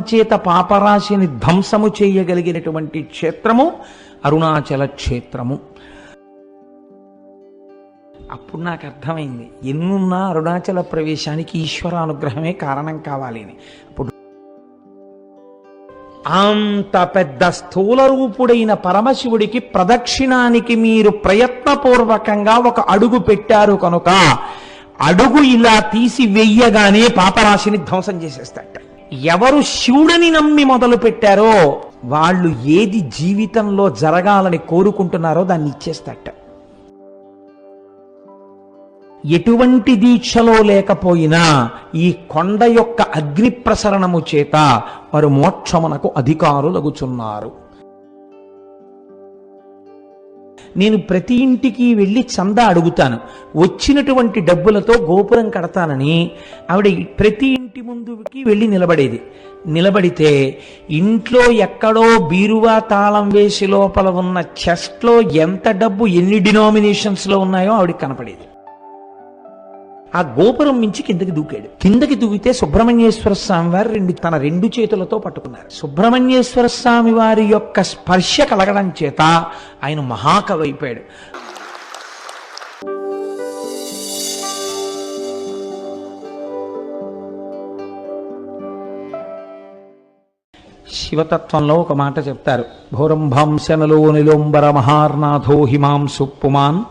చేత పాపరాశిని ధ్వంసము చేయగలిగినటువంటి క్షేత్రము అరుణాచల క్షేత్రము. అప్పుడు నాకు అర్థమైంది, ఎన్నున్నా అరుణాచల ప్రవేశానికి ఈశ్వరానుగ్రహమే కారణం కావాలి అని. అప్పుడు అంత పెద్ద స్థూల రూపుడైన పరమశివుడికి ప్రదక్షిణానికి మీరు ప్రయత్నపూర్వకంగా ఒక అడుగు పెట్టారు కనుక అడుగు ఇలా తీసి వెయ్యగానే పాపరాశిని ధ్వంసం చేసేస్తాట. ఎవరు శివుడని నమ్మి మొదలు పెట్టారో వాళ్ళు ఏది జీవితంలో జరగాలని కోరుకుంటున్నారో దాన్ని ఇచ్చేస్తాట. ఎటువంటి దీక్షలో లేకపోయినా ఈ కొండ యొక్క అగ్ని ప్రసరణము చేత వారు మోక్షమునకు అధికారులగుచున్నారు. నేను ప్రతి ఇంటికి వెళ్ళి చందా అడుగుతాను, వచ్చినటువంటి డబ్బులతో గోపురం కడతానని ఆవిడ ప్రతి ఇంటి ముందుకి వెళ్ళి నిలబడితే ఇంట్లో ఎక్కడో బీరువా తాళం వేసి లోపల ఉన్న చెస్ట్లో ఎంత డబ్బు ఎన్ని డినామినేషన్స్లో ఉన్నాయో ఆవిడికి కనపడేది. ఆ గోపురం మించి కిందకి దూకితే సుబ్రహ్మణ్యేశ్వర స్వామి వారు తన రెండు చేతులతో పట్టుకున్నారు. సుబ్రహ్మణ్యేశ్వర స్వామి వారి యొక్క స్పర్శ కలగడం చేత ఆయన మహాకవి అయిపోయాడు. శివతత్వంలో ఒక మాట చెప్తారు, భోరంభాంశనలో నిలోంబర మహార్నాథో హిమాంసు పుమాన్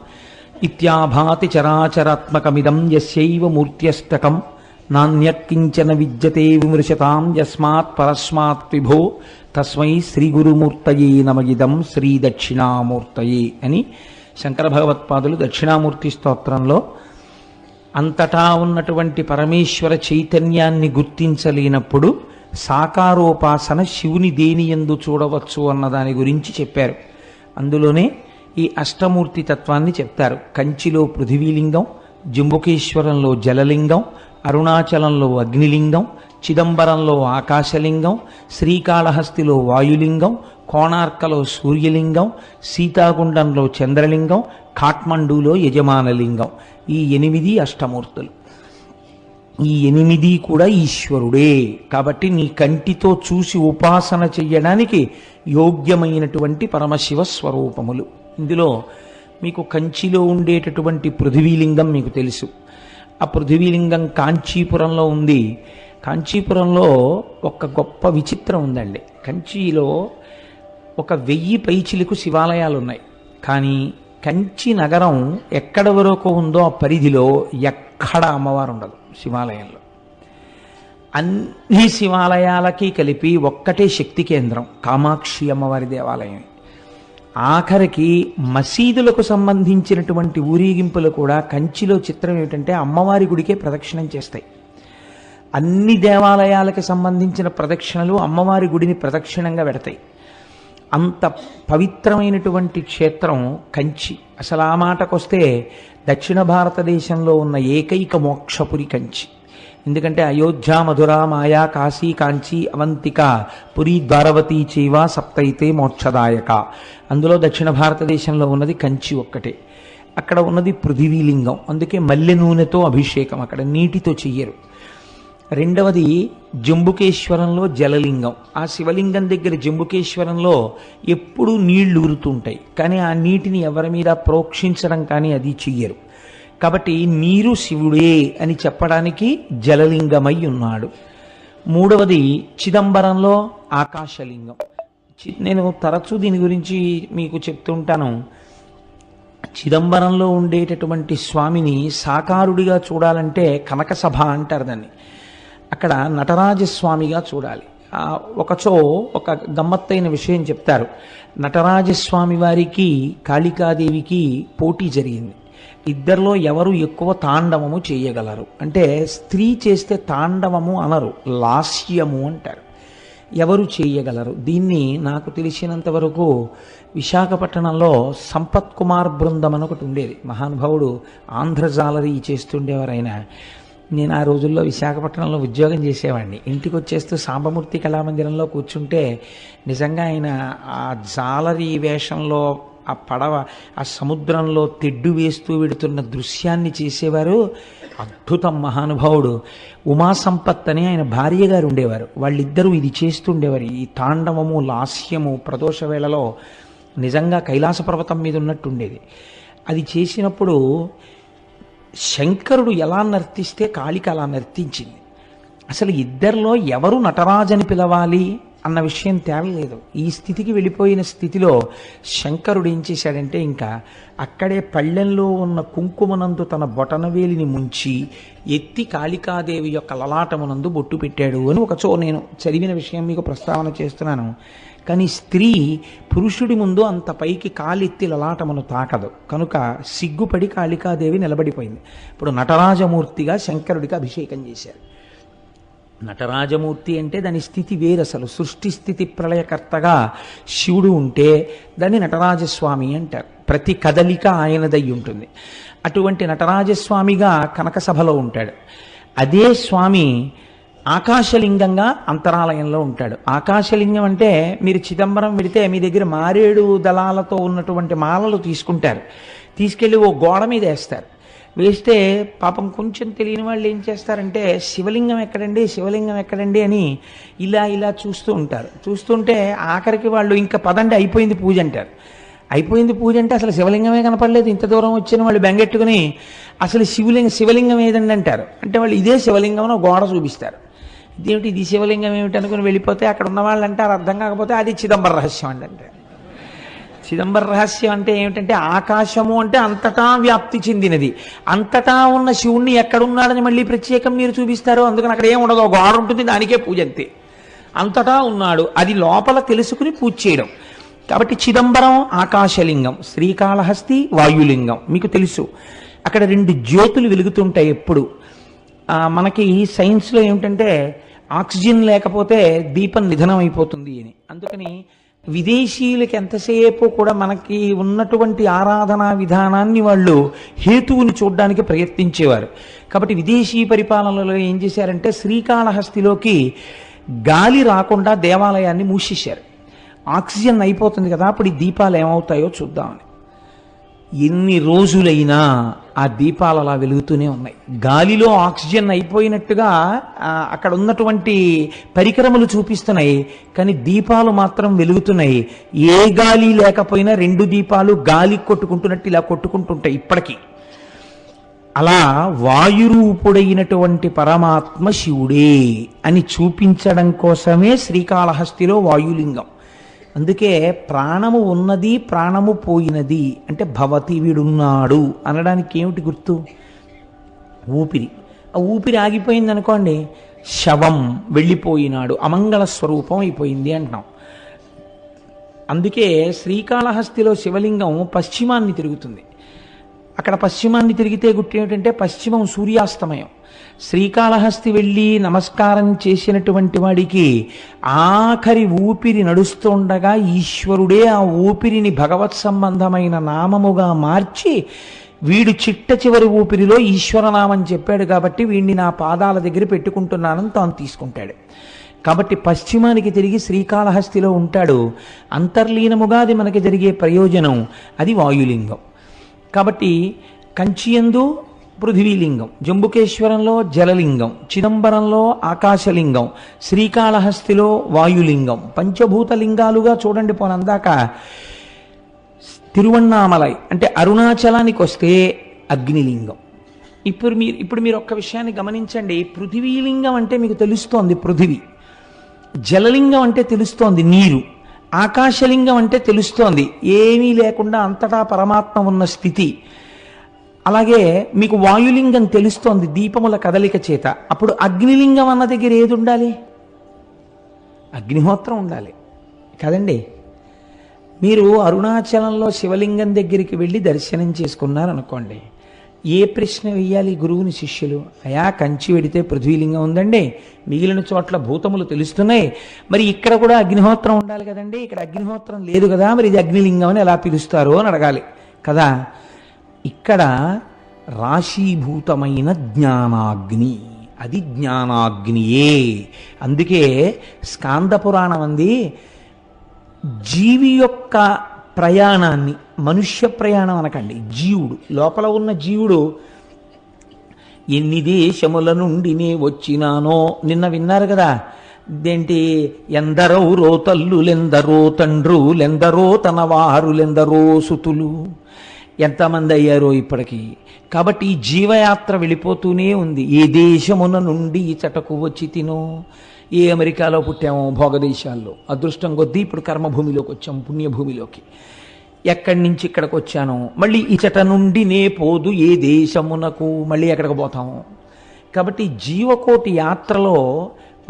ఇత్యాభాతి చరాచరాత్మకమిదం యస్యైవ మూర్త్యష్టకం నాణ్యకించన విద్యతే విమృశతాం యస్మాత్ పరస్మాత్ విభో తస్మై శ్రీ గురుమూర్తయే నమగిదం శ్రీ దక్షిణామూర్తయే అని శంకర భగవత్పాదులు దక్షిణామూర్తి స్తోత్రంలో అంతటా ఉన్నటువంటి పరమేశ్వర చైతన్యాన్ని గుర్తించలేనప్పుడు సాకారోపాసన శివుని దేనియందు చూడవచ్చు అన్న దాని గురించి చెప్పారు. అందులోనే ఈ అష్టమూర్తి తత్వాన్ని చెప్తారు. కంచిలో పృథివీలింగం, జంబుకేశ్వరంలో జలలింగం, అరుణాచలంలో అగ్నిలింగం, చిదంబరంలో ఆకాశలింగం, శ్రీకాళహస్తిలో వాయులింగం, కోణార్కలో సూర్యలింగం, సీతాగుండంలో చంద్రలింగం, కాఠ్మండూలో యజమానలింగం. ఈ 8 అష్టమూర్తులు. ఈ 8 కూడా ఈశ్వరుడే. కాబట్టి నీ కంటితో చూసి ఉపాసన చెయ్యడానికి యోగ్యమైనటువంటి పరమశివ స్వరూపములు. ఇందులో మీకు కంచిలో ఉండేటటువంటి పృథివీలింగం మీకు తెలుసు. ఆ పృథివీలింగం కాంచీపురంలో ఉంది. కాంచీపురంలో ఒక గొప్ప విచిత్రం ఉందండి. కంచిలో 1000 పైచిలకు శివాలయాలు ఉన్నాయి. కానీ కంచి నగరం ఎక్కడ వరకు ఉందో ఆ పరిధిలో ఎక్కడ అమ్మవారు ఉండదు శివాలయంలో. అన్ని శివాలయాలకి కలిపి ఒక్కటే శక్తి కేంద్రం, కామాక్షి అమ్మవారి దేవాలయం. ఆఖరికి మసీదులకు సంబంధించినటువంటి ఊరేగింపులు కూడా కంచిలో చిత్రం ఏమిటంటే అమ్మవారి గుడికే ప్రదక్షిణం చేస్తాయి. అన్ని దేవాలయాలకు సంబంధించిన ప్రదక్షిణలు అమ్మవారి గుడిని ప్రదక్షిణంగా పెడతాయి. అంత పవిత్రమైనటువంటి క్షేత్రం కంచి. అసలు ఆ మాటకొస్తే దక్షిణ భారతదేశంలో ఉన్న ఏకైక మోక్షపురి కంచి. ఎందుకంటే అయోధ్య, మధుర, మాయా, కాశీ, కాంచీ, అవంతిక, పురి, ద్వారవతి చైవ సప్తైతే మోక్షదాయక. అందులో దక్షిణ భారతదేశంలో ఉన్నది కంచి ఒక్కటే. అక్కడ ఉన్నది పృథివీలింగం. అందుకే మల్లె నూనెతో అభిషేకం, అక్కడ నీటితో చెయ్యరు. రెండవది జంబుకేశ్వరంలో జలలింగం. ఆ శివలింగం దగ్గర జంబుకేశ్వరంలో ఎప్పుడూ నీళ్లు ఊరుతుంటాయి, కానీ ఆ నీటిని ఎవరి మీద ప్రోక్షించడం కానీ అది చెయ్యరు. కాబట్టి నీరు శివుడే అని చెప్పడానికి జలలింగమై ఉన్నాడు. మూడవది చిదంబరంలో ఆకాశలింగం. నేను తరచూ దీని గురించి మీకు చెప్తుంటాను. చిదంబరంలో ఉండేటటువంటి స్వామిని సాకారుడిగా చూడాలంటే కనకసభ అంటారు దాన్ని. అక్కడ నటరాజస్వామిగా చూడాలి. ఒకచో ఒక గమ్మత్తైన విషయం చెప్తారు. నటరాజస్వామి వారికి కాళికాదేవికి పోటీ జరిగింది. ఇద్దరిలో ఎవరు ఎక్కువ తాండవము చేయగలరు అంటే, స్త్రీ చేస్తే తాండవము అనరు, లాస్యము అంటారు. ఎవరు చేయగలరు దీన్ని? నాకు తెలిసినంత వరకు విశాఖపట్నంలో సంపత్ కుమార్ బృందం అని ఒకటి ఉండేది. మహానుభావుడు ఆంధ్రజాలరీ చేస్తుండేవారు. ఆయన నేను ఆ రోజుల్లో విశాఖపట్నంలో ఉద్యోగం చేసేవాడిని. ఇంటికి వచ్చేస్తూ సాంబమూర్తి కళామందిరంలో కూర్చుంటే నిజంగా ఆయన ఆ జాలరీ వేషంలో ఆ పడవ ఆ సముద్రంలో తెడ్డు వేస్తూ వెడుతున్న దృశ్యాన్ని చేసేవారు. అద్భుతం, మహానుభావుడు. ఉమాసంపత్ అని ఆయన భార్య గారు ఉండేవారు. వాళ్ళిద్దరూ ఇది చేస్తుండేవారు. ఈ తాండవము, లాస్యము ప్రదోష వేళలో నిజంగా కైలాస పర్వతం మీద ఉన్నట్టు ఉండేది. అది చేసినప్పుడు శంకరుడు ఎలా నర్తిస్తే కాళిక అలా నర్తించింది. అసలు ఇద్దరిలో ఎవరు నటరాజని పిలవాలి అన్న విషయం తేలలేదు. ఈ స్థితికి వెళ్ళిపోయిన స్థితిలో శంకరుడు ఏం చేశాడంటే ఇంకా అక్కడే పళ్ళెంలో ఉన్న కుంకుమనందు తన బొటనవేలిని ముంచి ఎత్తి కాళికాదేవి యొక్క లలాటమునందు బొట్టు పెట్టాడు అని ఒకచో నేను చదివిన విషయం మీకు ప్రస్తావన చేస్తున్నాను. కానీ స్త్రీ పురుషుడి ముందు అంత పైకి కాలెత్తి లలాటమును తాకదు కనుక సిగ్గుపడి కాళికాదేవి నిలబడిపోయింది. ఇప్పుడు నటరాజమూర్తిగా శంకరుడికి అభిషేకం చేశారు. నటరాజమూర్తి అంటే దాని స్థితి వేరు. అసలు సృష్టి స్థితి ప్రళయకర్తగా శివుడు ఉంటే దాన్ని నటరాజస్వామి అంటారు. ప్రతి కదలిక ఆయనదై ఉంటుంది. అటువంటి నటరాజస్వామిగా కనక సభలో ఉంటాడు. అదే స్వామి ఆకాశలింగంగా అంతరాలయంలో ఉంటాడు. ఆకాశలింగం అంటే మీరు చిదంబరం వెడితే మీ దగ్గర మారేడు దళాలతో ఉన్నటువంటి మాలలు తీసుకుంటారు, తీసుకెళ్ళి ఓ గోడ మీద వేస్తారు. వేస్తే పాపం కొంచెం తెలియని వాళ్ళు ఏం చేస్తారంటే శివలింగం ఎక్కడండి, శివలింగం ఎక్కడండి అని ఇలా ఇలా చూస్తూ ఉంటారు. చూస్తుంటే ఆఖరికి వాళ్ళు ఇంకా పదండి అయిపోయింది పూజ అంటారు. అయిపోయింది పూజ అంటే అసలు శివలింగమే కనపడలేదు. ఇంత దూరం వచ్చిన వాళ్ళు బెంగెట్టుకుని అసలు శివలింగం ఏదండి అంటారు. అంటే వాళ్ళు ఇదే శివలింగం అని గోడ చూపిస్తారు. ఇదేమిటి ఇది శివలింగం ఏమిటి అనుకుని వెళ్ళిపోతే అక్కడ ఉన్న వాళ్ళు అంటారు, అర్థం కాకపోతే అది చిదంబర రహస్యం అండి అంటారు. చిదంబర రహస్యం అంటే ఏమిటంటే ఆకాశము అంటే అంతటా వ్యాప్తి చెందినది. అంతటా ఉన్న శివుణ్ణి ఎక్కడున్నాడని మళ్ళీ ప్రత్యేకం మీరు చూపిస్తారు. అందుకని అక్కడ ఏం ఉండదు, గోడ ఉంటుంది, దానికే పూజ అంతే. అంతటా ఉన్నాడు, అది లోపల తెలుసుకుని పూజ చేయడం. కాబట్టి చిదంబరం ఆకాశలింగం, శ్రీకాళహస్తి వాయులింగం. మీకు తెలుసు అక్కడ రెండు జ్యోతులు వెలుగుతుంటాయి ఎప్పుడు. మనకి సైన్స్లో ఏమిటంటే ఆక్సిజన్ లేకపోతే దీపం నిధనం అయిపోతుంది అని. అందుకని విదేశీయులకి ఎంతసేపు కూడా మనకి ఉన్నటువంటి ఆరాధనా విధానాన్ని వాళ్ళు హేతువుని చూడడానికి ప్రయత్నించేవారు. కాబట్టి విదేశీ పరిపాలనలో ఏం చేశారంటే శ్రీకాళహస్తిలోకి గాలి రాకుండా దేవాలయాన్ని మూసేశారు. ఆక్సిజన్ అయిపోతుంది కదా, అప్పుడు ఈ దీపాలు ఏమవుతాయో చూద్దామని. ఎన్ని రోజులైనా ఆ దీపాలు అలా వెలుగుతూనే ఉన్నాయి. గాలిలో ఆక్సిజన్ అయిపోయినట్టుగా అక్కడ ఉన్నటువంటి పరికరములు చూపిస్తున్నాయి, కానీ దీపాలు మాత్రం వెలుగుతున్నాయి. ఏ గాలి లేకపోయినా రెండు దీపాలు గాలి కొట్టుకుంటున్నట్టు ఇలా కొట్టుకుంటుంటాయి ఇప్పటికీ. అలా వాయురూపుడైనటువంటి పరమాత్మ శివుడే అని చూపించడం కోసమే శ్రీకాళహస్తిలో వాయులింగం. అందుకే ప్రాణము ఉన్నది, ప్రాణము పోయినది అంటే భవతి, వీడున్నాడు అనడానికి ఏమిటి గుర్తు? ఊపిరి. ఆ ఊపిరి ఆగిపోయింది అనుకోండి, శవం వెళ్ళిపోయినాడు, అమంగళ స్వరూపం అయిపోయింది అంటున్నాం. అందుకే శ్రీకాళహస్తిలో శివలింగం పశ్చిమాన్ని తిరుగుతుంది. అక్కడ పశ్చిమాన్ని తిరిగితే గుర్తు ఏమిటంటే పశ్చిమం సూర్యాస్తమయం. శ్రీకాళహస్తి వెళ్ళి నమస్కారం చేసినటువంటి వాడికి ఆఖరి ఊపిరి నడుస్తుండగా ఈశ్వరుడే ఆ ఊపిరిని భగవత్ సంబంధమైన నామముగా మార్చి వీడు చిట్ట చివరి ఊపిరిలో ఈశ్వరనామం చెప్పాడు కాబట్టి వీడిని నా పాదాల దగ్గర పెట్టుకుంటున్నానని తాను తీసుకుంటాడు. కాబట్టి పశ్చిమానికి తిరిగి శ్రీకాళహస్తిలో ఉంటాడు. అంతర్లీనముగా అది మనకి జరిగే ప్రయోజనం, అది వాయులింగం. కాబట్టి కంచియందు పృథివీలింగం, జంబుకేశ్వరంలో జలలింగం, చిదంబరంలో ఆకాశలింగం, శ్రీకాళహస్తిలో వాయులింగం. పంచభూత లింగాలుగా చూడండి. పోనందాక తిరువణ్ణామలై అంటే అరుణాచలానికి వస్తే అగ్నిలింగం. ఇప్పుడు మీరు ఒక్క విషయాన్ని గమనించండి. పృథివీలింగం అంటే మీకు తెలుస్తోంది పృథివీ, జలలింగం అంటే తెలుస్తోంది నీరు, ఆకాశలింగం అంటే తెలుస్తోంది ఏమీ లేకుండా అంతటా పరమాత్మ ఉన్న స్థితి. అలాగే మీకు వాయులింగం తెలుస్తోంది దీపముల కదలిక చేత. అప్పుడు అగ్నిలింగం అన్న దగ్గర ఏది ఉండాలి? అగ్నిహోత్రం ఉండాలి కదండి. మీరు అరుణాచలంలో శివలింగం దగ్గరికి వెళ్ళి దర్శనం చేసుకున్నారనుకోండి, ఏ ప్రశ్న వెయ్యాలి గురువుని శిష్యులు? అయా కంచి వెడితే పృథ్వీలింగం ఉందండి, మిగిలిన చోట్ల భూతములు తెలుస్తున్నాయి, మరి ఇక్కడ కూడా అగ్నిహోత్రం ఉండాలి కదండి, ఇక్కడ అగ్నిహోత్రం లేదు కదా, మరి ఇది అగ్నిలింగం అని ఎలా పిలుస్తారు అని అడగాలి కదా. ఇక్కడ రాశీభూతమైన జ్ఞానాగ్ని. అది జ్ఞానాగ్నియే. అందుకే స్కాంద పురాణం అంది జీవి యొక్క ప్రయాణాన్ని, మనుష్య ప్రయాణం అనకండి, జీవుడు లోపల ఉన్న జీవుడు ఎన్ని దేశముల నుండి నే వచ్చినానో, నిన్న విన్నారు కదా, ఇదేంటి, ఎందరో రోతల్లులెందరో తండ్రులెందరో తనవారులెందరో సుతులు, ఎంతమంది అయ్యారో ఇప్పటికీ. కాబట్టి ఈ జీవయాత్ర వెళ్ళిపోతూనే ఉంది. ఏ దేశమున నుండి ఈ చటకు వచ్చి తినో, ఏ అమెరికాలో పుట్టామో భోగదేశాల్లో, అదృష్టం కొద్దీ ఇప్పుడు కర్మభూమిలోకి వచ్చాము, పుణ్యభూమిలోకి. ఎక్కడి నుంచి ఇక్కడికి వచ్చాను, మళ్ళీ ఇచట నుండి నే పోదు ఏ దేశమునకు, మళ్ళీ ఎక్కడికి పోతాము. కాబట్టి జీవకోటి యాత్రలో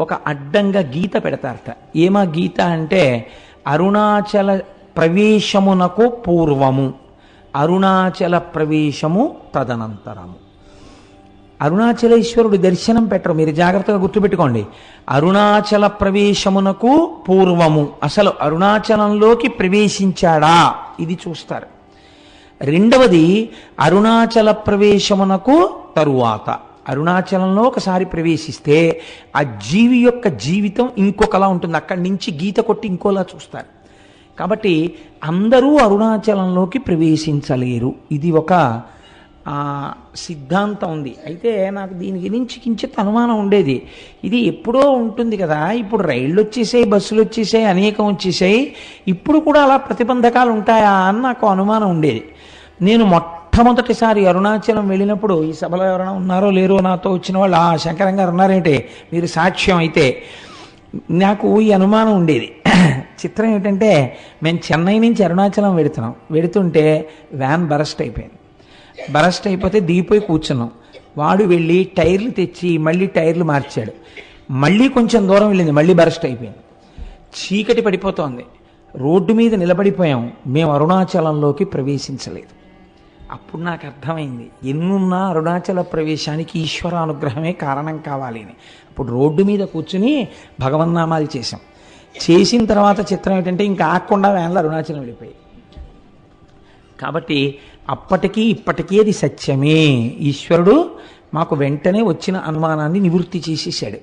ఒక అడ్డంగా గీత పెడతారట. ఏమా గీత అంటే అరుణాచల ప్రవేశమునకు పూర్వము, అరుణాచల ప్రవేశము తదనంతరము. అరుణాచలేశ్వరుడు దర్శనం పెట్టరు, మీరు జాగ్రత్తగా గుర్తుపెట్టుకోండి. అరుణాచల ప్రవేశమునకు పూర్వము, అసలు అరుణాచలంలోకి ప్రవేశించాడా ఇది చూస్తారు. రెండవది అరుణాచల ప్రవేశమునకు తరువాత, అరుణాచలంలో ఒకసారి ప్రవేశిస్తే ఆ జీవి యొక్క జీవితం ఇంకొకలా ఉంటుంది, అక్కడి నుంచి గీత కొట్టి ఇంకోలా చూస్తారు. కాబట్టి అందరూ అరుణాచలంలోకి ప్రవేశించలేరు, ఇది ఒక సిద్ధాంతం ఉంది. అయితే నాకు దీని గురించి కించిత్ అనుమానం ఉండేది. ఇది ఎప్పుడో ఉంటుంది కదా, ఇప్పుడు రైళ్ళు వచ్చేసాయి, బస్సులు వచ్చేసాయి, అనేకం వచ్చేసాయి, ఇప్పుడు కూడా అలా ప్రతిబంధకాలు ఉంటాయా అని నాకు అనుమానం ఉండేది. నేను మొట్టమొదటిసారి అరుణాచలం వెళ్ళినప్పుడు, ఈ సభలో ఎవరైనా ఉన్నారో లేరో నాతో వచ్చిన వాళ్ళు, శంకరం గారు ఉన్నారేంటే మీరు సాక్ష్యం అయితే, నాకు ఈ అనుమానం ఉండేది. చిత్రం ఏంటంటే, మేము చెన్నై నుంచి అరుణాచలం వెడుతుంటే వ్యాన్ బరస్ట్ అయిపోయింది. బరస్ట్ అయిపోతే దిగిపోయి కూర్చున్నాం. వాడు వెళ్ళి టైర్లు తెచ్చి మళ్ళీ టైర్లు మార్చాడు. మళ్ళీ కొంచెం దూరం వెళ్ళింది, మళ్ళీ బరస్ట్ అయిపోయింది. చీకటి పడిపోతోంది, రోడ్డు మీద నిలబడిపోయాం. మేము అరుణాచలంలోకి ప్రవేశించలేదు. అప్పుడు నాకు అర్థమైంది, ఎన్నున్నా అరుణాచల ప్రవేశానికి ఈశ్వరానుగ్రహమే కారణం కావాలి అని. అప్పుడు రోడ్డు మీద కూర్చుని భగవన్నామాలు చేశాం. చేసిన తర్వాత చిత్రం ఏంటంటే ఇంకా ఆకుండా వ్యాన్లో అరుణాచలం వెళ్ళిపోయాయి. కాబట్టి అప్పటికీ ఇప్పటికీ అది సత్యమే. ఈశ్వరుడు మాకు వెంటనే వచ్చిన అనుమానాన్ని నివృత్తి చేసేసాడు.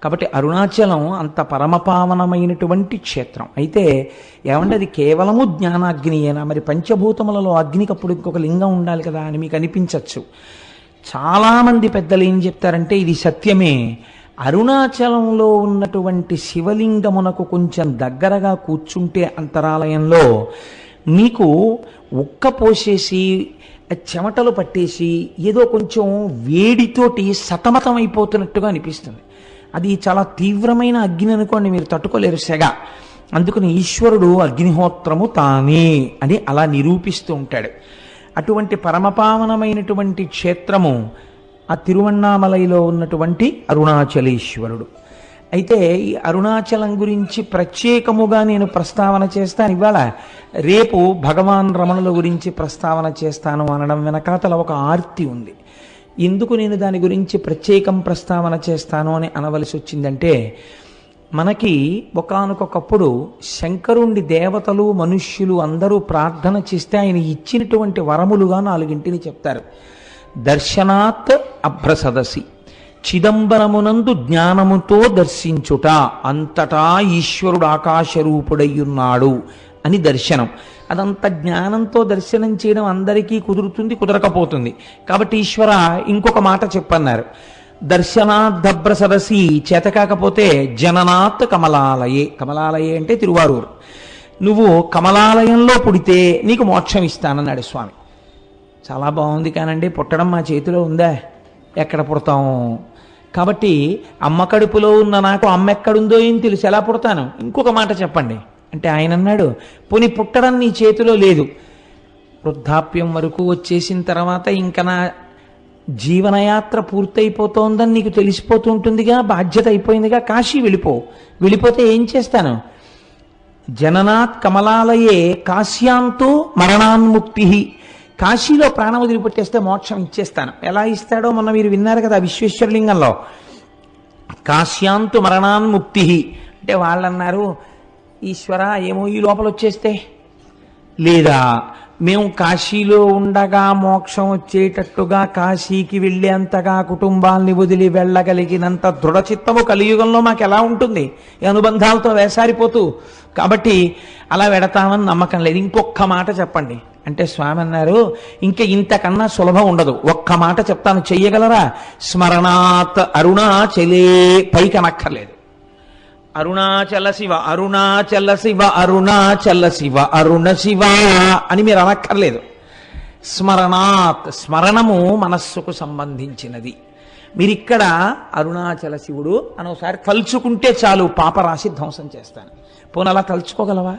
కాబట్టి అరుణాచలం అంత పరమపావనమైనటువంటి క్షేత్రం. అయితే ఏమంటే అది కేవలము జ్ఞానాగ్నియేనా, మరి పంచభూతములలో అగ్నికి అప్పుడు ఇంకొక లింగం ఉండాలి కదా అని మీకు అనిపించవచ్చు. చాలామంది పెద్దలు ఏం చెప్తారంటే ఇది సత్యమే. అరుణాచలంలో ఉన్నటువంటి శివలింగమునకు కొంచెం దగ్గరగా కూర్చుంటే అంతరాలయంలో మీకు ఉక్క పోసేసి చెమటలు పట్టేసి ఏదో కొంచెం వేడితోటి సతమతమైపోతున్నట్టుగా అనిపిస్తుంది. అది చాలా తీవ్రమైన అగ్ని అనుకోండి, మీరు తట్టుకోలేరు సెగ. అందుకని ఈశ్వరుడు అగ్నిహోత్రము తానే అని అలా నిరూపిస్తూ ఉంటాడు. అటువంటి పరమపావనమైనటువంటి క్షేత్రము ఆ తిరువణ్ణామలైలో ఉన్నటువంటి అరుణాచలేశ్వరుడు. అయితే ఈ అరుణాచలం గురించి ప్రత్యేకముగా నేను ప్రస్తావన చేస్తాను ఇవాళ. రేపు భగవాన్ రమణుల గురించి ప్రస్తావన చేస్తాను అనడం వెనకాతల ఒక ఆర్తి ఉంది. ఎందుకు నేను దాని గురించి ప్రత్యేకం ప్రస్తావన చేస్తాను అని అనవలసి వచ్చిందంటే, మనకి ఒకానొకప్పుడు శంకరుండి దేవతలు మనుష్యులు అందరూ ప్రార్థన చేస్తే ఆయన ఇచ్చినటువంటి వరములుగా 4 చెప్తారు. దర్శనాత్ అభ్రసదసి, చిదంబరమునందు జ్ఞానముతో దర్శించుట, అంతటా ఈశ్వరుడు ఆకాశరూపుడయ్యున్నాడు అని దర్శనం. అదంత జ్ఞానంతో దర్శనం చేయడం అందరికీ కుదురుతుంది, కుదరకపోతుంది. కాబట్టి ఈశ్వర ఇంకొక మాట చెప్పన్నారు, దర్శనాద్దభ్ర సదసి, చేత కాకపోతే జననాత్ కమలాలయే. కమలాలయే అంటే తిరువారూరు. నువ్వు కమలాలయంలో పుడితే నీకు మోక్షం ఇస్తానన్నాడు స్వామి. చాలా బాగుంది కానండి, పుట్టడం మా చేతిలో ఉందా, ఎక్కడ పుడతాము? కాబట్టి అమ్మ కడుపులో ఉన్న నాకు అమ్మ ఎక్కడుందో ఏం తెలుసు, ఎలా పుడతాను? ఇంకొక మాట చెప్పండి అంటే ఆయన అన్నాడు, పోనీ పుట్టడం నీ చేతిలో లేదు, వృద్ధాప్యం వరకు వచ్చేసిన తర్వాత ఇంకా నా జీవనయాత్ర పూర్తయిపోతోందని నీకు తెలిసిపోతూ ఉంటుందిగా, బాధ్యత అయిపోయిందిగా, కాశీ వెళ్ళిపోతే ఏం చేస్తాను? జననాత్ కమలాలయే కాశ్యాంతో మరణాన్ముక్తి, కాశీలో ప్రాణం వదిలిపెట్టేస్తే మోక్షం ఇచ్చేస్తాను. ఎలా ఇస్తాడో మొన్న మీరు విన్నారు కదా విశ్వేశ్వరలింగంలో, కాశ్యాంతు మరణాన్ముక్తి అంటే వాళ్ళన్నారు, ఈశ్వర ఏమో ఈ లోపల వచ్చేస్తే, లేదా మేము కాశీలో ఉండగా మోక్షం వచ్చేటట్టుగా కాశీకి వెళ్ళేంతగా కుటుంబాల్ని వదిలి వెళ్ళగలిగినంత దృఢచిత్తము కలియుగంలో మాకు ఎలా ఉంటుంది ఈ అనుబంధాలతో వేసారిపోతూ. కాబట్టి అలా వెడతామని నమ్మకం లేదు. ఇంకొక్క మాట చెప్పండి అంటే స్వామి అన్నారు, ఇంకా ఇంతకన్నా సులభం ఉండదు, ఒక్క మాట చెప్తాను, చెయ్యగలరా? స్మరణాత్ అరుణాచలే, పైకి అనక్కర్లేదు. అరుణాచల శివ అరుణాచల శివ అరుణాచల శివ అరుణ శివ అని మీరు అనక్కర్లేదు. స్మరణాత్, స్మరణము మనస్సుకు సంబంధించినది. మీరిక్కడ అరుణాచల శివుడు అని ఒకసారి తలుచుకుంటే చాలు, పాపరాశి ధ్వంసం చేస్తాను. పోనీ అలా తలుచుకోగలవా?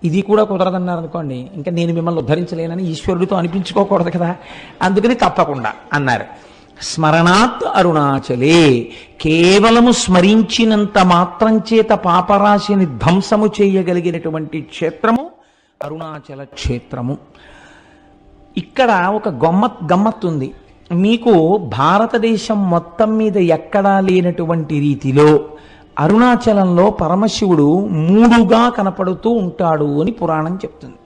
ఇది కూడా కుదరదన్నారు అనుకోండి, ఇంకా నేను మిమ్మల్ని ఉద్ధరించలేనని ఈశ్వరుడితో అనిపించుకోకూడదు కదా, అందుకని తప్పకుండా అన్నారు. స్మరణాత్ అరుణాచలే, కేవలము స్మరించినంత మాత్రం చేత పాపరాశిని ధ్వంసము చేయగలిగినటువంటి క్షేత్రము అరుణాచల క్షేత్రము. ఇక్కడ ఒక గమ్మత్తుంది. మీకు భారతదేశం మొత్తం మీద ఎక్కడా లేనటువంటి రీతిలో అరుణాచలంలో పరమశివుడు మూడుగా కనపడుతూ ఉంటాడు అని పురాణం చెప్తుంది.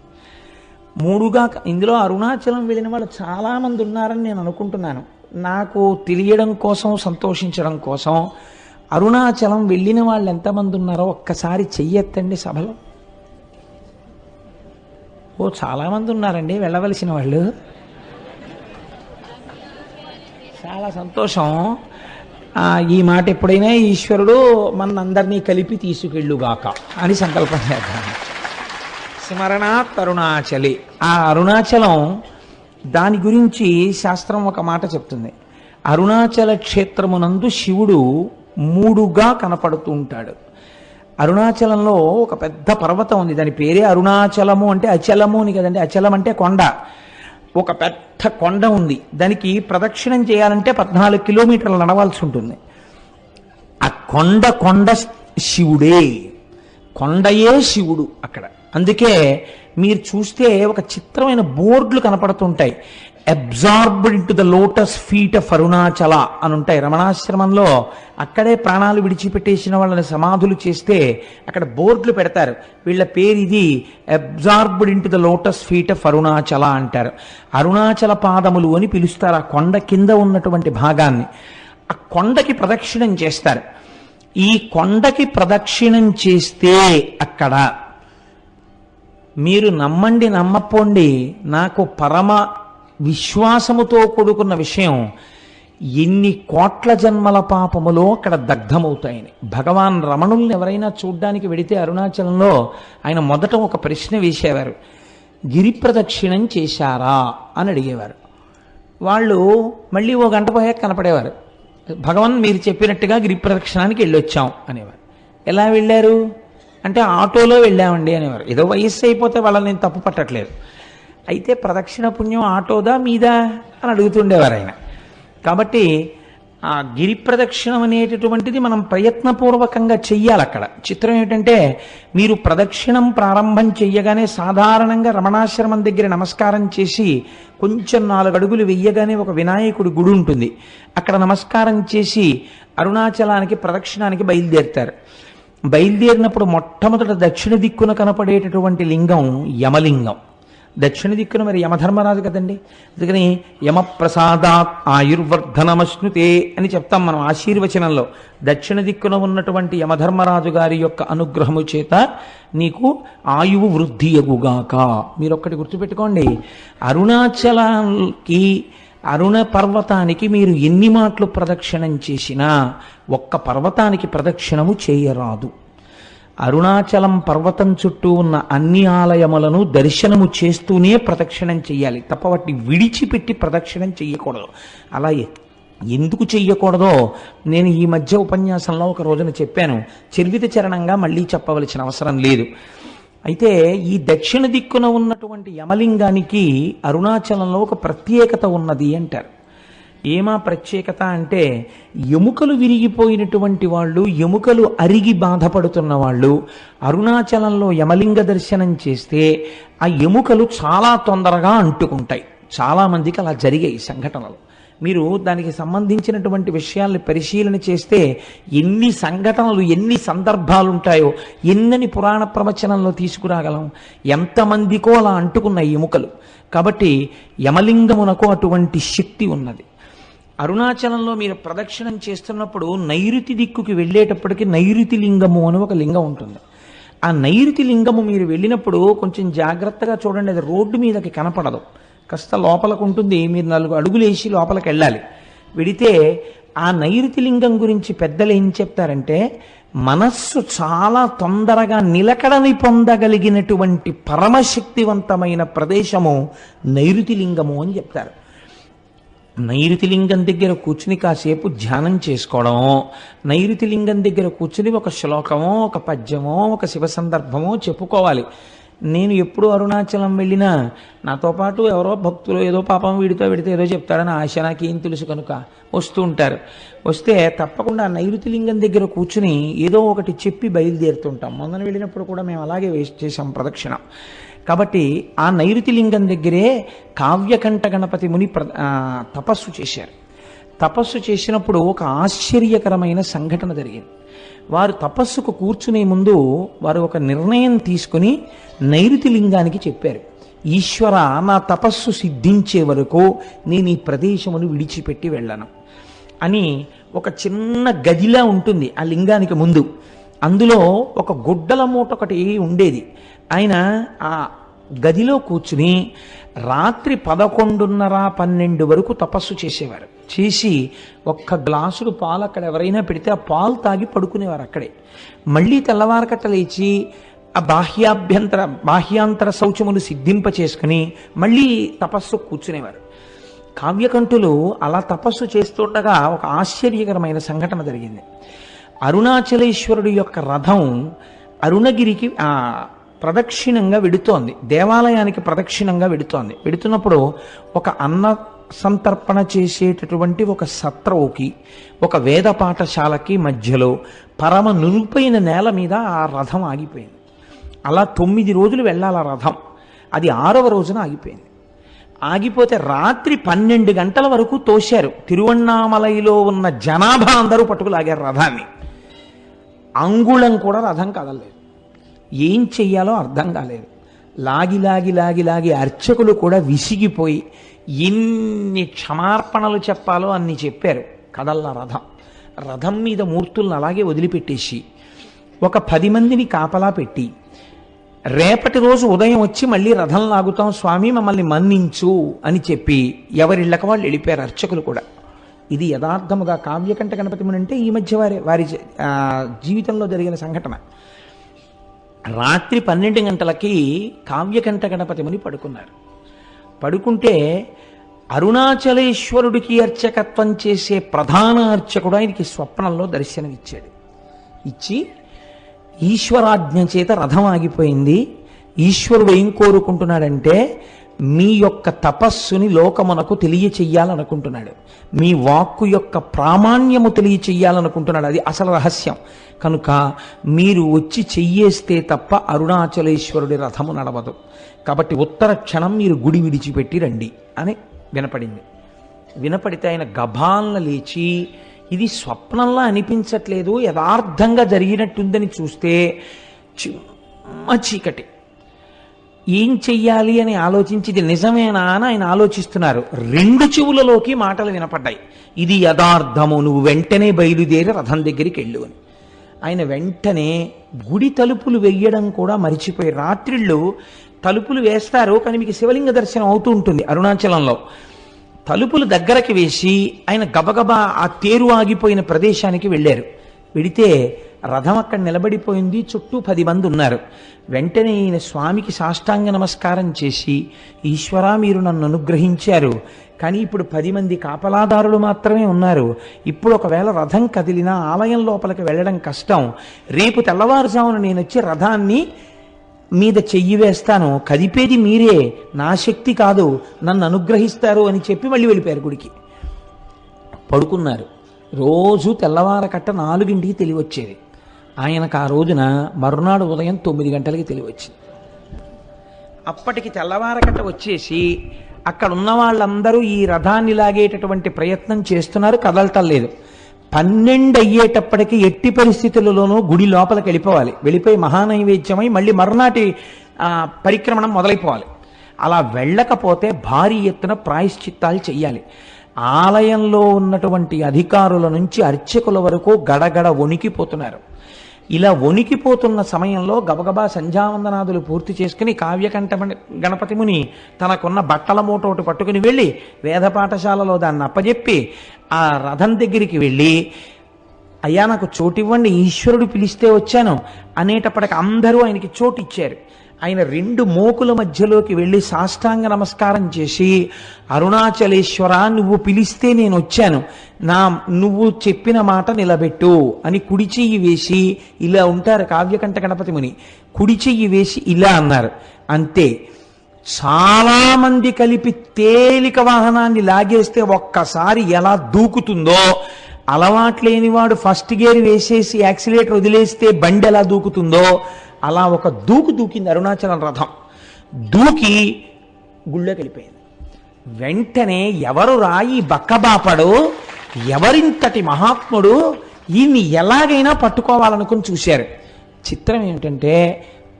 మూడుగా, ఇందులో అరుణాచలం వెళ్ళిన వాళ్ళు చాలామంది ఉన్నారని నేను అనుకుంటున్నాను. నాకు తెలియడం కోసం, సంతోషించడం కోసం, అరుణాచలం వెళ్ళిన వాళ్ళు ఎంతమంది ఉన్నారో ఒక్కసారి చెయ్యెత్తండి సభలో. ఓ చాలామంది ఉన్నారండి వెళ్ళవలసిన వాళ్ళు, చాలా సంతోషం. ఈ మాట ఎప్పుడైనా ఈశ్వరుడు మనందరినీ కలిపి తీసుకెళ్ళుగాక అని సంకల్పం చేద్దాం. స్మరణాత్ అరుణాచలి, ఆ అరుణాచలం దాని గురించి శాస్త్రం ఒక మాట చెప్తుంది. అరుణాచల క్షేత్రమునందు శివుడు మూడుగా కనపడుతూ ఉంటాడు. అరుణాచలంలో ఒక పెద్ద పర్వతం ఉంది, దాని పేరే అరుణాచలము. అంటే అచలము అని కదండి, అచలం అంటే కొండ. ఒక పెద్ద కొండ ఉంది, దానికి ప్రదక్షిణం చేయాలంటే 14 కిలోమీటర్లు నడవాల్సి ఉంటుంది. ఆ కొండ శివుడే, కొండయే శివుడు అక్కడ. అందుకే మీరు చూస్తే ఒక చిత్రమైన బోర్డులు కనపడుతుంటాయి, absorbed in to the lotus feet of Arunachala అని ఉంటాయి. రమణాశ్రమంలో అక్కడే ప్రాణాలు విడిచిపెట్టేసిన వాళ్ళని సమాధులు చేస్తే అక్కడ బోర్డులు పెడతారు, వీళ్ళ పేరు ఇది, absorbed in to the lotus feet of Arunachala అంటారు. అరుణాచల పాదములు అని పిలుస్తారు ఆ కొండ కింద ఉన్నటువంటి భాగాన్ని. ఆ కొండకి ప్రదక్షిణం చేస్తారు. ఈ కొండకి ప్రదక్షిణం చేస్తే అక్కడ మీరు నమ్మండి నమ్మపోండి, నాకు పరమ విశ్వాసముతో కూడుకున్న విషయం, ఎన్ని కోట్ల జన్మల పాపములో అక్కడ దగ్ధమవుతాయని. భగవాన్ రమణుల్ని ఎవరైనా చూడ్డానికి వెడితే అరుణాచలంలో ఆయన మొదట ఒక ప్రశ్న వేసేవారు, గిరి ప్రదక్షిణం చేశారా అని అడిగేవారు. వాళ్ళు మళ్ళీ ఓ గంట పోయాక కనపడేవారు, భగవాన్ మీరు చెప్పినట్టుగా గిరి ప్రదక్షిణానికి వెళ్ళొచ్చాం అనేవారు. ఎలా వెళ్ళారు అంటే ఆటోలో వెళ్ళామండి అనేవారు. ఏదో వయస్సు అయిపోతే వాళ్ళని నేను తప్పు పట్టట్లేదు, అయితే ప్రదక్షిణ పుణ్యం ఆటోదా మీదా అని అడుగుతుండేవారు ఆయన. కాబట్టి ఆ గిరి ప్రదక్షిణం అనేటటువంటిది మనం ప్రయత్నపూర్వకంగా చెయ్యాలి. అక్కడ చిత్రం ఏమిటంటే, మీరు ప్రదక్షిణం ప్రారంభం చెయ్యగానే సాధారణంగా రమణాశ్రమం దగ్గర నమస్కారం చేసి కొంచెం 4 అడుగులు వెయ్యగానే ఒక వినాయకుడి గుడి ఉంటుంది, అక్కడ నమస్కారం చేసి అరుణాచలానికి ప్రదక్షిణానికి బయలుదేరుతారు. బయలుదేరినప్పుడు మొట్టమొదట దక్షిణ దిక్కున కనపడేటటువంటి లింగం యమలింగం. దక్షిణ దిక్కున మరి యమధర్మరాజు కదండి, అందుకని యమప్రసాదాత్ ఆయుర్వర్ధనమశ్నుతే అని చెప్తాం మనం ఆశీర్వచనంలో. దక్షిణ దిక్కున ఉన్నటువంటి యమధర్మరాజు గారి యొక్క అనుగ్రహము చేత నీకు ఆయువు వృద్ధి అగుగాక. మీరు ఒక్కటి గుర్తుపెట్టుకోండి, అరుణాచలానికి, అరుణ పర్వతానికి మీరు ఎన్ని మాటలు ప్రదక్షిణం చేసినా ఒక్క పర్వతానికి ప్రదక్షిణము చేయరాదు. అరుణాచలం పర్వతం చుట్టూ ఉన్న అన్ని ఆలయములను దర్శనము చేస్తూనే ప్రదక్షిణం చెయ్యాలి తప్ప వాటిని విడిచిపెట్టి ప్రదక్షిణం చెయ్యకూడదు. అలా ఎందుకు చెయ్యకూడదో నేను ఈ మధ్య ఉపన్యాసంలో ఒక రోజున చెప్పాను, చర్విత చరణంగా మళ్ళీ చెప్పవలసిన అవసరం లేదు. అయితే ఈ దక్షిణ దిక్కున ఉన్నటువంటి యమలింగానికి అరుణాచలంలో ఒక ప్రత్యేకత ఉన్నది అంటారు. ఏమా ప్రత్యేకత అంటే, ఎముకలు విరిగిపోయినటువంటి వాళ్ళు, ఎముకలు అరిగి బాధపడుతున్న వాళ్ళు అరుణాచలంలో యమలింగ దర్శనం చేస్తే ఆ ఎముకలు చాలా తొందరగా అంటుకుంటాయి. చాలామందికి అలా జరిగాయి సంఘటనలు. మీరు దానికి సంబంధించినటువంటి విషయాల్ని పరిశీలన చేస్తే ఎన్ని సంఘటనలు, ఎన్ని సందర్భాలు ఉంటాయో, ఎన్నని పురాణ ప్రవచనంలో తీసుకురాగలం. ఎంతమందికో అలా అంటుకున్న ఎముకలు. కాబట్టి యమలింగమునకు అటువంటి శక్తి ఉన్నది. అరుణాచలంలో మీరు ప్రదక్షిణం చేస్తున్నప్పుడు నైరుతి దిక్కుకి వెళ్ళేటప్పటికి నైరుతి లింగము అని ఒక లింగం ఉంటుంది. ఆ నైరుతి లింగము మీరు వెళ్ళినప్పుడు కొంచెం జాగ్రత్తగా చూడండి, అది రోడ్డు మీదకి కనపడదు, కాస్త లోపలకు ఉంటుంది. మీరు 4 అడుగులు వేసి లోపలికి వెళ్ళాలి. వెడితే ఆ నైరుతి లింగం గురించి పెద్దలు ఏం చెప్తారంటే, మనస్సు చాలా తొందరగా నిలకడని పొందగలిగినటువంటి పరమశక్తివంతమైన ప్రదేశము నైరుతి లింగము అని చెప్తారు. నైరుతి లింగం దగ్గర కూర్చుని కాసేపు ధ్యానం చేసుకోవడం, నైరుతి లింగం దగ్గర కూర్చుని ఒక శ్లోకమో, ఒక పద్యమో, ఒక శివ సందర్భమో చెప్పుకోవాలి. నేను ఎప్పుడు అరుణాచలం వెళ్ళినా నాతో పాటు ఎవరో భక్తులు ఏదో పాపం వీడితో పెడితే ఏదో చెప్తాడని ఆశ, నాకేం తెలుసు కనుక వస్తూ ఉంటారు. వస్తే తప్పకుండా నైరుతి లింగం దగ్గర కూర్చుని ఏదో ఒకటి చెప్పి బయలుదేరుతుంటాం. మొన్న వెళ్ళినప్పుడు కూడా మేము అలాగే చేసాం ప్రదక్షిణ. కాబట్టి ఆ నైరుతి లింగం దగ్గరే కావ్యకంఠ గణపతి ముని తపస్సు చేశారు. తపస్సు చేసినప్పుడు ఒక ఆశ్చర్యకరమైన సంఘటన జరిగింది. వారు తపస్సుకు కూర్చునే ముందు వారు ఒక నిర్ణయం తీసుకుని నైరుతి లింగానికి చెప్పారు, ఈశ్వర, నా తపస్సు సిద్ధించే వరకు నేను ఈ ప్రదేశమును విడిచిపెట్టి వెళ్ళను అని. ఒక చిన్న గదిలా ఉంటుంది ఆ లింగానికి ముందు. అందులో ఒక గుడ్డల మూట ఒకటి ఉండేది. ఆయన ఆ గదిలో కూర్చుని రాత్రి 11:30-12 వరకు తపస్సు చేసేవారు. చేసి ఒక్క గ్లాసుడు పాలు అక్కడ ఎవరైనా పెడితే ఆ పాలు తాగి పడుకునేవారు అక్కడే. మళ్ళీ తెల్లవారకట్ట లేచి ఆ బాహ్యాంతర శౌచములు సిద్ధింప చేసుకుని మళ్ళీ తపస్సు కూర్చునేవారు. కావ్యకంఠులు అలా తపస్సు చేస్తుండగా ఒక ఆశ్చర్యకరమైన సంఘటన జరిగింది. అరుణాచలేశ్వరుడు యొక్క రథం అరుణగిరికి ప్రదక్షిణంగా వెడుతోంది, దేవాలయానికి ప్రదక్షిణంగా వెడుతోంది. వెడుతున్నప్పుడు ఒక అన్న సంతర్పణ చేసేటటువంటి ఒక సత్రవుకి, ఒక వేద పాఠశాలకి మధ్యలో పరమ నునుపైన నేల మీద ఆ రథం ఆగిపోయింది. అలా 9 రోజులు వెళ్ళాలి ఆ రథం. అది 6వ రోజున ఆగిపోయింది. ఆగిపోతే రాత్రి 12 గంటల వరకు తోశారు. తిరువణ్ణామలైలో ఉన్న జనాభా అందరూ పట్టుకులాగారు రథాన్ని. అంగుళం కూడా రథం కదలలేదు. ఏం చెయ్యాలో అర్థం కాలేదు. లాగి లాగి లాగి లాగి అర్చకులు కూడా విసిగిపోయి ఎన్ని క్షమార్పణలు చెప్పాలో అన్ని చెప్పారు. కదల్లా రథం. రథం మీద మూర్తులను అలాగే వదిలిపెట్టేసి ఒక 10 మందిని కాపలా పెట్టి, రేపటి రోజు ఉదయం వచ్చి మళ్ళీ రథం లాగుతాం స్వామి, మమ్మల్ని మన్నించు అని చెప్పి ఎవరిళ్ళక వాళ్ళు వెళ్ళిపోయారు అర్చకులు కూడా. ఇది యథార్థముగా కావ్యకంఠ గణపతి ముని అంటే ఈ మధ్య వారి జీవితంలో జరిగిన సంఘటన. రాత్రి 12 గంటలకి కావ్యకంఠ గణపతి ముని పడుకున్నారు. పడుకుంటే అరుణాచలేశ్వరుడికి అర్చకత్వం చేసే ప్రధాన అర్చకుడు ఆయనకి స్వప్నంలో దర్శనమిచ్చాడు. ఇచ్చి, ఈశ్వరాజ్ఞ చేత రథం ఆగిపోయింది, ఈశ్వరుడు ఏం కోరుకుంటున్నాడంటే మీ యొక్క తపస్సుని లోకమునకు తెలియచెయ్యాలనుకుంటున్నాడు, మీ వాక్కు యొక్క ప్రామాణ్యము తెలియచెయ్యాలనుకుంటున్నాడు. అది అసలు రహస్యం. కనుక మీరు వచ్చి చెయ్యేస్తే తప్ప అరుణాచలేశ్వరుడి రథము నడవదు. కాబట్టి ఉత్తర క్షణం మీరు గుడి విడిచిపెట్టి రండి అని వినపడింది. వినపడితే ఆయన గభాలను లేచి, ఇది స్వప్నంలా అనిపించట్లేదు, యథార్థంగా జరిగినట్టుందని చూస్తే చిమ్మ చీకటి. ఏం చెయ్యాలి అని ఆలోచించి ఇది నిజమేనా అని ఆయన ఆలోచిస్తున్నారు. 2 చెవులలోకి మాటలు వినపడ్డాయి, ఇది యథార్థము, నువ్వు వెంటనే బయలుదేరి రథం దగ్గరికి వెళ్ళు అని. ఆయన వెంటనే గుడి తలుపులు వెయ్యడం కూడా మరిచిపోయి, రాత్రిళ్ళు తలుపులు వేస్తారు కానీ మీకు శివలింగ దర్శనం అవుతూ ఉంటుంది అరుణాచలంలో. తలుపులు దగ్గరకి వేసి ఆయన గబగబా ఆ తేరు ఆగిపోయిన ప్రదేశానికి వెళ్ళారు. వెడితే రథం అక్కడ నిలబడిపోయింది, చుట్టూ 10 మంది ఉన్నారు. వెంటనే ఈయన స్వామికి సాష్టాంగ నమస్కారం చేసి, ఈశ్వరా మీరు నన్ను అనుగ్రహించారు, కానీ ఇప్పుడు 10 మంది కాపలాదారులు మాత్రమే ఉన్నారు. ఇప్పుడు ఒకవేళ రథం కదిలినా ఆలయం లోపలికి వెళ్ళడం కష్టం. రేపు తెల్లవారుజామున నేను వచ్చి రథాన్ని మీద చెయ్యి వేస్తాను, కదిపేది మీరే, నా శక్తి కాదు, నన్ను అనుగ్రహిస్తారు అని చెప్పి మళ్ళీ వెళ్ళిపోయారు గుడికి. పడుకున్నారు. రోజు తెల్లవారకట్ట 4ంటికి తెలివచ్చేది. ఆయనకు ఆ రోజున మరునాడు ఉదయం 9 గంటలకి తెలివచ్చింది. అప్పటికి తెల్లవారకట్ట వచ్చేసి అక్కడ ఉన్న వాళ్ళందరూ ఈ రథాన్ని లాగేటటువంటి ప్రయత్నం చేస్తున్నారు, కదలటం లేదు. 12 అయ్యేటప్పటికి ఎట్టి పరిస్థితులలోనూ గుడి లోపలికి వెళ్ళిపోయి మహానైవేద్యమై మళ్ళీ మరునాటి పరిక్రమణం మొదలైపోవాలి. అలా వెళ్ళకపోతే భారీ ఎత్తున ప్రాయశ్చిత్తాలు చెయ్యాలి. ఆలయంలో ఉన్నటువంటి అధికారుల నుంచి అర్చకుల వరకు గడగడ వణికిపోతున్నారు. ఇలా వణికిపోతున్న సమయంలో గబగబా సంధ్యావందనాదులు పూర్తి చేసుకుని కావ్యకంఠ గణపతి ముని తనకున్న బట్టల మూట ఒకటి పట్టుకుని వెళ్ళి వేద పాఠశాలలో దాన్ని అప్పజెప్పి ఆ రథం దగ్గరికి వెళ్ళి, అయ్యా నాకు చోటివ్వండి, ఈశ్వరుడు పిలిస్తే వచ్చాను అనేటప్పటికి అందరూ ఆయనకి చోటు ఇచ్చారు. ఆయన 2 మోకుల మధ్యలోకి వెళ్ళి సాష్టాంగ నమస్కారం చేసి, అరుణాచలేశ్వర నువ్వు పిలిస్తే నేను వచ్చాను, నువ్వు చెప్పిన మాట నిలబెట్టు అని కుడి చెయ్యి వేసి, ఇలా ఉంటారు కావ్యకంఠ గణపతి ముని, కుడి చెయ్యి వేసి ఇలా అన్నారు. అంతే. చాలా మంది కలిపి తేలిక వాహనాన్ని లాగేస్తే ఒక్కసారి ఎలా దూకుతుందో, అలవాట్లేనివాడు ఫస్ట్ గేర్ వేసేసి యాక్సిలేటర్ వదిలేస్తే బండి ఎలా దూకుతుందో అలా ఒక దూకింది అరుణాచలం రథం. దూకి గుళ్ళోకి వెళ్ళిపోయింది. వెంటనే ఎవరు రాయి బక్కబాపడు, ఎవరింతటి మహాత్ముడు, ఈయన్ని ఎలాగైనా పట్టుకోవాలనుకుని చూశారు. చిత్రం ఏమిటంటే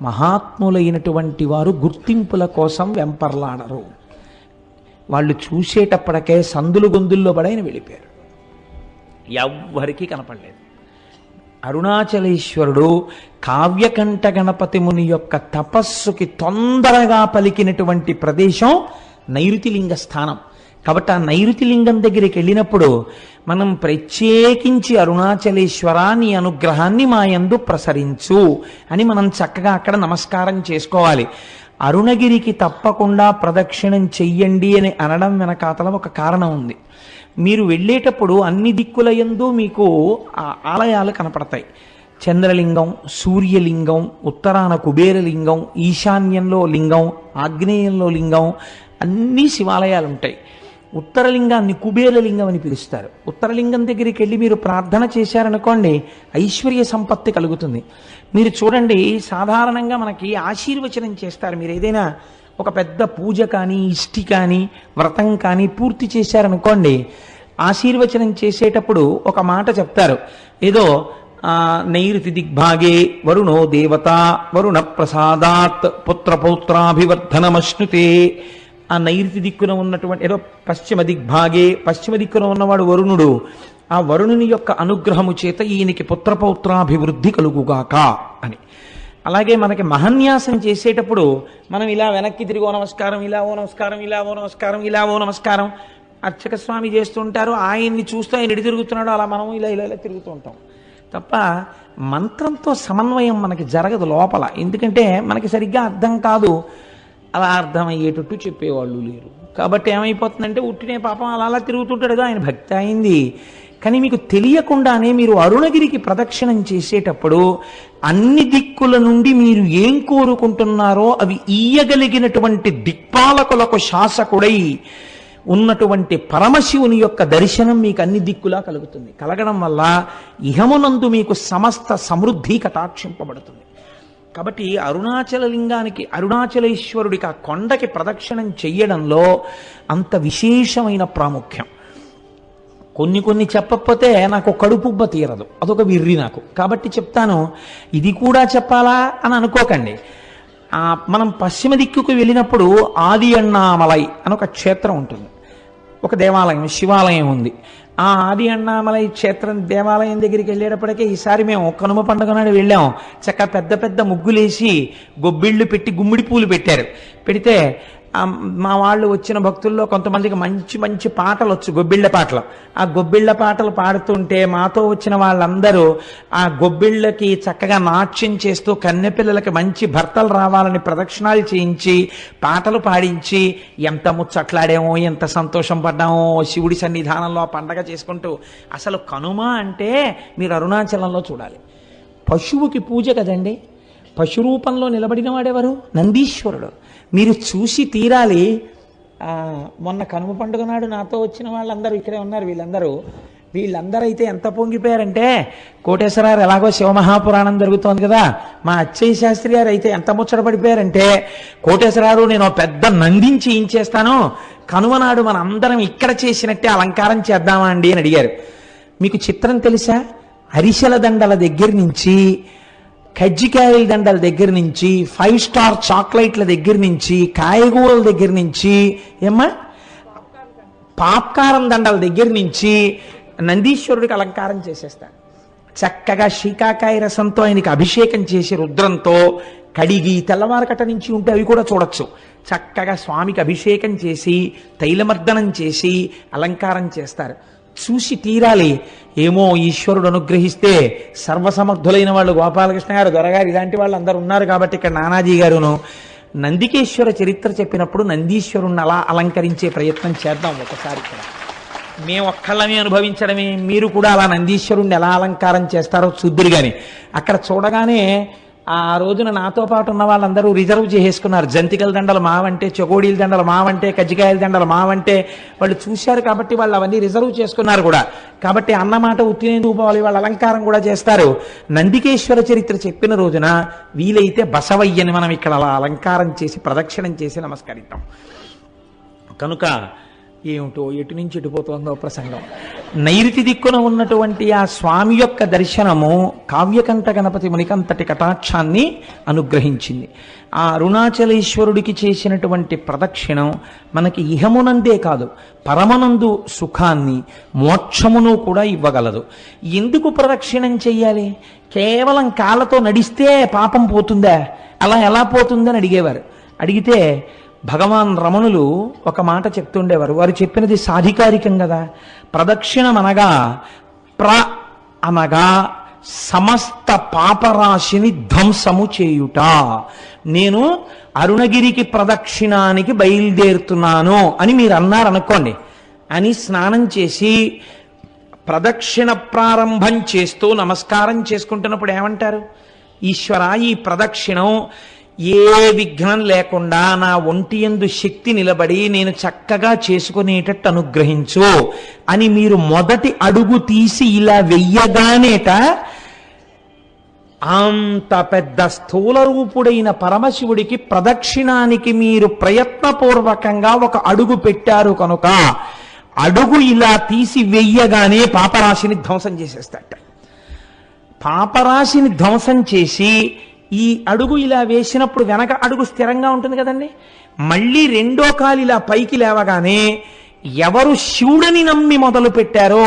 మహాత్ములైనటువంటి వారు గుర్తింపుల కోసం వెంపర్లాడరు. వాళ్ళు చూసేటప్పటికే సందులు గొంతుల్లో పడైన వెళ్ళిపోయారు. ఎవ్వరికీ కనపడలేదు. అరుణాచలేశ్వరుడు కావ్యకంఠ గణపతి ముని యొక్క తపస్సుకి తొందరగా పలికినటువంటి ప్రదేశం నైరుతిలింగ స్థానం. కాబట్టి ఆ నైరుతిలింగం దగ్గరికి వెళ్ళినప్పుడు మనం ప్రత్యేకించి అరుణాచలేశ్వర నీ అనుగ్రహాన్ని మా యందు ప్రసరించు అని మనం చక్కగా అక్కడ నమస్కారం చేసుకోవాలి. అరుణగిరికి తప్పకుండా ప్రదక్షిణం చెయ్యండి అని అనడం వెనకాతల ఒక కారణం ఉంది. మీరు వెళ్ళేటప్పుడు అన్ని దిక్కుల యందు మీకు ఆలయాలు కనపడతాయి. చంద్రలింగం, సూర్యలింగం, ఉత్తరాన కుబేరలింగం, ఈశాన్యంలో లింగం, ఆగ్నేయంలో లింగం, అన్ని శివాలయాలు ఉంటాయి. ఉత్తరలింగాన్ని కుబేరలింగం అని పిలుస్తారు. ఉత్తరలింగం దగ్గరికి వెళ్ళి మీరు ప్రార్థన చేశారనుకోండి, ఐశ్వర్య సంపత్తి కలుగుతుంది. మీరు చూడండి, సాధారణంగా మనకి ఆశీర్వచనం చేస్తారు. మీరు ఏదైనా ఒక పెద్ద పూజ కానీ, ఇష్టి కానీ, వ్రతం కానీ పూర్తి చేశారనుకోండి, ఆశీర్వచనం చేసేటప్పుడు ఒక మాట చెప్తారు. ఏదో నైరుతి దిగ్భాగే వరుణో దేవత వరుణ ప్రసాదాత్ పుత్రపౌత్రాభివర్ధనమశ్నుతే. ఆ నైరుతి దిక్కున ఉన్నటువంటి ఏదో పశ్చిమ దిగ్భాగే, పశ్చిమ దిక్కున ఉన్నవాడు వరుణుడు, ఆ వరుణుని యొక్క అనుగ్రహము చేత ఈయనకి పుత్రపౌత్రాభివృద్ధి కలుగుగాక అని. అలాగే మనకి మహన్యాసం చేసేటప్పుడు మనం ఇలా వెనక్కి తిరిగో నమస్కారం, ఇలా ఓ నమస్కారం, ఇలా ఓ నమస్కారం, ఇలా ఓ నమస్కారం అర్చక స్వామి చేస్తుంటారు. ఆయన్ని చూస్తూ ఆయన ఎడి తిరుగుతున్నాడు, అలా మనం ఇలా ఇలా ఇలా తిరుగుతూ ఉంటాం తప్ప మంత్రంతో సమన్వయం మనకి జరగదు లోపల. ఎందుకంటే మనకి సరిగ్గా అర్థం కాదు, అలా అర్థమయ్యేటట్టు చెప్పేవాళ్ళు లేరు. కాబట్టి ఏమైపోతుందంటే ఉట్టినే పాపం అలా అలా తిరుగుతుంటాడు, ఆయన భక్తి అయింది. కానీ మీకు తెలియకుండానే మీరు అరుణగిరికి ప్రదక్షిణం చేసేటప్పుడు అన్ని దిక్కుల నుండి మీరు ఏం కోరుకుంటున్నారో అవి ఇయ్యగలిగినటువంటి దిక్పాలకులకు శాసకుడై ఉన్నటువంటి పరమశివుని యొక్క దర్శనం మీకు అన్ని దిక్కులా కలుగుతుంది. కలగడం వల్ల ఇహమునందు మీకు సమస్త సమృద్ధి కటాక్షింపబడుతుంది. కాబట్టి అరుణాచల లింగానికి, అరుణాచలేశ్వరుడికి, ఆ కొండకి ప్రదక్షిణం చెయ్యడంలో అంత విశేషమైన ప్రాముఖ్యం. కొన్ని చెప్పకపోతే నాకు కడుపుబ్బ తీరదు, అదొక విర్రి నాకు. కాబట్టి చెప్తాను, ఇది కూడా చెప్పాలా అని అనుకోకండి. మనం పశ్చిమ దిక్కుకు వెళ్ళినప్పుడు ఆది అన్నామలై అని ఒక క్షేత్రం ఉంటుంది, ఒక దేవాలయం, శివాలయం ఉంది. ఆ ఆది అన్నామలై క్షేత్రం దేవాలయం దగ్గరికి వెళ్ళేటప్పటికే ఈసారి మేము కనుమ పండుగ నాడు వెళ్ళాం. చక్కగా పెద్ద పెద్ద ముగ్గులేసి గొబ్బిళ్ళు పెట్టి గుమ్మిడి పూలు పెట్టారు. పెడితే మా వాళ్ళు వచ్చిన భక్తుల్లో కొంతమందికి మంచి మంచి పాటలు వచ్చు, గొబ్బిళ్ళ పాటలు. ఆ గొబ్బిళ్ళ పాటలు పాడుతుంటే మాతో వచ్చిన వాళ్ళందరూ ఆ గొబ్బిళ్ళకి చక్కగా నాట్యం చేస్తూ కన్నెపిల్లలకి మంచి భర్తలు రావాలని ప్రదక్షిణాలు చేయించి పాటలు పాడించి ఎంత ముచ్చట్లాడామో, ఎంత సంతోషం పడ్డామో శివుడి సన్నిధానంలో పండగ చేసుకుంటూ. అసలు కనుమ అంటే మీరు అరుణాచలంలో చూడాలి. పశువుకి పూజ కదండి. పశు రూపంలో నిలబడిన వాడెవరు? నందీశ్వరుడు. మీరు చూసి తీరాలి. మొన్న కనుమ పండుగ నాడు నాతో వచ్చిన వాళ్ళందరూ ఇక్కడే ఉన్నారు. వీళ్ళందరూ అయితే ఎంత పొంగిపోయారంటే, కోటేశ్వరరావు ఎలాగో శివమహాపురాణం జరుగుతోంది కదా, మా అచ్చయ్య శాస్త్రి గారు అయితే ఎంత ముచ్చట పడిపోయారంటే, కోటేశ్వరరావు నేను పెద్ద నందించి ఏం చేస్తాను, కనుమనాడు మన అందరం ఇక్కడ చేసినట్టే అలంకారం చేద్దామా అండి అని అడిగారు. మీకు చిత్రం తెలుసా? అరిసెల దండల దగ్గర నుంచి, కజ్జికాయల దండల దగ్గర నుంచి, 5 స్టార్ చాక్లెట్ల దగ్గర నుంచి, కాయగూరల దగ్గర నుంచి, ఏమ్మా పాప్కారం దండల దగ్గర నుంచి నందీశ్వరుడికి అలంకారం చేసేస్తాడు. చక్కగా శీకాకాయ రసంతో ఆయనకి అభిషేకం చేసి రుద్రంతో కడిగి తెల్లవారకట నుంచి ఉంటే అవి కూడా చూడొచ్చు. చక్కగా స్వామికి అభిషేకం చేసి తైలమర్దనం చేసి అలంకారం చేస్తారు. చూసి తీరాలి. ఏమో ఈశ్వరుడు అనుగ్రహిస్తే సర్వసమర్థులైన వాళ్ళు గోపాలకృష్ణ గారు, దొరగారు, ఇలాంటి వాళ్ళు అందరు ఉన్నారు కాబట్టి ఇక్కడ నానాజీ గారును నందికేశ్వర చరిత్ర చెప్పినప్పుడు నందీశ్వరుణ్ణి అలా అలంకరించే ప్రయత్నం చేద్దాం ఒకసారి. ఇక్కడ మేము ఒక్కళ్ళమే అనుభవించడమే, మీరు కూడా అలా నందీశ్వరుణ్ణి ఎలా అలంకారం చేస్తారో చూద్దురు. కానీ అక్కడ చూడగానే ఆ రోజున నాతో పాటు ఉన్న వాళ్ళందరూ రిజర్వ్ చేసేసుకున్నారు. జంతికల దండలు మావంటే, చెకోడీల దండలు మావంటే, కజ్జికాయల దండలు మావంటే వాళ్ళు చూశారు కాబట్టి వాళ్ళు అవన్నీ రిజర్వ్ చేసుకున్నారు కూడా. కాబట్టి అన్నమాట ఉత్తినేందుకు పోవాలి, వాళ్ళు అలంకారం కూడా చేస్తారు. నందికేశ్వర చరిత్ర చెప్పిన రోజున వీలైతే బసవయ్యని మనం ఇక్కడ అలా అలంకారం చేసి ప్రదక్షిణం చేసి నమస్కరిద్దాం. కనుక ఏమిటో ఎటు నుంచి ఎటుపోతుందో ప్రసంగం. నైరుతి దిక్కున ఉన్నటువంటి ఆ స్వామి యొక్క దర్శనము కావ్యకంఠ గణపతి మునికంతటి కటాక్షాన్ని అనుగ్రహించింది. ఆ అరుణాచలేశ్వరుడికి చేసినటువంటి ప్రదక్షిణం మనకి ఇహమునందే కాదు పరమనందు సుఖాన్ని మోక్షమును కూడా ఇవ్వగలదు. ఎందుకు ప్రదక్షిణం చెయ్యాలి? కేవలం కాళ్ళతో నడిస్తే పాపం పోతుందా? అలా ఎలా పోతుందని అడిగేవారు. అడిగితే భగవాన్ రమణులు ఒక మాట చెప్తుండేవారు. వారు చెప్పినది సాధికారికం కదా. ప్రదక్షిణం అనగా అనగా సమస్త పాపరాశిని ధ్వంసము చేయుట. నేను అరుణగిరికి ప్రదక్షిణానికి బయలుదేరుతున్నాను అని మీరు అన్నారనుకోండి, అని స్నానం చేసి ప్రదక్షిణ ప్రారంభం చేస్తూ నమస్కారం చేసుకుంటున్నప్పుడు ఏమంటారు? ఈశ్వర, ఈ ప్రదక్షిణం ఏ విఘ్నం లేకుండా నా ఒంటి యందు శక్తి నిలబడి నేను చక్కగా చేసుకునేటట్టు అనుగ్రహించు అని మీరు మొదటి అడుగు తీసి ఇలా వెయ్యగానేట అంత పెద్ద స్థూల రూపుడైన పరమశివుడికి ప్రదక్షిణానికి మీరు ప్రయత్నపూర్వకంగా ఒక అడుగు పెట్టారు కనుక అడుగు ఇలా తీసి వెయ్యగానే పాపరాశిని ధ్వంసం చేసేస్తాట. పాపరాశిని ధ్వంసం చేసి ఈ అడుగు ఇలా వేసినప్పుడు వెనక అడుగు స్థిరంగా ఉంటుంది కదండి. మళ్ళీ రెండో కాలు ఇలా పైకి లేవగానే ఎవరు శివుడిని నమ్మి మొదలు పెట్టారో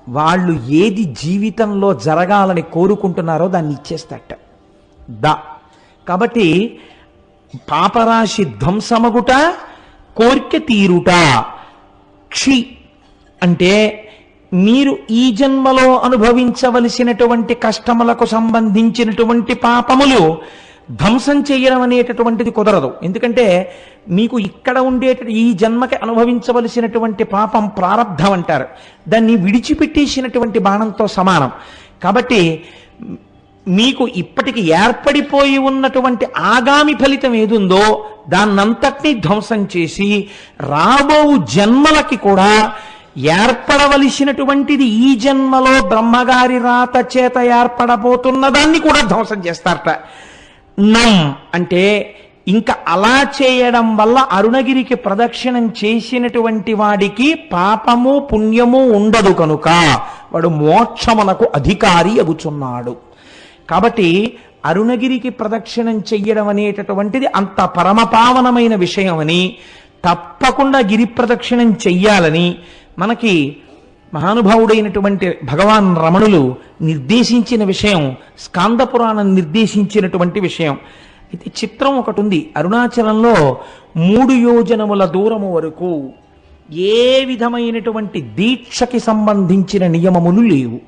వాళ్ళు ఏది జీవితంలో జరగాలని కోరుకుంటున్నారో దాన్ని ఇచ్చేస్తాట. కాబట్టి పాపరాశి ధ్వంసమగుట, కోర్కె తీరుట. క్షి అంటే మీరు ఈ జన్మలో అనుభవించవలసినటువంటి కష్టములకు సంబంధించినటువంటి పాపములు ధ్వంసం చేయడం అనేటటువంటిది కుదరదు. ఎందుకంటే మీకు ఇక్కడ ఈ జన్మకి అనుభవించవలసినటువంటి పాపం ప్రారబ్ధం అంటారు. దాన్ని విడిచిపెట్టేసినటువంటి బాణంతో సమానం. కాబట్టి మీకు ఇప్పటికి ఏర్పడిపోయి ఉన్నటువంటి ఆగామి ఫలితం ఏదుందో దాన్నంతటినీ ధ్వంసం చేసి రాబో జన్మలకి కూడా ఏర్పడవలసినటువంటిది ఈ జన్మలో బ్రహ్మగారి రాత చేత ఏర్పడబోతున్న దాన్ని కూడా ధ్వంసం చేస్తారట. అంటే ఇంకా అలా చేయడం వల్ల అరుణగిరికి ప్రదక్షిణం చేసినటువంటి వాడికి పాపము పుణ్యము ఉండదు కనుక వాడు మోక్షమునకు అధికారి అగుచున్నాడు. కాబట్టి అరుణగిరికి ప్రదక్షిణం చెయ్యడం అనేటటువంటిది అంత పరమపావనమైన విషయమని, తప్పకుండా గిరి ప్రదక్షిణం చెయ్యాలని మనకి మహానుభావుడైనటువంటి భగవాన్ రమణులు నిర్దేశించిన విషయం, స్కాంద పురాణం నిర్దేశించినటువంటి విషయం. అయితే చిత్రం ఒకటి ఉంది. అరుణాచలంలో 3 యోజనముల దూరము వరకు ఏ విధమైనటువంటి దీక్షకి సంబంధించిన నియమములు లేవు.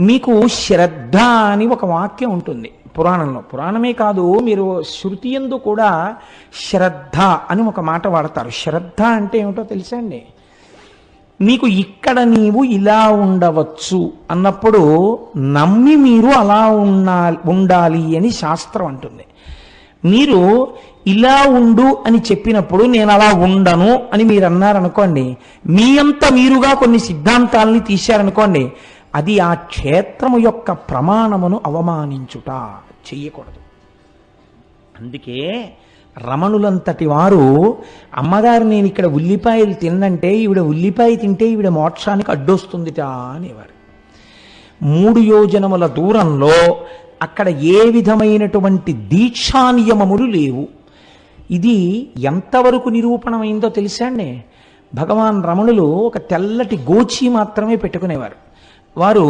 మీకు శ్రద్ధ అని ఒక వాక్యం ఉంటుంది పురాణంలో. పురాణమే కాదు, మీరు శృతి యందు కూడా శ్రద్ధ అని ఒక మాట వాడతారు. శ్రద్ధ అంటే ఏమిటో తెలుసా అండి? మీకు ఇక్కడ నీవు ఇలా ఉండవచ్చు అన్నప్పుడు నమ్మి మీరు అలా ఉండాలి అని శాస్త్రం అంటుంది. మీరు ఇలా ఉండు అని చెప్పినప్పుడు నేను అలా ఉండను అని మీరు అన్నారనుకోండి, మీ అంత మీరుగా కొన్ని సిద్ధాంతాలని తీశారనుకోండి, అది ఆ క్షేత్రము యొక్క ప్రమాణమును అవమానించుట, చెయ్యకూడదు. అందుకే రమణులంతటి వారు అమ్మగారు నేను ఇక్కడ ఉల్లిపాయలు తిన్నంటే ఈవిడ ఉల్లిపాయ తింటే ఈవిడ మోక్షానికి అడ్డొస్తుందిట అనేవారు. 3 యోజనముల దూరంలో అక్కడ ఏ విధమైనటువంటి దీక్షా నియమములు లేవు. ఇది ఎంతవరకు నిరూపణమైందో తెలుసా అండి? భగవాన్ రమణులు ఒక తెల్లటి గోచి మాత్రమే పెట్టుకునేవారు. వారు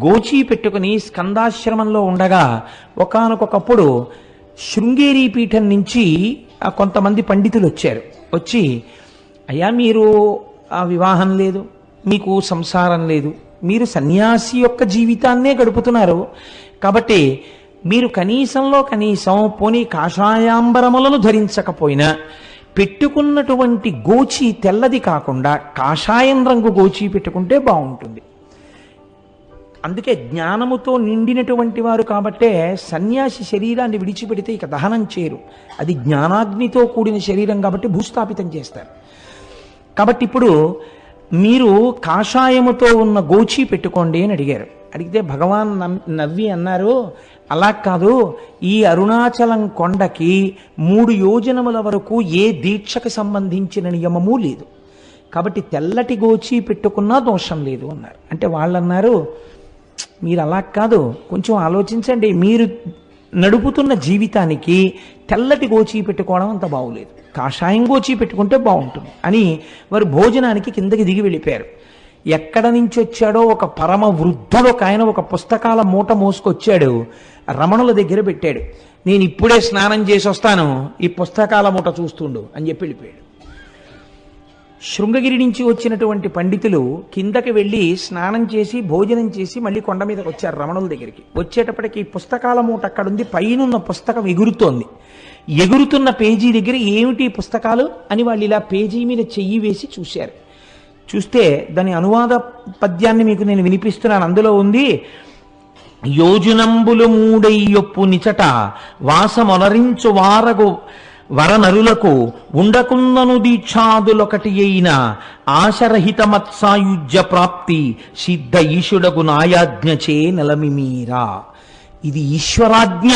గోచి పెట్టుకుని స్కందాశ్రమంలో ఉండగా ఒకానొకప్పుడు శృంగేరి పీఠం నుంచి కొంతమంది పండితులు వచ్చి అయ్యా మీరు ఆ వివాహం లేదు, మీకు సంసారం లేదు, మీరు సన్యాసి యొక్క జీవితాన్నే గడుపుతున్నారు, కాబట్టి మీరు కనీసంలో కనీసం పోనీ కాషాయాంబరములను ధరించకపోయినా పెట్టుకున్నటువంటి గోచి తెల్లది కాకుండా కాషాయం రంగు గోచి పెట్టుకుంటే బాగుంటుంది. అందుకే జ్ఞానముతో నిండినటువంటి వారు కాబట్టే సన్యాసి శరీరాన్ని విడిచిపెడితే ఇక దహనం చేయరు. అది జ్ఞానాగ్నితో కూడిన శరీరం కాబట్టి భూస్థాపితం చేస్తారు. కాబట్టి ఇప్పుడు మీరు కాషాయముతో ఉన్న గోచి పెట్టుకోండి అని అడిగారు. అడిగితే భగవాన్ నవ్వి అన్నారు, అలా కాదు, ఈ అరుణాచలం కొండకి 3 యోజనముల వరకు ఏ దీక్షకు సంబంధించిన నియమము లేదు, కాబట్టి తెల్లటి గోచి పెట్టుకున్నా దోషం లేదు అన్నారు. అంటే వాళ్ళు అన్నారు, మీరు అలా కాదు, కొంచెం ఆలోచించండి, మీరు నడుపుతున్న జీవితానికి తెల్లటి గోచి పెట్టుకోవడం అంత బాగులేదు, కాషాయం గోచి పెట్టుకుంటే బాగుంటుంది అని వారు భోజనానికి కిందకి దిగి వెళ్ళిపోయారు. ఎక్కడ నుంచి వచ్చాడో ఒక పరమ వృద్ధుడు ఒక ఆయన ఒక పుస్తకాల మూట మోసుకొచ్చాడు, రమణుల దగ్గర పెట్టాడు. నేను ఇప్పుడే స్నానం చేసి వస్తాను, ఈ పుస్తకాల మూట చూస్తుండు అని చెప్పి వెళ్ళిపోయాడు. శృంగగిరి నుంచి వచ్చినటువంటి పండితులు కిందకి వెళ్ళి స్నానం చేసి భోజనం చేసి మళ్ళీ కొండ మీదకి వచ్చారు రమణుల దగ్గరికి. వచ్చేటప్పటికి పుస్తకాల మూట అక్కడుంది, పైనున్న పుస్తకం ఎగురుతోంది. ఎగురుతున్న పేజీ దగ్గర ఏమిటి పుస్తకాలు అని వాళ్ళు ఇలా పేజీ మీద చెయ్యి వేసి చూశారు. చూస్తే దాని అనువాద పద్యాన్ని మీకు నేను వినిపిస్తున్నాను. అందులో ఉంది, యోజనంబులు 3 నిచట వాసమొనరించు వారగు వరనరులకు ఉండకుందను దీక్షాదులొకటి అయిన ఆశరహిత మత్సాయుజ్య ప్రాప్తి సిద్ధ ఈశుడకు నాయాజ్ఞచే నెలమిమీరా. ఇది ఈశ్వరాజ్ఞ.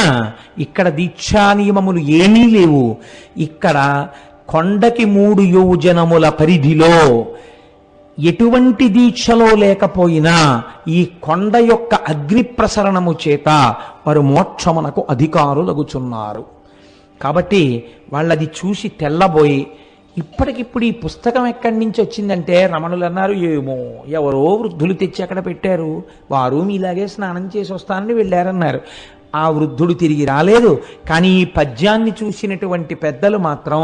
ఇక్కడ దీక్షా నియమములు ఏమీ లేవు. ఇక్కడ కొండకి 3 యోజనముల పరిధిలో ఎటువంటి దీక్షలో లేకపోయినా ఈ కొండ యొక్క అగ్ని ప్రసరణము చేత వారు మోక్షమునకు అధికారులగుచున్నారు. కాబట్టి వాళ్ళది చూసి తెల్లబోయి, ఇప్పటికిప్పుడు ఈ పుస్తకం ఎక్కడి నుంచి వచ్చిందంటే రమణులు అన్నారు, ఏమో ఎవరో వృద్ధులు తెచ్చి అక్కడ పెట్టారు, వారు మీలాగే స్నానం చేసి వస్తానని వెళ్ళారన్నారు. ఆ వృద్ధుడు తిరిగి రాలేదు. కానీ ఈ పద్యాన్ని చూసినటువంటి పెద్దలు మాత్రం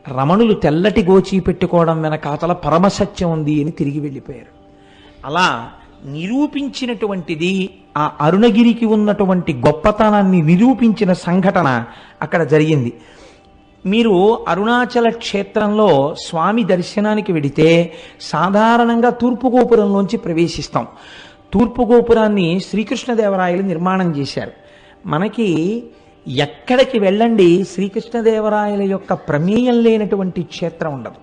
రమణులు తెల్లటి గోచి పెట్టుకోవడం వెనకాతల పరమసత్యం ఉంది అని తిరిగి వెళ్ళిపోయారు. అలా నిరూపించినటువంటిది ఆ అరుణగిరికి ఉన్నటువంటి గొప్పతనాన్ని నిరూపించిన సంఘటన అక్కడ జరిగింది. మీరు అరుణాచల క్షేత్రంలో స్వామి దర్శనానికి వెడితే సాధారణంగా తూర్పు గోపురంలోంచి ప్రవేశిస్తాం. తూర్పు గోపురాన్ని శ్రీకృష్ణదేవరాయలు నిర్మాణం చేశారు. మనకి ఎక్కడికి వెళ్ళండి శ్రీకృష్ణదేవరాయల యొక్క ప్రమేయం లేనటువంటి క్షేత్రం ఉండదు.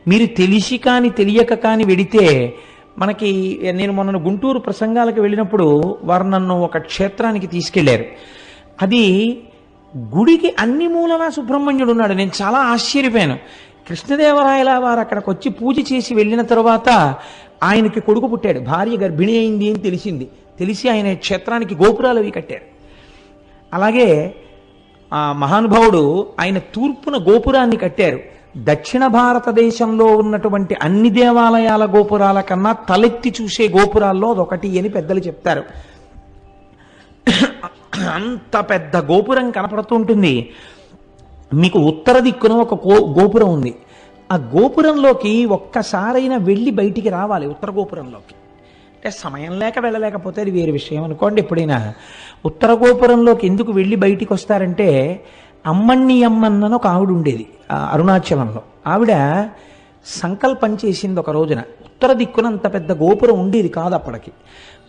మీరు తెలిసి కానీ తెలియక కానీ వెడితే, మనకి నేను మొన్న గుంటూరు ప్రసంగాలకు వెళ్ళినప్పుడు వారు నన్ను ఒక క్షేత్రానికి తీసుకెళ్లారు. అది గుడికి అన్ని మూలలా సుబ్రహ్మణ్యుడు ఉన్నాడు. నేను చాలా ఆశ్చర్యపోయాను. కృష్ణదేవరాయల వారు అక్కడికి వచ్చి పూజ చేసి వెళ్ళిన తర్వాత ఆయనకి కొడుకు పుట్టాడు, భార్య గర్భిణి అయింది అని తెలిసి ఆయన క్షేత్రానికి గోపురాలు అవి కట్టారు. అలాగే ఆ మహానుభావుడు ఆయన తూర్పున గోపురాన్ని కట్టారు. దక్షిణ భారతదేశంలో ఉన్నటువంటి అన్ని దేవాలయాల గోపురాల కన్నా తలెత్తి చూసే గోపురాల్లో అదొకటి అని పెద్దలు చెప్తారు. అంత పెద్ద గోపురం కనపడుతుంటుంది. మీకు ఉత్తర దిక్కున ఒక గోపురం ఉంది. ఆ గోపురంలోకి ఒక్కసారైనా వెళ్ళి బయటికి రావాలి. ఉత్తర గోపురంలోకి అంటే సమయం లేక వెళ్ళలేకపోతే అది వేరే విషయం అనుకోండి. ఎప్పుడైనా ఉత్తర గోపురంలోకి ఎందుకు వెళ్ళి బయటికి వస్తారంటే, అమ్మణ్ణి అమ్మన్నను ఒక ఆవిడ ఉండేది అరుణాచలంలో. ఆవిడ సంకల్పం చేసింది ఒక రోజున. ఉత్తర దిక్కున అంత పెద్ద గోపురం ఉండేది కాదు అప్పటికి.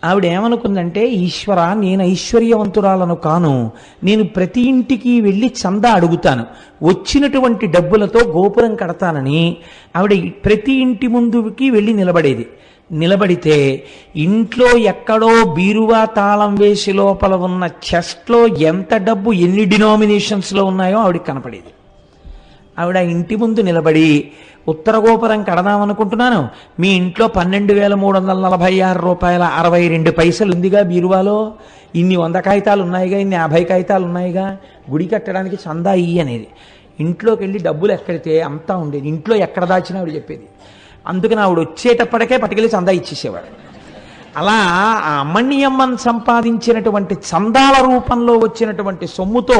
ఆవిడ ఏమనుకుందంటే, ఈశ్వర, నేను ఐశ్వర్యవంతురాలను కాను, నేను ప్రతి ఇంటికి వెళ్ళి చందా అడుగుతాను, వచ్చినటువంటి డబ్బులతో గోపురం కడతానని ఆవిడ ప్రతి ఇంటి ముందుకి వెళ్ళి నిలబడితే ఇంట్లో ఎక్కడో బీరువా తాళం వేసి లోపల ఉన్న చెస్ట్లో ఎంత డబ్బు ఎన్ని డినామినేషన్స్లో ఉన్నాయో ఆవిడకి కనపడేది. ఆవిడ ఇంటి ముందు నిలబడి ఉత్తర గోపురం కడదామనుకుంటున్నాను, మీ ఇంట్లో 12,346 రూపాయల 62 పైసలు ఉందిగా బీరువాలో, ఇన్ని 100 కాగితాలు ఉన్నాయిగా, ఇన్ని 50 కాగితాలు ఉన్నాయిగా, గుడి కట్టడానికి చందా ఇయ్యి అనేది. ఇంట్లోకి వెళ్ళి డబ్బులు ఎక్కడితే అంతా ఉండేది, ఇంట్లో ఎక్కడ దాచినా ఆవిడ చెప్పేది. అందుకని ఆవిడ వచ్చేటప్పటికే పట్టుకెళ్ళి చందా ఇచ్చేసేవాడు. అలా ఆ అమ్మణ్యమ్మన్ సంపాదించినటువంటి చందాల రూపంలో వచ్చినటువంటి సొమ్ముతో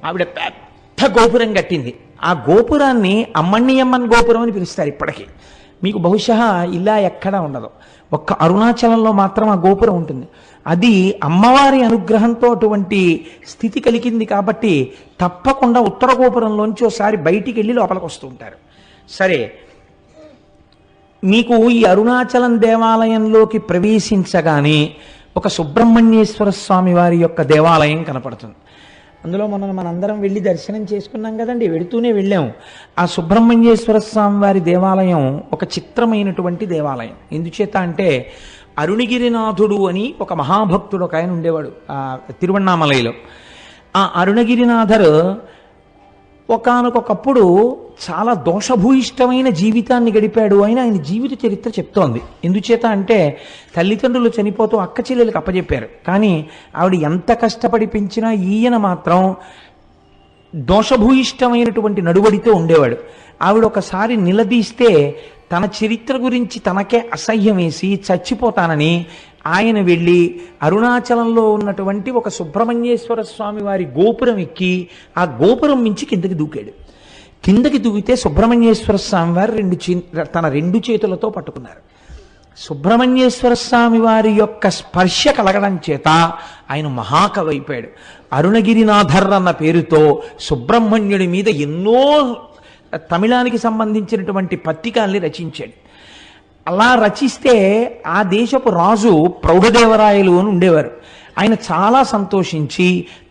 ఆవిడ పెద్ద గోపురం కట్టింది. ఆ గోపురాన్ని అమ్మణ్యమ్మన్ గోపురం అని పిలుస్తారు ఇప్పటికీ. మీకు బహుశా ఇలా ఎక్కడా ఉండదు, ఒక్క అరుణాచలంలో మాత్రం ఆ గోపురం ఉంటుంది. అది అమ్మవారి అనుగ్రహంతో అటువంటి స్థితి కలిగింది కాబట్టి తప్పకుండా ఉత్తర గోపురంలోంచి ఒకసారి బయటికి వెళ్ళి లోపలికి వస్తూ ఉంటారు. సరే, మీకు ఈ అరుణాచలం దేవాలయంలోకి ప్రవేశించగానే ఒక సుబ్రహ్మణ్యేశ్వర స్వామి వారి యొక్క దేవాలయం కనపడుతుంది. అందులో మనందరం వెళ్ళి దర్శనం చేసుకున్నాం కదండి, వెడుతూనే వెళ్ళాము. ఆ సుబ్రహ్మణ్యేశ్వర స్వామి వారి దేవాలయం ఒక చిత్రమైనటువంటి దేవాలయం. ఎందుచేత అంటే అరుణగిరినాథుడు అని ఒక మహాభక్తుడు ఒక ఆయన ఉండేవాడు ఆ తిరువణ్ణామలైలో. ఆ అరుణగిరినాథరు ఒకానొకప్పుడు చాలా దోషభూయిష్టమైన జీవితాన్ని గడిపాడు అని ఆయన జీవిత చరిత్ర చెప్తోంది. ఎందుచేత అంటే తల్లిదండ్రులు చనిపోతూ అక్క చెల్లెలకు అప్పచెప్పారు, కానీ ఆవిడ ఎంత కష్టపడి పెంచినా ఈయన మాత్రం దోషభూయిష్టమైనటువంటి నడువడితో ఉండేవాడు. ఆవిడ ఒకసారి నిలదీస్తే తన చరిత్ర గురించి తనకే అసహ్యం వేసి చచ్చిపోతానని ఆయన వెళ్ళి అరుణాచలంలో ఉన్నటువంటి ఒక సుబ్రహ్మణ్యేశ్వర స్వామి వారి గోపురం ఎక్కి ఆ గోపురం మించి కిందకి దూకాడు. కిందకి దూకితే సుబ్రహ్మణ్యేశ్వర స్వామి వారు తన రెండు చేతులతో పట్టుకున్నారు. సుబ్రహ్మణ్యేశ్వర స్వామి వారి యొక్క స్పర్శ కలగడం చేత ఆయన మహాకవి అయిపోయాడు. అరుణగిరినాథర్ అన్న పేరుతో సుబ్రహ్మణ్యుడి మీద ఎన్నో తమిళానికి సంబంధించినటువంటి పత్రికల్ని రచించాడు. అలా రచిస్తే ఆ దేశపు రాజు ప్రౌఢదేవరాయలు అని ఉండేవారు. ఆయన చాలా సంతోషించి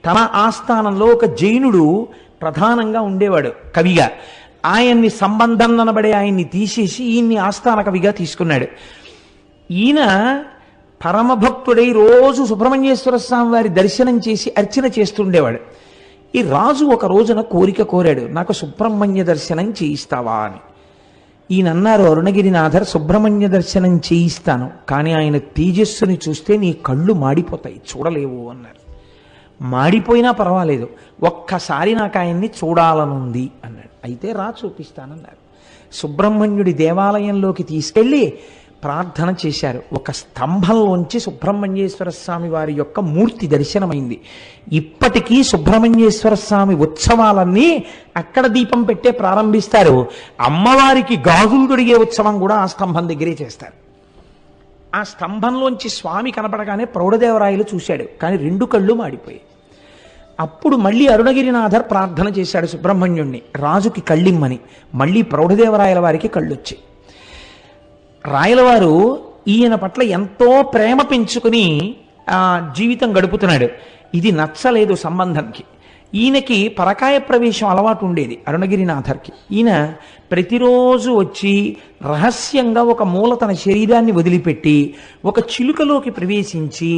తన ఆస్థానంలో ఒక జైనుడు ప్రధానంగా ఉండేవాడు కవిగా. ఆయన్ని సంబంధం అనబడే ఆయన్ని తీసేసి ఈయన్ని ఆస్థాన కవిగా తీసుకున్నాడు. ఈయన పరమభక్తుడై రోజు సుబ్రహ్మణ్యేశ్వర స్వామి వారి దర్శనం చేసి అర్చన చేస్తుండేవాడు. ఈ రాజు ఒక రోజున కోరిక కోరాడు, నాకు సుబ్రహ్మణ్య దర్శనం చేయిస్తావా అని. ఈయన అన్నారు, అరుణగిరినాథర్ సుబ్రహ్మణ్య దర్శనం చేయిస్తాను, కానీ ఆయన తేజస్సుని చూస్తే నీ కళ్ళు మాడిపోతాయి, చూడలేవు అన్నారు. మాడిపోయినా పర్వాలేదు, ఒక్కసారి నాకు ఆయన్ని చూడాలనుంది అన్నాడు. అయితే రా చూపిస్తానన్నారు. సుబ్రహ్మణ్యుడి దేవాలయంలోకి తీసుకెళ్ళి ప్రార్థన చేశారు. ఒక స్తంభంలోంచి సుబ్రహ్మణ్యేశ్వర స్వామి వారి యొక్క మూర్తి దర్శనమైంది. ఇప్పటికీ సుబ్రహ్మణ్యేశ్వర స్వామి ఉత్సవాలన్నీ అక్కడ దీపం పెట్టే ప్రారంభిస్తారు. అమ్మవారికి గాజులు తొడిగే ఉత్సవం కూడా ఆ స్తంభం దగ్గరే చేస్తారు. ఆ స్తంభంలోంచి స్వామి కనపడగానే ప్రౌఢదేవరాయలు చూశాడు, కానీ రెండు కళ్ళు మాడిపోయాయి. అప్పుడు మళ్ళీ అరుణగిరినాథర్ ప్రార్థన చేశాడు సుబ్రహ్మణ్యుణ్ణి, రాజుకి కళ్ళిమ్మని. మళ్ళీ ప్రౌఢదేవరాయల వారికి కళ్ళొచ్చాయి. రాయలవారు ఈయన పట్ల ఎంతో ప్రేమ పెంచుకుని జీవితం గడుపుతున్నాడు. ఇది నచ్చలేదు సంబంధానికి. ఈయనకి పరకాయ ప్రవేశం అలవాటు ఉండేది అరుణగిరినాథర్కి. ఈయన ప్రతిరోజు వచ్చి రహస్యంగా ఒక మూల తన శరీరాన్ని వదిలిపెట్టి ఒక చిలుకలోకి ప్రవేశించి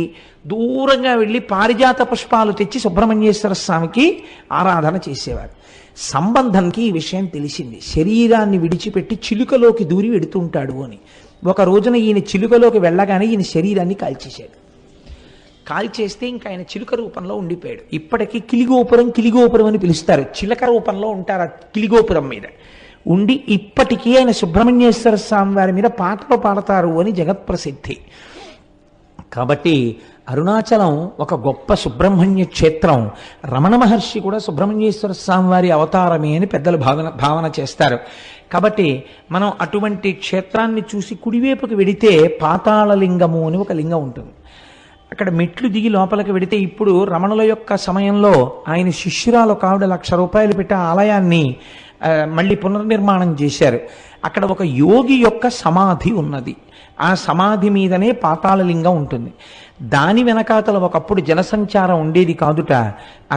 దూరంగా వెళ్ళి పారిజాత పుష్పాలు తెచ్చి సుబ్రహ్మణ్యేశ్వర స్వామికి ఆరాధన చేసేవారు. సంబంధంకి ఈ విషయం తెలిసింది, శరీరాన్ని విడిచిపెట్టి చిలుకలోకి దూరి వెడుతుంటాడు అని. ఒక రోజున ఈయన చిలుకలోకి వెళ్ళగానే ఈయన శరీరాన్ని కాల్చేశాడు. కాల్చేస్తే ఇంకా ఆయన చిలుక రూపంలో ఉండిపోయాడు. ఇప్పటికీ కిలిగోపురం అని పిలుస్తారు, చిలక రూపంలో ఉంటారు ఆ కిలిగోపురం మీద ఉండి. ఇప్పటికీ ఆయన సుబ్రహ్మణ్యేశ్వర స్వామి వారి మీద పాటలు పాడతారు అని జగత్ప్రసిద్ధి. కాబట్టి అరుణాచలం ఒక గొప్ప సుబ్రహ్మణ్య క్షేత్రం. రమణ మహర్షి కూడా సుబ్రహ్మణ్యేశ్వర స్వామి వారి అవతారమే అని పెద్దలు భావన చేస్తారు. కాబట్టి మనం అటువంటి క్షేత్రాన్ని చూసి కుడివైపుకి వెడితే పాతాళలింగము అని ఒక లింగం ఉంటుంది. అక్కడ మెట్లు దిగి లోపలికి వెడితే, ఇప్పుడు రమణుల యొక్క సమయంలో ఆయన శిష్యురాలు ఒక ఆవిడ 1,00,000 రూపాయలు పెట్టి ఆలయాన్ని మళ్ళీ పునర్నిర్మాణం చేశారు. అక్కడ ఒక యోగి యొక్క సమాధి ఉన్నది. ఆ సమాధి మీదనే పాతాళలింగం ఉంటుంది. దాని వెనకాతల ఒకప్పుడు జనసంచారం ఉండేది కాదుట.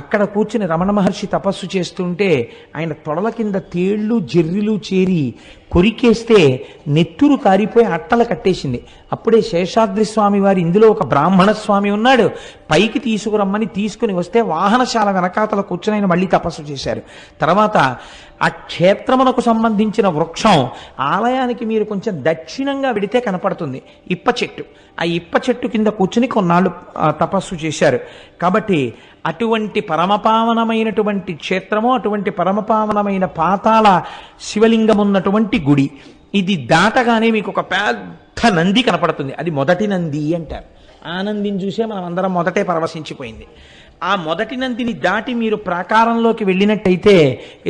అక్కడ కూర్చుని రమణ మహర్షి తపస్సు చేస్తుంటే ఆయన తొడల కింద తేళ్లు జర్రిలు చేరి కొరికేస్తే నెత్తురు కారిపోయి అట్టలు కట్టేసింది. అప్పుడే శేషాద్రి స్వామి వారు ఇందులో ఒక బ్రాహ్మణ స్వామి ఉన్నాడు, పైకి తీసుకురమ్మని తీసుకుని వస్తే వాహనశాల వెనకాతల కూర్చుని ఆయన మళ్ళీ తపస్సు చేశారు. తర్వాత ఆ క్షేత్రమునకు సంబంధించిన వృక్షం ఆలయానికి మీరు కొంచెం దక్షిణంగా విడితే కనపడుతుంది, ఇప్ప చెట్టు. ఆ ఇప్ప చెట్టు కింద కూర్చుని కొన్నాళ్ళు తపస్సు చేశారు. కాబట్టి అటువంటి పరమపావనమైనటువంటి క్షేత్రము, అటువంటి పరమపావనమైన పాతాళ శివలింగం ఉన్నటువంటి గుడి. ఇది దాటగానే మీకు ఒక పెద్ద నంది కనపడుతుంది, అది మొదటి నంది అంటారు. ఆ నందిని చూసే మనం అందరం మొదటే పరవశించిపోయింది. ఆ మొదటి నందిని దాటి మీరు ప్రాకారంలోకి వెళ్ళినట్టయితే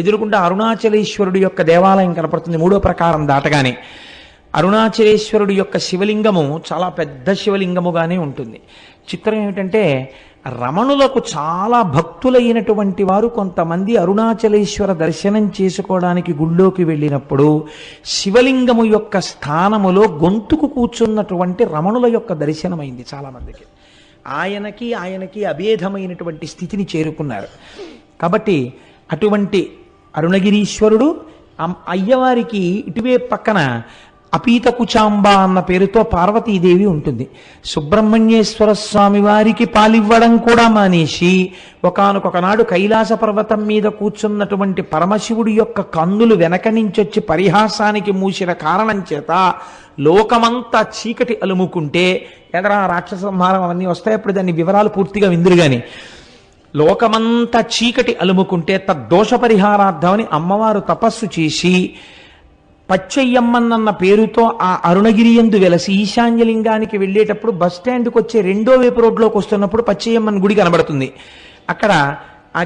ఎదురుకుండా అరుణాచలేశ్వరుడు యొక్క దేవాలయం కనపడుతుంది. మూడో ప్రాకారం దాటగానే అరుణాచలేశ్వరుడు యొక్క శివలింగము చాలా పెద్ద శివలింగముగానే ఉంటుంది. చిత్రం ఏమిటంటే రమణులకు చాలా భక్తులైనటువంటి వారు కొంతమంది అరుణాచలేశ్వర దర్శనం చేసుకోవడానికి గుళ్ళోకి వెళ్ళినప్పుడు శివలింగము యొక్క స్థానములో గొంతుకు కూర్చున్నటువంటి రమణుల యొక్క దర్శనమైంది చాలామందికి. ఆయనకి అభేదమైనటువంటి స్థితిని చేరుకున్నారు. కాబట్టి అటువంటి అరుణగిరీశ్వరుడు అయ్యవారికి ఇటువే పక్కన అపీత కుచాంబ అన్న పేరుతో పార్వతీదేవి ఉంటుంది. సుబ్రహ్మణ్యేశ్వర స్వామి వారికి పాలివ్వడం కూడా మానేసి ఒకానొకనాడు కైలాస పర్వతం మీద కూర్చున్నటువంటి పరమశివుడి యొక్క కన్నులు వెనక నుంచొచ్చి పరిహాసానికి మూసిన కారణం చేత లోకమంతా చీకటి అలుముకుంటే, ఎదరా రాక్షస సంహారం అవన్నీ వస్తాయి, అప్పుడు దాన్ని వివరాలు పూర్తిగా విందురు గాని, లోకమంతా చీకటి అలుముకుంటే తద్దోష పరిహారార్థమని అమ్మవారు తపస్సు చేసి పచ్చయ్యమ్మన్న పేరుతో ఆ అరుణగిరి యందు వెలసి ఈశాన్యలింగానికి వెళ్ళేటప్పుడు బస్ స్టాండ్కి వచ్చే రెండో వైపు రోడ్లోకి వస్తున్నప్పుడు పచ్చయ్యమ్మన్ గుడి కనబడుతుంది. అక్కడ ఆ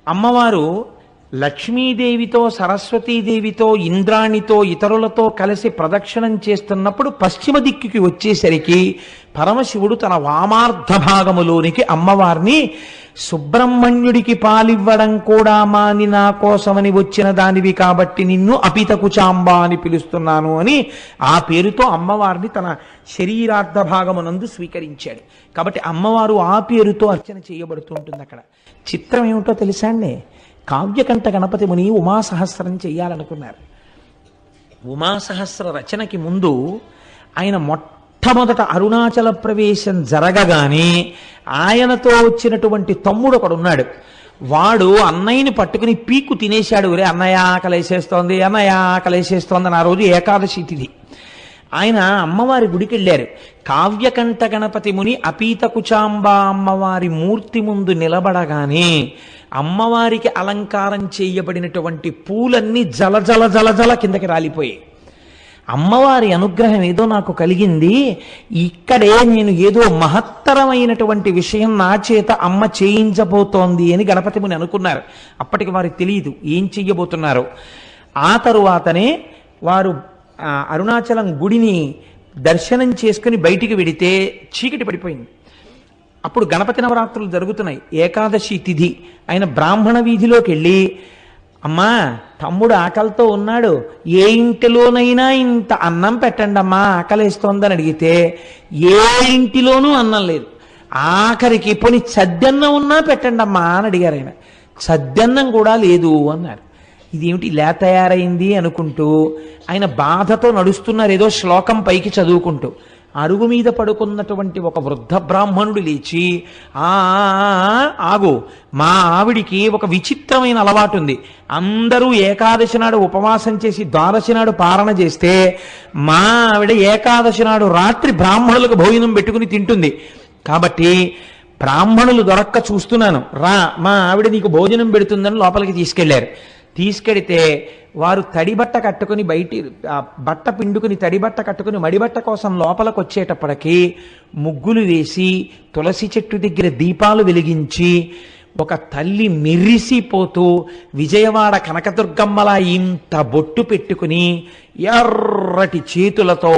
అమ్మవారు లక్ష్మీదేవితో, సరస్వతీదేవితో, ఇంద్రాణితో, ఇతరులతో కలిసి ప్రదక్షిణం చేస్తున్నప్పుడు పశ్చిమ దిక్కుకి వచ్చేసరికి పరమశివుడు తన వామార్ధ భాగములోనికి అమ్మవారిని సుబ్రహ్మణ్యుడికి పాలివ్వడం కూడా మాని నా కోసమని వచ్చిన దానివి కాబట్టి నిన్ను అపితకుచాంబ అని పిలుస్తున్నాను అని ఆ పేరుతో అమ్మవారిని తన శరీరార్థ భాగమునందు స్వీకరించాడు. కాబట్టి అమ్మవారు ఆ పేరుతో అర్చన చేయబడుతూ ఉంటుంది. అక్కడ చిత్రం ఏమిటో తెలుసా అండి, కావ్యకంఠ గణపతి ముని ఉమాసహస్రం చెయ్యాలనుకున్నారు. ఉమాసహస్ర రచనకి ముందు ఆయన మొట్టమొదట అరుణాచల ప్రవేశం జరగగానే ఆయనతో వచ్చినటువంటి తమ్ముడు ఒకడున్నాడు. వాడు అన్నయ్యని పట్టుకుని పీక్కు తినేశాడు. రే అన్నయ్య ఆకలేసేస్తోంది, అన్నయ్య ఆకలేసేస్తోంది అని ఆ రోజు ఏకాదశి తిథి. ఆయన అమ్మవారి గుడికి వెళ్ళారు. కావ్యకంఠ గణపతి ముని అపీత కుచాంబ అమ్మవారి మూర్తి ముందు నిలబడగానే అమ్మవారికి అలంకారం చేయబడినటువంటి పూలన్నీ జల జల జల జల కిందకి రాలిపోయాయి. అమ్మవారి అనుగ్రహం ఏదో నాకు కలిగింది, ఇక్కడే నేను ఏదో మహత్తరమైనటువంటి విషయం నా చేత అమ్మ చేయించబోతోంది అని గణపతి ముని అనుకున్నారు. అప్పటికి వారికి తెలియదు ఏం చెయ్యబోతున్నారో. ఆ తరువాతనే వారు అరుణాచలం గుడిని దర్శనం చేసుకుని బయటికి వెడితే చీకటి పడిపోయింది. అప్పుడు గణపతి నవరాత్రులు జరుగుతున్నాయి, ఏకాదశి తిథి. ఆయన బ్రాహ్మణ వీధిలోకి వెళ్ళి, అమ్మా తమ్ముడు ఆకలితో ఉన్నాడు, ఏ ఇంటిలోనైనా ఇంత అన్నం పెట్టండి అమ్మా ఆకలేస్తోందని అడిగితే ఏ ఇంటిలోనూ అన్నం లేదు. ఆఖరికి పోనీ సద్దన్నం ఉన్నా పెట్టండి అమ్మా అని అడిగారు. ఆయన సద్దన్నం కూడా లేదు అన్నారు. ఇదేమిటి ఇలా తయారైంది అనుకుంటూ ఆయన బాధతో నడుస్తున్నారు, ఏదో శ్లోకం పైకి చదువుకుంటూ. అరుగు మీద పడుకున్నటువంటి ఒక వృద్ధ బ్రాహ్మణుడు లేచి, ఆగు, మా ఆవిడికి ఒక విచిత్రమైన అలవాటు ఉంది. అందరూ ఏకాదశి నాడు ఉపవాసం చేసి ద్వాదశి నాడు పారణ చేస్తే మా ఆవిడ ఏకాదశి నాడు రాత్రి బ్రాహ్మణులకు భోజనం పెట్టుకుని తింటుంది. కాబట్టి బ్రాహ్మణులు దొరక్క చూస్తున్నాను, రా మా ఆవిడ నీకు భోజనం పెడుతుందని లోపలికి తీసుకెళ్లారు. తీసుకెడితే వారు తడిబట్ట కట్టుకుని బట్ట పిండుకుని తడిబట్ట కట్టుకుని మడిబట్ట కోసం లోపలికి వచ్చేటప్పటికి ముగ్గులు వేసి తులసి చెట్టు దగ్గర దీపాలు వెలిగించి ఒక తల్లి మెరిసిపోతూ విజయవాడ కనకదుర్గమ్మలా ఇంత బొట్టు పెట్టుకుని ఎర్రటి చేతులతో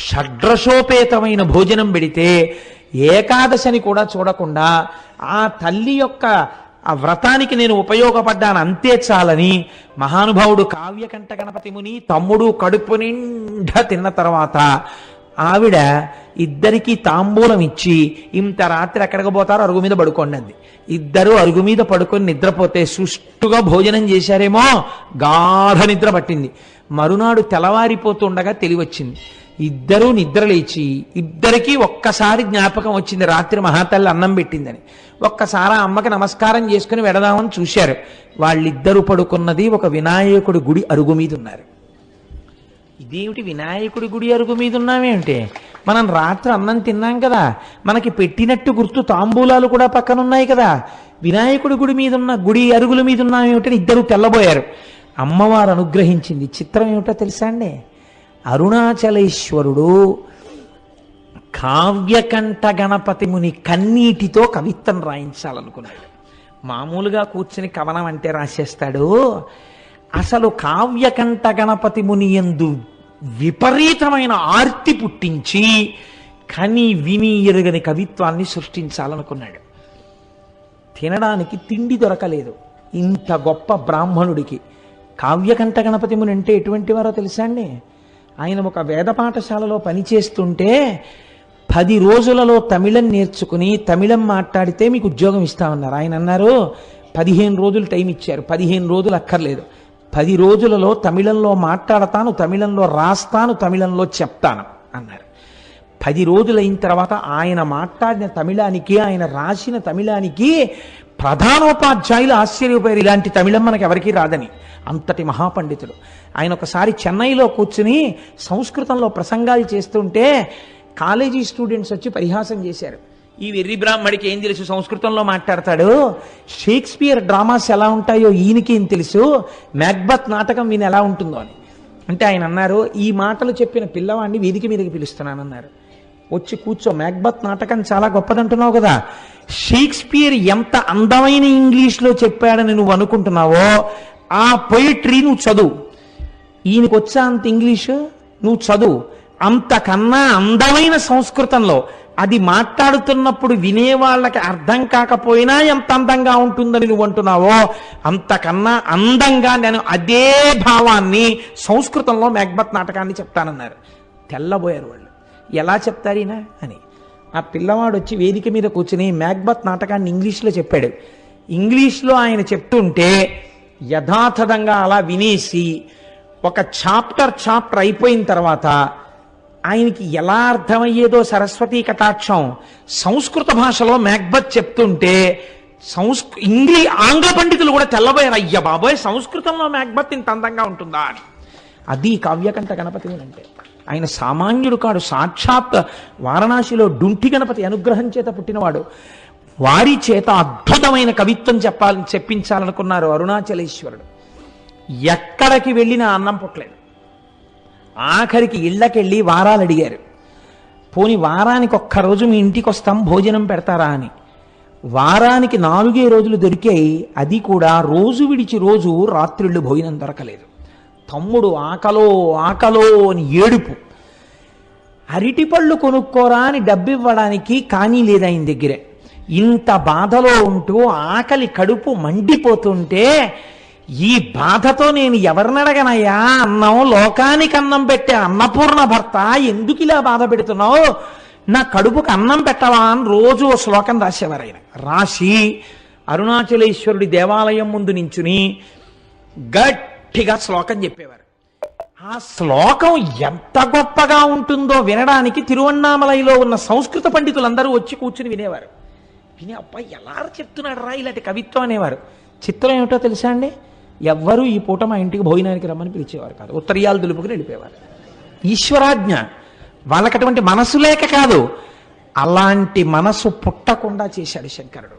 షడ్రశోపేతమైన భోజనం పెడితే ఏకాదశని కూడా చూడకుండా ఆ తల్లి యొక్క ఆ వ్రతానికి నేను ఉపయోగపడ్డాను అంతే చాలని మహానుభావుడు కావ్యకంఠ గణపతి ముని తమ్ముడు కడుపు నిండా తిన్న తర్వాత ఆవిడ ఇద్దరికీ తాంబూలం ఇచ్చి, ఇంత రాత్రి ఎక్కడికి పోతారో అరుగు మీద పడుకోండి అంది. ఇద్దరు అరుగు మీద పడుకొని నిద్రపోతే సుష్టుగా భోజనం చేశారేమో, గాఢ నిద్ర పట్టింది. మరునాడు తెల్లవారిపోతుండగా తెలివచ్చింది. ఇద్దరూ నిద్రలేచి ఇద్దరికీ ఒక్కసారి జ్ఞాపకం వచ్చింది రాత్రి మహాతల్లి అన్నం పెట్టిందని. ఒక్కసారి ఆ అమ్మకి నమస్కారం చేసుకుని వెడదామని చూశారు. వాళ్ళిద్దరూ పడుకున్నది ఒక వినాయకుడి గుడి అరుగు మీద ఉన్నారు. ఇదేమిటి వినాయకుడి గుడి అరుగు మీద ఉన్నామేమిటి? మనం రాత్రి అన్నం తిన్నాం కదా, మనకి పెట్టినట్టు గుర్తు తాంబూలాలు కూడా పక్కన ఉన్నాయి కదా, వినాయకుడి గుడి మీద ఉన్న గుడి అరుగుల మీద ఉన్నామేమిటని ఇద్దరు తెల్లబోయారు. అమ్మవారు అనుగ్రహించింది. చిత్రం ఏమిటో తెలుసా అండి? అరుణాచలేశ్వరుడు కావ్యకంఠ గణపతి ముని కన్నీటితో కవిత్వం రాయించాలనుకున్నాడు. మామూలుగా కూర్చుని కవనం అంటే రాసేస్తాడు. అసలు కావ్యకంఠ గణపతి ముని యందు విపరీతమైన ఆర్తి పుట్టించి కని విని ఎరుగని కవిత్వాన్ని సృష్టించాలనుకున్నాడు. తినడానికి తిండి దొరకలేదు ఇంత గొప్ప బ్రాహ్మణుడికి. కావ్యకంఠ గణపతి ముని అంటే ఎటువంటి వారో తెలుసా అండి? ఆయన ఒక వేద పాఠశాలలో పనిచేస్తుంటే 10 రోజులలో తమిళం నేర్చుకుని తమిళం మాట్లాడితే మీకు ఉద్యోగం ఇస్తామన్నారు. ఆయన అన్నారు 15 రోజులు టైం ఇచ్చారు. 15 రోజులు అక్కర్లేదు, 10 రోజులలో తమిళంలో మాట్లాడతాను, తమిళంలో రాస్తాను, తమిళంలో చెప్తాను అన్నారు. 10 రోజులు అయిన తర్వాత ఆయన మాట్లాడిన తమిళానికి ఆయన రాసిన తమిళానికి ప్రధానోపాధ్యాయులు ఆశ్చర్యపోయారు. ఇలాంటి తమిళం మనకు ఎవరికీ రాదని. అంతటి మహాపండితుడు ఆయన. ఒకసారి చెన్నైలో కూర్చుని సంస్కృతంలో ప్రసంగాలు చేస్తుంటే కాలేజీ స్టూడెంట్స్ వచ్చి పరిహాసం చేశారు. ఈ వెర్రి బ్రాహ్మడికి ఏం తెలుసు, సంస్కృతంలో మాట్లాడతాడు, షేక్స్పియర్ డ్రామాస్ ఎలా ఉంటాయో ఈయనకి ఏం తెలుసు, మ్యాక్బత్ నాటకం ఈయన ఎలా ఉంటుందో అని. అంటే ఆయన అన్నారు, ఈ మాటలు చెప్పిన పిల్లవాడిని వేదిక మీదకి పిలుస్తున్నానన్నారు. వచ్చి కూర్చో, మ్యాక్బత్ నాటకం చాలా గొప్పదంటున్నావు కదా, షేక్స్పియర్ ఎంత అందమైన ఇంగ్లీష్లో చెప్పాడని నువ్వు అనుకుంటున్నావో ఆ పొయిట్రీ నువ్వు చదువు. ఈయనకు వచ్చా అంత ఇంగ్లీషు, నువ్వు చదువు. అంతకన్నా అందమైన సంస్కృతంలో అది మాట్లాడుతున్నప్పుడు వినేవాళ్ళకి అర్థం కాకపోయినా ఎంత అందంగా ఉంటుందని నువ్వు అంటున్నావో అంతకన్నా అందంగా నేను అదే భావాన్ని సంస్కృతంలో మ్యాక్బత్ నాటకాన్ని చెప్తానన్నారు. తెల్లబోయారు వాళ్ళు. ఎలా చెప్తారు ఈయన అని. ఆ పిల్లవాడు వచ్చి వేదిక మీద కూర్చుని మ్యాక్బత్ నాటకాన్ని ఇంగ్లీష్లో చెప్పాడు. ఇంగ్లీష్లో ఆయన చెప్తుంటే యథాతథంగా అలా వినేసి ఒక చాప్టర్ అయిపోయిన తర్వాత ఆయనకి ఎలా అర్థమయ్యేదో సరస్వతీ కటాక్షం, సంస్కృత భాషలో మ్యాక్బత్ చెప్తుంటే ఆంగ్ల పండితులు కూడా తెల్లబోయారు. అయ్య బాబోయ్, సంస్కృతంలో మ్యాక్బత్ ఇంత అందంగా ఉంటుందా అని. అది కావ్యకంఠ గణపతి అంటే. ఆయన సామాన్యుడు కాడు, సాక్షాత్ వారణాసిలో డుంఠి గణపతి అనుగ్రహం చేత పుట్టినవాడు. వారి చేత అద్భుతమైన కవిత్వం చెప్పించాలనుకున్నారు అరుణాచలేశ్వరుడు. ఎక్కడికి వెళ్ళినా అన్నం పుట్టలేదు. ఆఖరికి ఇళ్ళకెళ్ళి వారాలు అడిగారు. పోని వారానికి ఒక్కరోజు మీ ఇంటికి వస్తాం, భోజనం పెడతారా అని. వారానికి 4 రోజులు దొరికాయి. అది కూడా రోజు విడిచి రోజు రాత్రిళ్ళు భోజనం దొరకలేదు. తమ్ముడు ఆకలో ఆకలో అని ఏడుపు. అరటిపళ్ళు కొనుక్కోరా అని డబ్బివ్వడానికి కానీ లేదు ఆయన దగ్గరే. ఇంత బాధలో ఉంటూ ఆకలి కడుపు మండిపోతుంటే ఈ బాధతో నేను ఎవరినడగనయ్యా, అన్నం లోకానికి అన్నం పెట్టే అన్నపూర్ణ భర్త ఎందుకు ఇలా బాధ పెడుతున్నావు, నా కడుపుకు అన్నం పెట్టవా అని రోజు ఓ శ్లోకం రాసేవారు ఆయన. రాసి అరుణాచలేశ్వరుడి దేవాలయం ముందు నించుని గట్టిగా శ్లోకం చెప్పేవారు. ఆ శ్లోకం ఎంత గొప్పగా ఉంటుందో వినడానికి తిరువన్నామలైలో ఉన్న సంస్కృత పండితులందరూ వచ్చి కూర్చుని వినేవారు. విని అబ్బా ఎలా చెప్తున్నాడు రా ఇలాంటి కవిత్వం అనేవారు. చిత్రం ఏమిటో తెలుసా అండి? ఎవ్వరూ ఈ పూట మా ఇంటికి భోజనానికి రమ్మని పిలిచేవారు కాదు. ఉత్తరీయాలు దులుపుకుని వెళ్ళిపోయేవారు. ఈశ్వరాజ్ఞ. వాళ్ళకి అటువంటి మనసు లేక కాదు, అలాంటి మనసు పుట్టకుండా చేశాడు శంకరుడు.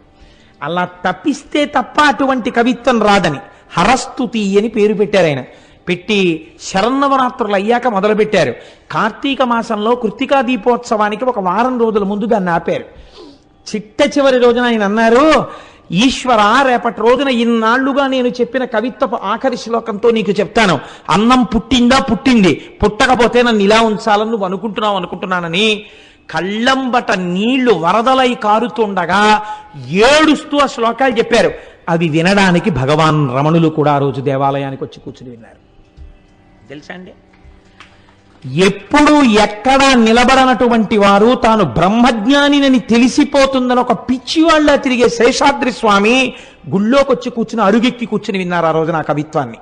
అలా తప్పిస్తే తప్ప అటువంటి కవిత్వం రాదని హరస్తుతి అని పేరు పెట్టారు ఆయన. పెట్టి శరన్నవరాత్రులు అయ్యాక మొదలుపెట్టారు. కార్తీక మాసంలో కృత్తికా దీపోత్సవానికి ఒక వారం రోజుల ముందు దాన్ని ఆపారు. చిట్ట చివరి రోజున ఆయన అన్నారు, ఈశ్వర రేపటి రోజున ఇన్నాళ్లుగా నేను చెప్పిన కవిత్వపు ఆఖరి శ్లోకంతో నీకు చెప్తాను. అన్నం పుట్టిందా? పుట్టింది. పుట్టకపోతే నన్ను ఇలా ఉంచాలని నువ్వు అనుకుంటున్నానని కళ్ళంబట నీళ్లు వరదలై కారుతుండగా ఏడుస్తూ ఆ శ్లోకాలు చెప్పారు. అవి వినడానికి భగవాన్ రమణులు కూడా ఆ రోజు దేవాలయానికి వచ్చి కూర్చుని విన్నారు. తెలుసా అండి? ఎప్పుడు ఎక్కడా నిలబడనటువంటి వారు తాను బ్రహ్మజ్ఞానినని తెలిసిపోతుందని ఒక పిచ్చి వాళ్ళ తిరిగే శేషాద్రి స్వామి గుళ్ళోకి వచ్చి కూర్చుని అరుగెక్కి కూర్చుని విన్నారు ఆ రోజున ఆ కవిత్వాన్ని.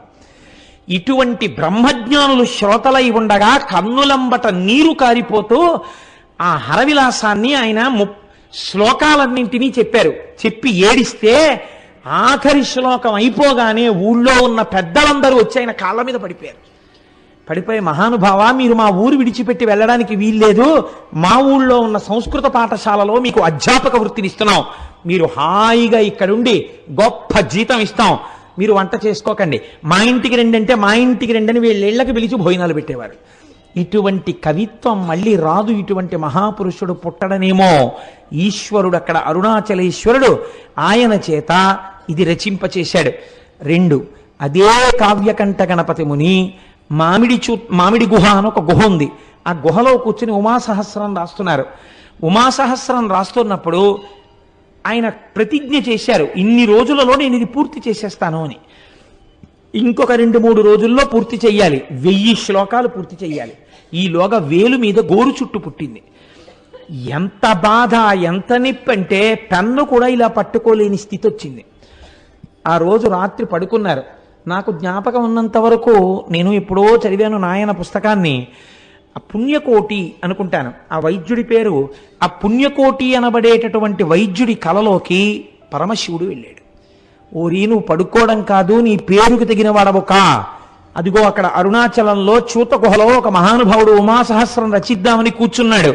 ఇటువంటి బ్రహ్మజ్ఞానులు శ్రోతలై ఉండగా కన్నులంబట నీరు కారిపోతూ ఆ హరవిలాసాన్ని ఆయన శ్లోకాలన్నింటినీ చెప్పారు. చెప్పి ఏడిస్తే ఆఖరి శ్లోకం అయిపోగానే ఊళ్ళో ఉన్న పెద్దలందరూ వచ్చి ఆయన కాళ్ళ మీద పడిపోయారు. పడిపోయి, మహానుభావ, మీరు మా ఊరు విడిచిపెట్టి వెళ్ళడానికి వీల్లేదు, మా ఊళ్ళో ఉన్న సంస్కృత పాఠశాలలో మీకు అధ్యాపక వృత్తిని ఇస్తున్నాం, మీరు హాయిగా ఇక్కడుండి గొప్ప జీతం ఇస్తాం, మీరు వంట చేసుకోకండి, మా ఇంటికి రండి అంటే మా ఇంటికి రండి అని వీళ్ళకి పిలిచి భోజనాలు పెట్టేవారు. ఇటువంటి కవిత్వం మళ్ళీ రాదు, ఇటువంటి మహాపురుషుడు పుట్టడనేమో. ఈశ్వరుడు అక్కడ అరుణాచలేశ్వరుడు ఆయన చేత ఇది రచింపచేశాడు. 2, అదే కావ్యకంఠ గణపతి ముని మామిడి గుహ అని ఒక గుహ ఉంది. ఆ గుహలో కూర్చుని ఉమాసహస్రం రాస్తున్నారు. ఉమాసహస్రం రాస్తున్నప్పుడు ఆయన ప్రతిజ్ఞ చేశారు, ఇన్ని రోజులలో నేను ఇది పూర్తి చేసేస్తాను అని. ఇంకొక 2-3 రోజుల్లో పూర్తి చెయ్యాలి, 1000 శ్లోకాలు పూర్తి చెయ్యాలి. ఈలోగా వేలు మీద గోరు చుట్టు పుట్టింది. ఎంత బాధ, ఎంత నొప్పి అంటే పెన్ను కూడా ఇలా పట్టుకోలేని స్థితి వచ్చింది. ఆ రోజు రాత్రి పడుకున్నారు. నాకు జ్ఞాపకం ఉన్నంత వరకు నేను ఎప్పుడో చదివాను నాయన పుస్తకాన్ని, ఆ పుణ్యకోటి అనుకుంటాను ఆ వైద్యుడి పేరు. ఆ పుణ్యకోటి అనబడేటటువంటి వైద్యుడి కలలోకి పరమశివుడు వెళ్ళాడు. ఓరి, నువ్వు పడుకోవడం కాదు, నీ పేరుకు తగిన వాడవు కా, అదిగో అక్కడ అరుణాచలంలో చూత గుహలో ఒక మహానుభావుడు ఉమాసహస్రం రచిద్దామని కూర్చున్నాడు.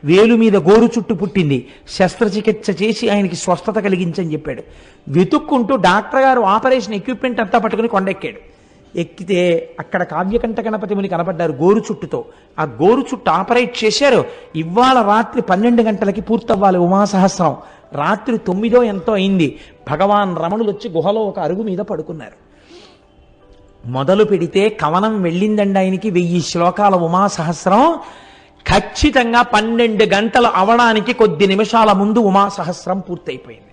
వేలు మీద గోరు చుట్టు పుట్టింది, శస్త్రచికిత్స చేసి ఆయనకి స్వస్థత కలిగించని చెప్పాడు. వెతుక్కుంటూ డాక్టర్ గారు ఆపరేషన్ ఎక్విప్మెంట్ అంతా పట్టుకుని కొండెక్కాడు. ఎక్కితే అక్కడ కావ్యకంఠ గణపతి ముని కనపడ్డారు గోరు చుట్టుతో. ఆ గోరు చుట్టు ఆపరేట్ చేశారు. ఇవాళ రాత్రి 12 గంటలకి పూర్తవ్వాలి ఉమాసహస్రం. రాత్రి 9 ఎంతో అయింది. భగవాన్ రమణులు వచ్చి గుహలో ఒక అరుగు మీద పడుకున్నారు. మొదలు పెడితే కవనం వెళ్ళిందండి ఆయనకి 1000 శ్లోకాల ఉమాసహస్రం. ఖచ్చితంగా 12 గంటలు అవడానికి కొద్ది నిమిషాల ముందు ఉమాసహస్రం పూర్తయిపోయింది.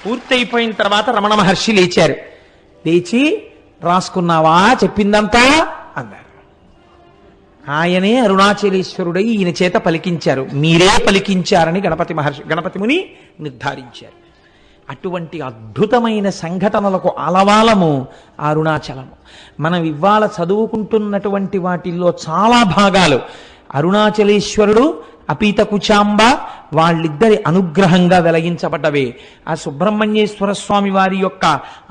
పూర్తయిపోయిన తర్వాత రమణ మహర్షి లేచారు. లేచి, రాసుకున్నావా చెప్పిందంతా అన్నారు. ఆయనే అరుణాచలేశ్వరుడై ఈయన చేత పలికించారు. మీరే పలికించారని గణపతి ముని నిర్ధారించారు. అటువంటి అద్భుతమైన సంఘటనలకు ఆలవాలము అరుణాచలము. మనం ఇవాళ చదువుకుంటున్నటువంటి వాటిల్లో చాలా భాగాలు అరుణాచలేశ్వరుడు, అపీత కుచాంబ వాళ్ళిద్దరి అనుగ్రహంగా వెలగించబడ్డవే. ఆ సుబ్రహ్మణ్యేశ్వర స్వామి వారి యొక్క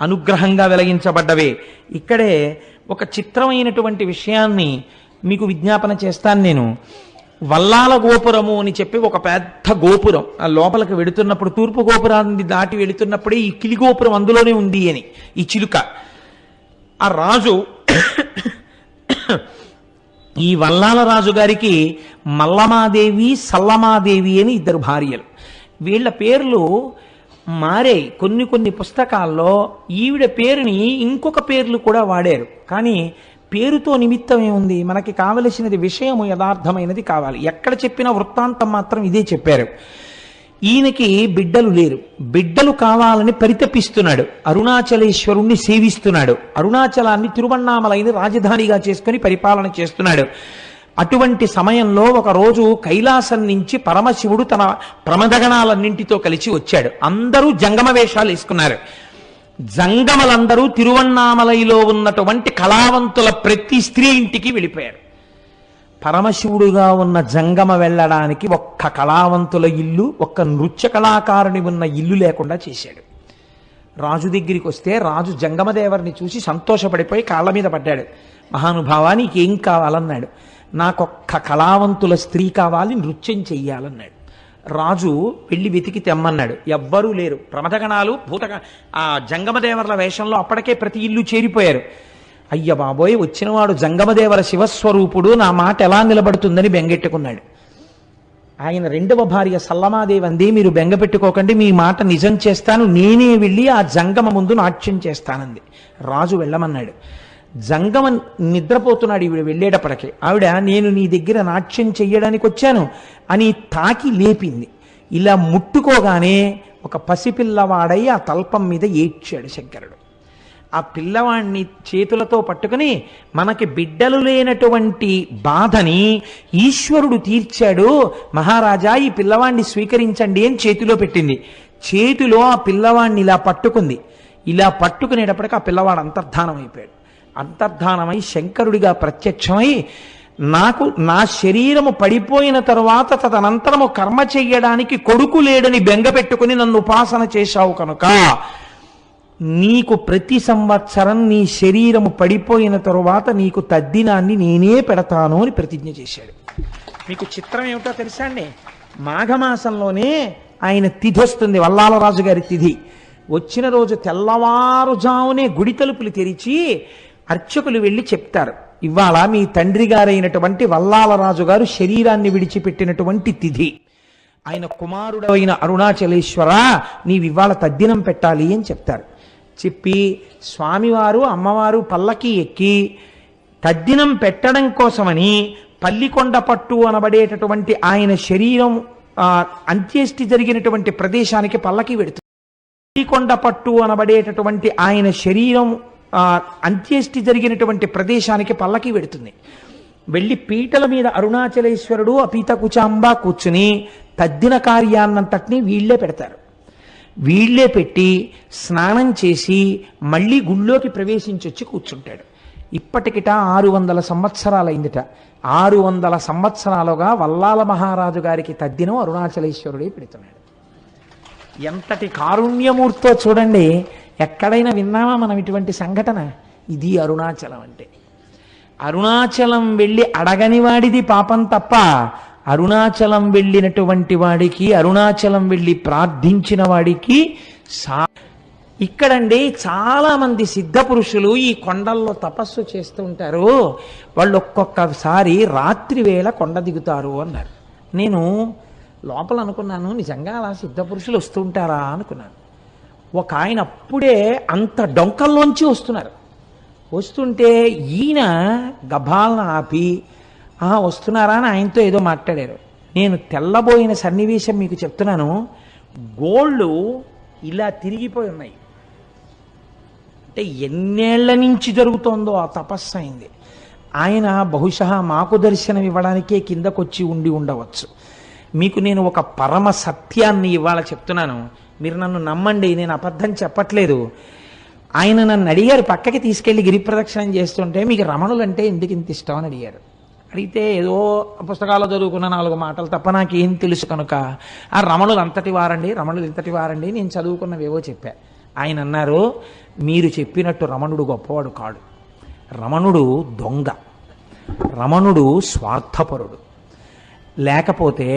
అనుగ్రహంగా వెలగించబడ్డవే. ఇక్కడే ఒక చిత్రమైనటువంటి విషయాన్ని మీకు విజ్ఞాపన చేస్తాను నేను. వల్లాల గోపురము అని చెప్పి ఒక పెద్ద గోపురం, ఆ లోపలికి వెడుతున్నప్పుడు తూర్పు గోపురాన్ని దాటి వెళుతున్నప్పుడే ఈ కిలి గోపురం అందులోనే ఉంది అని ఈ చిలుక. ఆ రాజు ఈ వల్లాల రాజు గారికి మల్లమాదేవి, సల్లమాదేవి అని 2 భార్యలు. వీళ్ళ పేర్లు మారే. కొన్ని పుస్తకాల్లో ఈవిడ పేరుని ఇంకొక పేర్లు కూడా వాడారు. కానీ పేరుతో నిమిత్తం ఏముంది, మనకి కావలసినది విషయము యథార్థమైనది కావాలి. ఎక్కడ చెప్పిన వృత్తాంతం మాత్రం ఇదే చెప్పారు. ఈయనకి బిడ్డలు లేరు, బిడ్డలు కావాలని పరితపిస్తున్నాడు. అరుణాచలేశ్వరుణ్ణి సేవిస్తున్నాడు. అరుణాచలాన్ని తిరువణ్ణామలైని రాజధానిగా చేసుకుని పరిపాలన చేస్తున్నాడు. అటువంటి సమయంలో ఒకరోజు కైలాసం నుంచి పరమశివుడు తన ప్రమదగణాలన్నింటితో కలిసి వచ్చాడు. అందరూ జంగమ వేషాలు వేసుకున్నారు. జంగమలందరూ తిరువణ్ణామలైలో ఉన్నటువంటి కళావంతుల ప్రతి స్త్రీ ఇంటికి వెళ్ళిపోయారు. పరమశివుడుగా ఉన్న జంగమ వెళ్ళడానికి ఒక్క కళావంతుల ఇల్లు, ఒక్క నృత్య కళాకారుని ఉన్న ఇల్లు లేకుండా చేశాడు. రాజు దగ్గరికి వస్తే రాజు జంగమదేవరిని చూసి సంతోషపడిపోయి కాళ్ళ మీద పడ్డాడు. మహానుభావా, నీకేం కావాలన్నాడు. నాకొక్క కళావంతుల స్త్రీ కావాలి, నృత్యం చెయ్యాలన్నాడు. రాజు వెళ్ళి వెతికి తెమ్మన్నాడు. ఎవ్వరూ లేరు. ప్రమథగణాలు ఆ జంగమదేవర్ల వేషంలో అప్పటికే ప్రతి ఇల్లు చేరిపోయారు. అయ్య బాబోయ్, వచ్చినవాడు జంగమదేవర శివస్వరూపుడు, నా మాట ఎలా నిలబడుతుందని బెంగెట్టుకున్నాడు. ఆయన 2వ భార్య సల్లమాదేవి అంది, మీరు బెంగపెట్టుకోకండి, మీ మాట నిజం చేస్తాను, నేనే వెళ్ళి ఆ జంగమ ముందు నాట్యం చేస్తానంది. రాజు వెళ్ళమన్నాడు. జంగమ నిద్రపోతున్నాడు. ఈవిడ వెళ్ళేటప్పటికి ఆవిడ, నేను నీ దగ్గర నాట్యం చెయ్యడానికి వచ్చాను అని తాకి లేపింది. ఇలా ముట్టుకోగానే ఒక పసిపిల్లవాడై ఆ తల్పం మీద ఏడ్చాడు శంకరుడు. ఆ పిల్లవాడిని చేతులతో పట్టుకుని, మనకి బిడ్డలు లేనటువంటి బాధని ఈశ్వరుడు తీర్చాడు మహారాజా, ఈ పిల్లవాడిని స్వీకరించండి అని చేతిలో పెట్టింది. చేతిలో ఆ పిల్లవాడిని ఇలా పట్టుకుంది. ఇలా పట్టుకునేటప్పటికి ఆ పిల్లవాడు అంతర్ధానం అయిపోయాడు. అంతర్ధానమై శంకరుడిగా ప్రత్యక్షమై, నాకు నా శరీరము పడిపోయిన తరువాత తదనంతరము కర్మ చెయ్యడానికి కొడుకు లేడని బెంగ పెట్టుకుని నన్ను ఉపాసన చేశావు కనుక నీకు ప్రతి సంవత్సరం నీ శరీరము పడిపోయిన తరువాత నీకు తద్దినాన్ని నేనే పెడతాను అని ప్రతిజ్ఞ చేశాడు. మీకు చిత్రం ఏమిటో తెలుసా అండి? మాఘమాసంలోనే ఆయన తిథి వస్తుంది, వల్లాలరాజు గారి తిథి. వచ్చిన రోజు తెల్లవారుజామునే గుడి తలుపులు తెరిచి అర్చకులు వెళ్ళి చెప్తారు, ఇవాళ మీ తండ్రి గారైనటువంటి వల్లాలరాజు గారు శరీరాన్ని విడిచిపెట్టినటువంటి తిథి. ఆయన కుమారుడైన అరుణాచలేశ్వర నీవివాళ తద్దినం పెట్టాలి అని చెప్తారు. చెప్పి స్వామివారు అమ్మవారు పల్లకి ఎక్కి తద్దినం పెట్టడం కోసమని పల్లికొండ పట్టు అనబడేటటువంటి ఆయన శరీరం అంత్యేష్టి జరిగినటువంటి ప్రదేశానికి పల్లకి వెడుతుంది. పల్లికొండ పట్టు అనబడేటటువంటి ఆయన శరీరం అంత్యేష్టి జరిగినటువంటి ప్రదేశానికి పల్లకి వెడుతుంది. వెళ్ళి పీటల మీద అరుణాచలేశ్వరుడు అపీత కుచాంబ కూర్చుని తద్దిన కార్యాన్నంతటినీ వీళ్లే పెడతారు. వీళ్లే పెట్టి స్నానం చేసి మళ్ళీ గుళ్ళోకి ప్రవేశించొచ్చి కూర్చుంటాడు. ఇప్పటికిట 600 సంవత్సరాలైందిట. 600 సంవత్సరాలుగా వల్లాల మహారాజు గారికి తద్దినం అరుణాచలేశ్వరుడే పెడుతున్నాడు. ఎంతటి కారుణ్యమూర్తో చూడండి. ఎక్కడైనా విన్నామా మనం ఇటువంటి సంఘటన? ఇది అరుణాచలం అంటే. అరుణాచలం వెళ్ళి అడగని వాడిది పాపం తప్ప, అరుణాచలం వెళ్ళినటువంటి వాడికి, అరుణాచలం వెళ్ళి ప్రార్థించిన వాడికి ఇక్కడండి చాలా మంది సిద్ధ పురుషులు ఈ కొండల్లో తపస్సు చేస్తూ ఉంటారు. వాళ్ళు ఒక్కొక్కసారి రాత్రి వేళ కొండ దిగుతారు అన్నారు. నేను లోపల అనుకున్నాను, నిజంగా అలా సిద్ధ పురుషులు వస్తూ ఉంటారా అనుకున్నాను. ఒక ఆయన అప్పుడే అంత డొంకల్లోంచి వస్తున్నారు. వస్తుంటే ఈయన గభాలను ఆపి వస్తున్నారా అని ఆయనతో ఏదో మాట్లాడారు. నేను తెల్లబోయిన సన్నివేశం మీకు చెప్తున్నాను. గోళ్ళు ఇలా తిరిగిపోయి ఉన్నాయి. అంటే ఎన్నేళ్ల నుంచి జరుగుతోందో ఆ తపస్సు అయింది. ఆయన బహుశా మాకు దర్శనం ఇవ్వడానికే కిందకొచ్చి ఉండి ఉండవచ్చు. మీకు నేను ఒక పరమ సత్యాన్ని ఇవాళ చెప్తున్నాను, మీరు నన్ను నమ్మండి, నేను అబద్ధం చెప్పట్లేదు. ఆయన నన్ను అడిగారు, పక్కకి తీసుకెళ్లి గిరి ప్రదక్షిణం చేస్తుంటే మీకు రమణులంటే ఎందుకు ఇంత ఇష్టం అని అడిగారు. అడిగితే ఏదో పుస్తకాల్లో చదువుకున్న 4 మాటలు తప్ప నాకేం తెలుసు కనుక ఆ రమణులు అంతటి వారండి, రమణులు ఇంతటి వారండి, నేను చదువుకున్నవేవో చెప్పా. ఆయన అన్నారు, మీరు చెప్పినట్టు రమణుడు గొప్పవాడు కాడు. రమణుడు దొంగ, రమణుడు స్వార్థపరుడు. లేకపోతే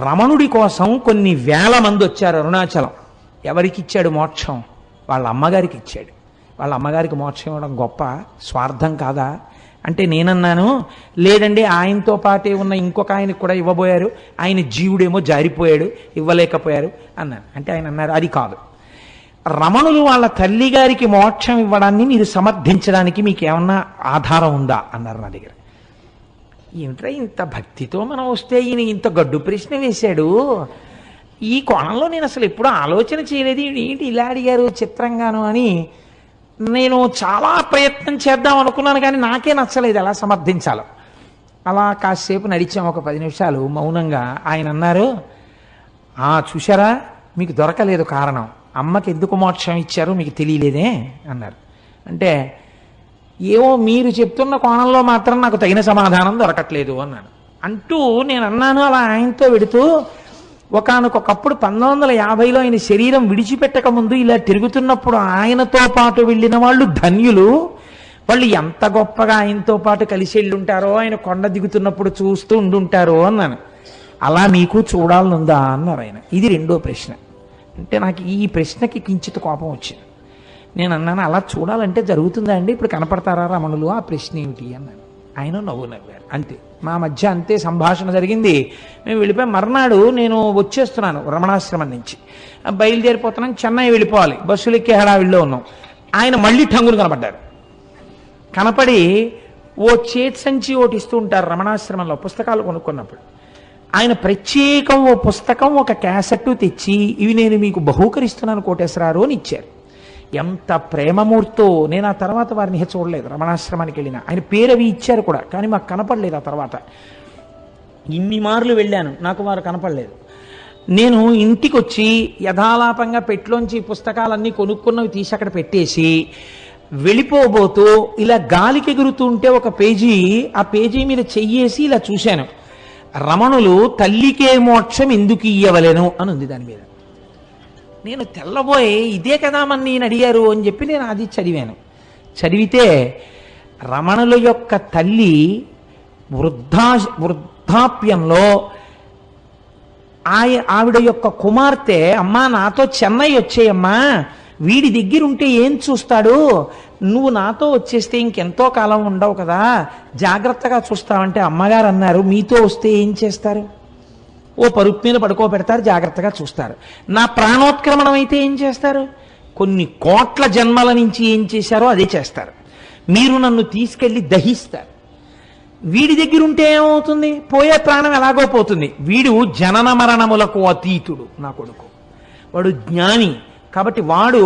రమణుడి కోసం కొన్ని వేల మంది వచ్చారు అరుణాచలం. ఎవరికి ఇచ్చాడు మోక్షం? వాళ్ళ అమ్మగారికి ఇచ్చాడు. వాళ్ళ అమ్మగారికి మోక్షం ఇవ్వడం గొప్ప, స్వార్థం కాదా అంటే నేనన్నాను, లేదండి ఆయనతో పాటే ఉన్న ఇంకొక ఆయనకు కూడా ఇవ్వబోయారు, ఆయన జీవుడేమో జారిపోయాడు ఇవ్వలేకపోయారు అన్నాను. అంటే ఆయన అన్నారు, అది కాదు, రమణులు వాళ్ళ తల్లి గారికి మోక్షం ఇవ్వడాన్ని మీరు సమర్థించడానికి మీకు ఏమన్నా ఆధారం ఉందా అన్నారు నా దగ్గర. ఏమిట్రా ఇంత భక్తితో మనం వస్తే ఈయన ఇంత గడ్డు ప్రశ్న వేశాడు, ఈ కోణంలో నేను అసలు ఎప్పుడూ ఆలోచన చేయలేదు, ఏంటి ఇలా అడిగారు చిత్రంగాను అని నేను చాలా ప్రయత్నం చేద్దాం అనుకున్నాను. కానీ నాకే నచ్చలేదు ఎలా సమర్థించాలో. అలా కాసేపు నడిచాం, ఒక 10 నిమిషాలు మౌనంగా. ఆయన అన్నారు, చూశారా మీకు దొరకలేదు కారణం, అమ్మకి ఎందుకు మోక్షం ఇచ్చారో మీకు తెలియలేదే అన్నారు. అంటే ఏవో మీరు చెప్తున్న కోణంలో మాత్రం నాకు తగిన సమాధానం దొరకట్లేదు అన్నాను. అంటూ నేను అన్నాను అలా ఆయనతో వెడుతూ, ఒకానొకప్పుడు 1950లో ఆయన శరీరం విడిచిపెట్టక ముందు ఇలా తిరుగుతున్నప్పుడు ఆయనతో పాటు వెళ్ళిన వాళ్ళు ధన్యులు. వాళ్ళు ఎంత గొప్పగా ఆయనతో పాటు కలిసి వెళ్ళుంటారో, ఆయన కొండ దిగుతున్నప్పుడు చూస్తూ ఉండుంటారో అన్నాను. అలా మీకు చూడాలనుందా అన్నారు ఆయన. ఇది రెండో ప్రశ్న. అంటే నాకు ఈ ప్రశ్నకి కించిత్ కోపం వచ్చింది. నేను అన్నాను, అలా చూడాలంటే జరుగుతుందా అండి, ఇప్పుడు కనపడతారా రమణులు, ఆ ప్రశ్న ఏమిటి అన్నాను. ఆయన నవ్వారు. అంతే, మా మధ్య అంతే సంభాషణ జరిగింది. మేము వెళ్ళిపోయి మర్నాడు నేను వచ్చేస్తున్నాను రమణాశ్రమం నుంచి, బయలుదేరిపోతున్నాను, చెన్నై వెళ్ళిపోవాలి, బస్సులు ఎక్కే హడావిడిలో ఉన్నాం. ఆయన మళ్ళీ ఠంగులు కనపడ్డారు. కనపడి ఓ చేతి సంచి ఒకటి ఇస్తూ ఉంటారు రమణాశ్రమంలో పుస్తకాలు కొనుక్కున్నప్పుడు. ఆయన ప్రత్యేకం ఓ పుస్తకం ఒక క్యాసెట్ తెచ్చి, ఇవి నేను మీకు బహూకరిస్తున్నాను కోటేశ్వరారు అని ఇచ్చారు. ఎంత ప్రేమమూర్తో. నేను ఆ తర్వాత వారిని చూడలేదు, రమణాశ్రమానికి వెళ్ళిన. ఆయన పేరు అవి ఇచ్చారు కూడా, కానీ మాకు కనపడలేదు. ఆ తర్వాత ఇన్ని మార్లు వెళ్ళాను, నాకు వారు కనపడలేదు. నేను ఇంటికి వచ్చి యథాలాపంగా పెట్లోంచి పుస్తకాలన్నీ కొనుక్కున్నవి తీసి అక్కడ పెట్టేసి వెళ్ళిపోబోతూ ఇలా గాలికి ఎగురుతుంటే ఒక పేజీ, ఆ పేజీ మీద చెయ్యేసి ఇలా చూశాను. రమణులు తల్లికే మోక్షం ఎందుకు ఇయ్యవలెను అని ఉంది దాని మీద. నేను తెల్లబోయి ఇదే కదా మన నేను అడిగారు అని చెప్పి నేను అది చదివాను. చదివితే రమణుల యొక్క తల్లి వృద్ధాప్యంలో ఆవిడ యొక్క కుమార్తె, అమ్మా నాతో చెన్నై వచ్చేయమ్మా, వీడి దగ్గరుంటే ఏం చూస్తాడు, నువ్వు నాతో వచ్చేస్తే ఇంకెంతో కాలం ఉండవు కదా, జాగ్రత్తగా చూస్తావంటే అమ్మగారు అన్నారు, మీతో వస్తే ఏం చేస్తారు? ఓ పరుపు మీద పడుకోబెడతారు, జాగ్రత్తగా చూస్తారు. నా ప్రాణోత్క్రమణం అయితే ఏం చేస్తారు? కొన్ని కోట్ల జన్మల నుంచి ఏం చేశారో అదే చేస్తారు. మీరు నన్ను తీసుకెళ్లి దహిస్తారు. వీడి దగ్గర ఉంటే ఏమవుతుంది? పోయే ప్రాణం ఎలాగో పోతుంది. వీడు జనన మరణములకు అతీతుడు, నా కొడుకు. వాడు జ్ఞాని కాబట్టి వాడు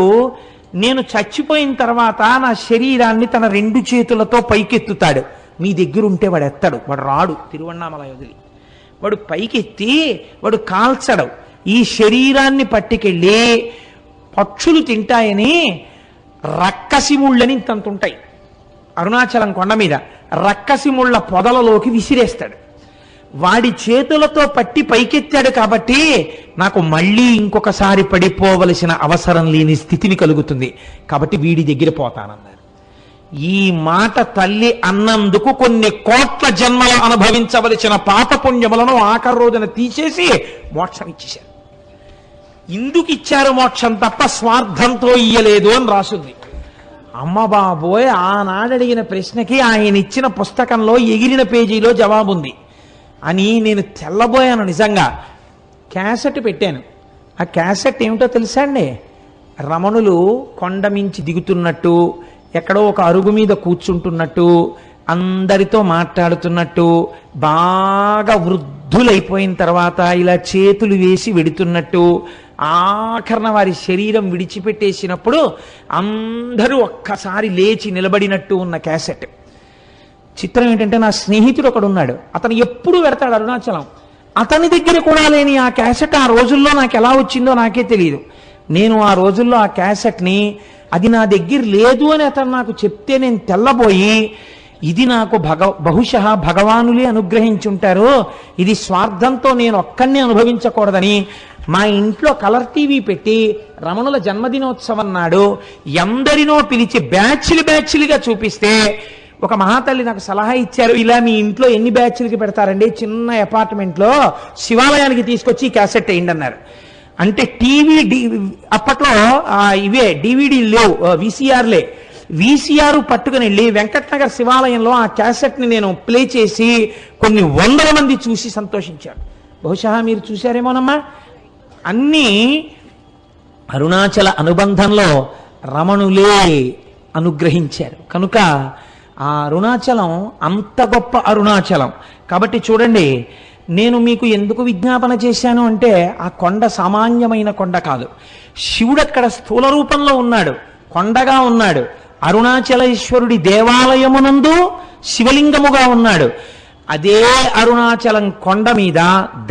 నేను చచ్చిపోయిన తర్వాత నా శరీరాన్ని తన 2 చేతులతో పైకెత్తుతాడు. మీ దగ్గర ఉంటే వాడు ఎత్తాడు, వాడు రాడు తిరువణ్ణామలై వదిలి. వాడు పైకెత్తి వాడు కాల్చడు. ఈ శరీరాన్ని పట్టుకెళ్ళి పక్షులు తింటాయని రక్కసిముళ్ళని ఇంతంతుంటాయి అరుణాచలం కొండ మీద, రక్కసిముళ్ళ పొదలలోకి విసిరేస్తాడు. వాడి చేతులతో పట్టి పైకెత్తాడు కాబట్టి నాకు మళ్ళీ ఇంకొకసారి పడిపోవలసిన అవసరం లేని స్థితిని కలుగుతుంది, కాబట్టి వీడి దగ్గర పోతానన్నారు. ఈ మాట తల్లి అన్నందుకు కొన్ని కోట్ల జన్మలు అనుభవించవలసిన పాపపుణ్యములను ఆఖరి రోజున తీసేసి మోక్షం ఇచ్చేశారు. ఇందుకు ఇచ్చారు మోక్షం తప్ప స్వార్థంతో ఇయ్యలేదు అని రాసుంది. అమ్మ బాబోయ్, ఆనాడు అడిగిన ప్రశ్నకి ఆయన ఇచ్చిన పుస్తకంలో ఎగిరిన పేజీలో జవాబుంది అని నేను తెల్లబోయాను. నిజంగా క్యాసెట్ పెట్టాను. ఆ క్యాసెట్ ఏమిటో తెలుసా అండి? రమణులు కొండ మించి దిగుతున్నట్టు, ఎక్కడో ఒక అరుగు మీద కూర్చుంటున్నట్టు, అందరితో మాట్లాడుతున్నట్టు, బాగా వృద్ధులైపోయిన తర్వాత ఇలా చేతులు వేసి వెడుతున్నట్టు, ఆఖరణ వారి శరీరం విడిచిపెట్టేసినప్పుడు అందరూ ఒక్కసారి లేచి నిలబడినట్టు ఉన్న క్యాసెట్. చిత్రం ఏంటంటే నా స్నేహితుడు ఒకడు ఉన్నాడు, అతను ఎప్పుడు పెడతాడు అరుణాచలం. అతని దగ్గర కూడా లేని ఆ క్యాసెట్ ఆ రోజుల్లో నాకు ఎలా వచ్చిందో నాకే తెలియదు. నేను ఆ రోజుల్లో ఆ క్యాసెట్ని, అది నా దగ్గర లేదు అని అతను నాకు చెప్తే నేను తెల్లబోయి, ఇది నాకు బహుశः భగవానులే అనుగ్రహించుంటారు, ఇది స్వార్థంతో నేను ఒక్కడిని అనుభవించకూడదని మా ఇంట్లో కలర్ టీవీ పెట్టి రమణుల జన్మదినోత్సవం నాడు ఎందరినో పిలిచి బ్యాచ్లుగా చూపిస్తే ఒక మహాతల్లి నాకు సలహా ఇచ్చారు, ఇలా మీ ఇంట్లో ఎన్ని బ్యాచ్లకి పెడతారండి, చిన్న అపార్ట్మెంట్లో శివాలయానికి తీసుకొచ్చి క్యాసెట్ వేయండి అన్నారు. అంటే టీవీ అప్పట్లో ఇవే డివిడీలు లేవు, వీసీఆర్లే. వీసీఆర్ పట్టుకుని వెళ్ళి వెంకటనగర్ శివాలయంలో ఆ క్యాసెట్ని నేను ప్లే చేసి కొన్ని 100 మంది చూసి సంతోషించారు. బహుశా మీరు చూశారేమోనమ్మా. అన్నీ అరుణాచల అనుబంధంలో రమణులే అనుగ్రహించారు కనుక ఆ అరుణాచలం అంత గొప్ప అరుణాచలం. కాబట్టి చూడండి, నేను మీకు ఎందుకు విజ్ఞాపన చేశాను అంటే ఆ కొండ సామాన్యమైన కొండ కాదు. శివుడు అక్కడ స్థూల రూపంలో ఉన్నాడు, కొండగా ఉన్నాడు. అరుణాచలేశ్వరుడి దేవాలయమునందు శివలింగముగా ఉన్నాడు. అదే అరుణాచలం కొండ మీద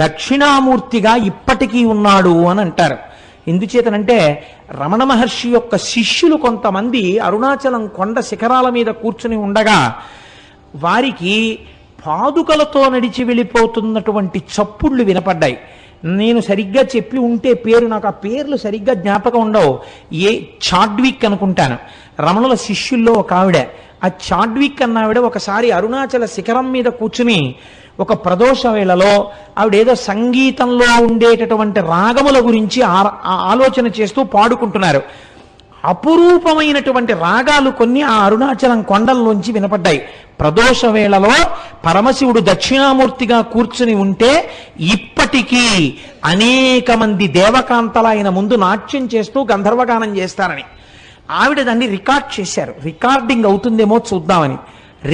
దక్షిణామూర్తిగా ఇప్పటికీ ఉన్నాడు అని అంటారు. ఎందుచేతనంటే రమణ మహర్షి యొక్క శిష్యులు కొంతమంది అరుణాచలం కొండ శిఖరాల మీద కూర్చుని ఉండగా వారికి పాదుకలతో నడిచి వెళ్ళిపోతున్నటువంటి చప్పుళ్ళు వినపడ్డాయి. నేను సరిగ్గా చెప్పి ఉంటే పేరు, నాకు ఆ పేర్లు సరిగ్గా జ్ఞాపకం ఉండవు. చాడ్విక్ అనుకుంటాను, రమణుల శిష్యుల్లో ఒక ఆవిడ. ఆ చాడ్విక్ అన్నావిడ ఒకసారి అరుణాచల శిఖరం మీద కూర్చుని ఒక ప్రదోష వేళలో ఆవిడేదో సంగీతంలో ఉండేటటువంటి రాగముల గురించి ఆలోచన చేస్తూ పాడుకుంటున్నారు. అపురూపమైనటువంటి రాగాలు కొన్ని ఆ అరుణాచలం కొండల్లోంచి వినపడ్డాయి. ప్రదోష వేళలో పరమశివుడు దక్షిణామూర్తిగా కూర్చుని ఉంటే ఇప్పటికీ అనేక మంది దేవకాంతలు ఆయన ముందు నాట్యం చేస్తూ గంధర్వగానం చేస్తారని ఆవిడ దాన్ని రికార్డ్ చేశారు. రికార్డింగ్ అవుతుందేమో చూద్దామని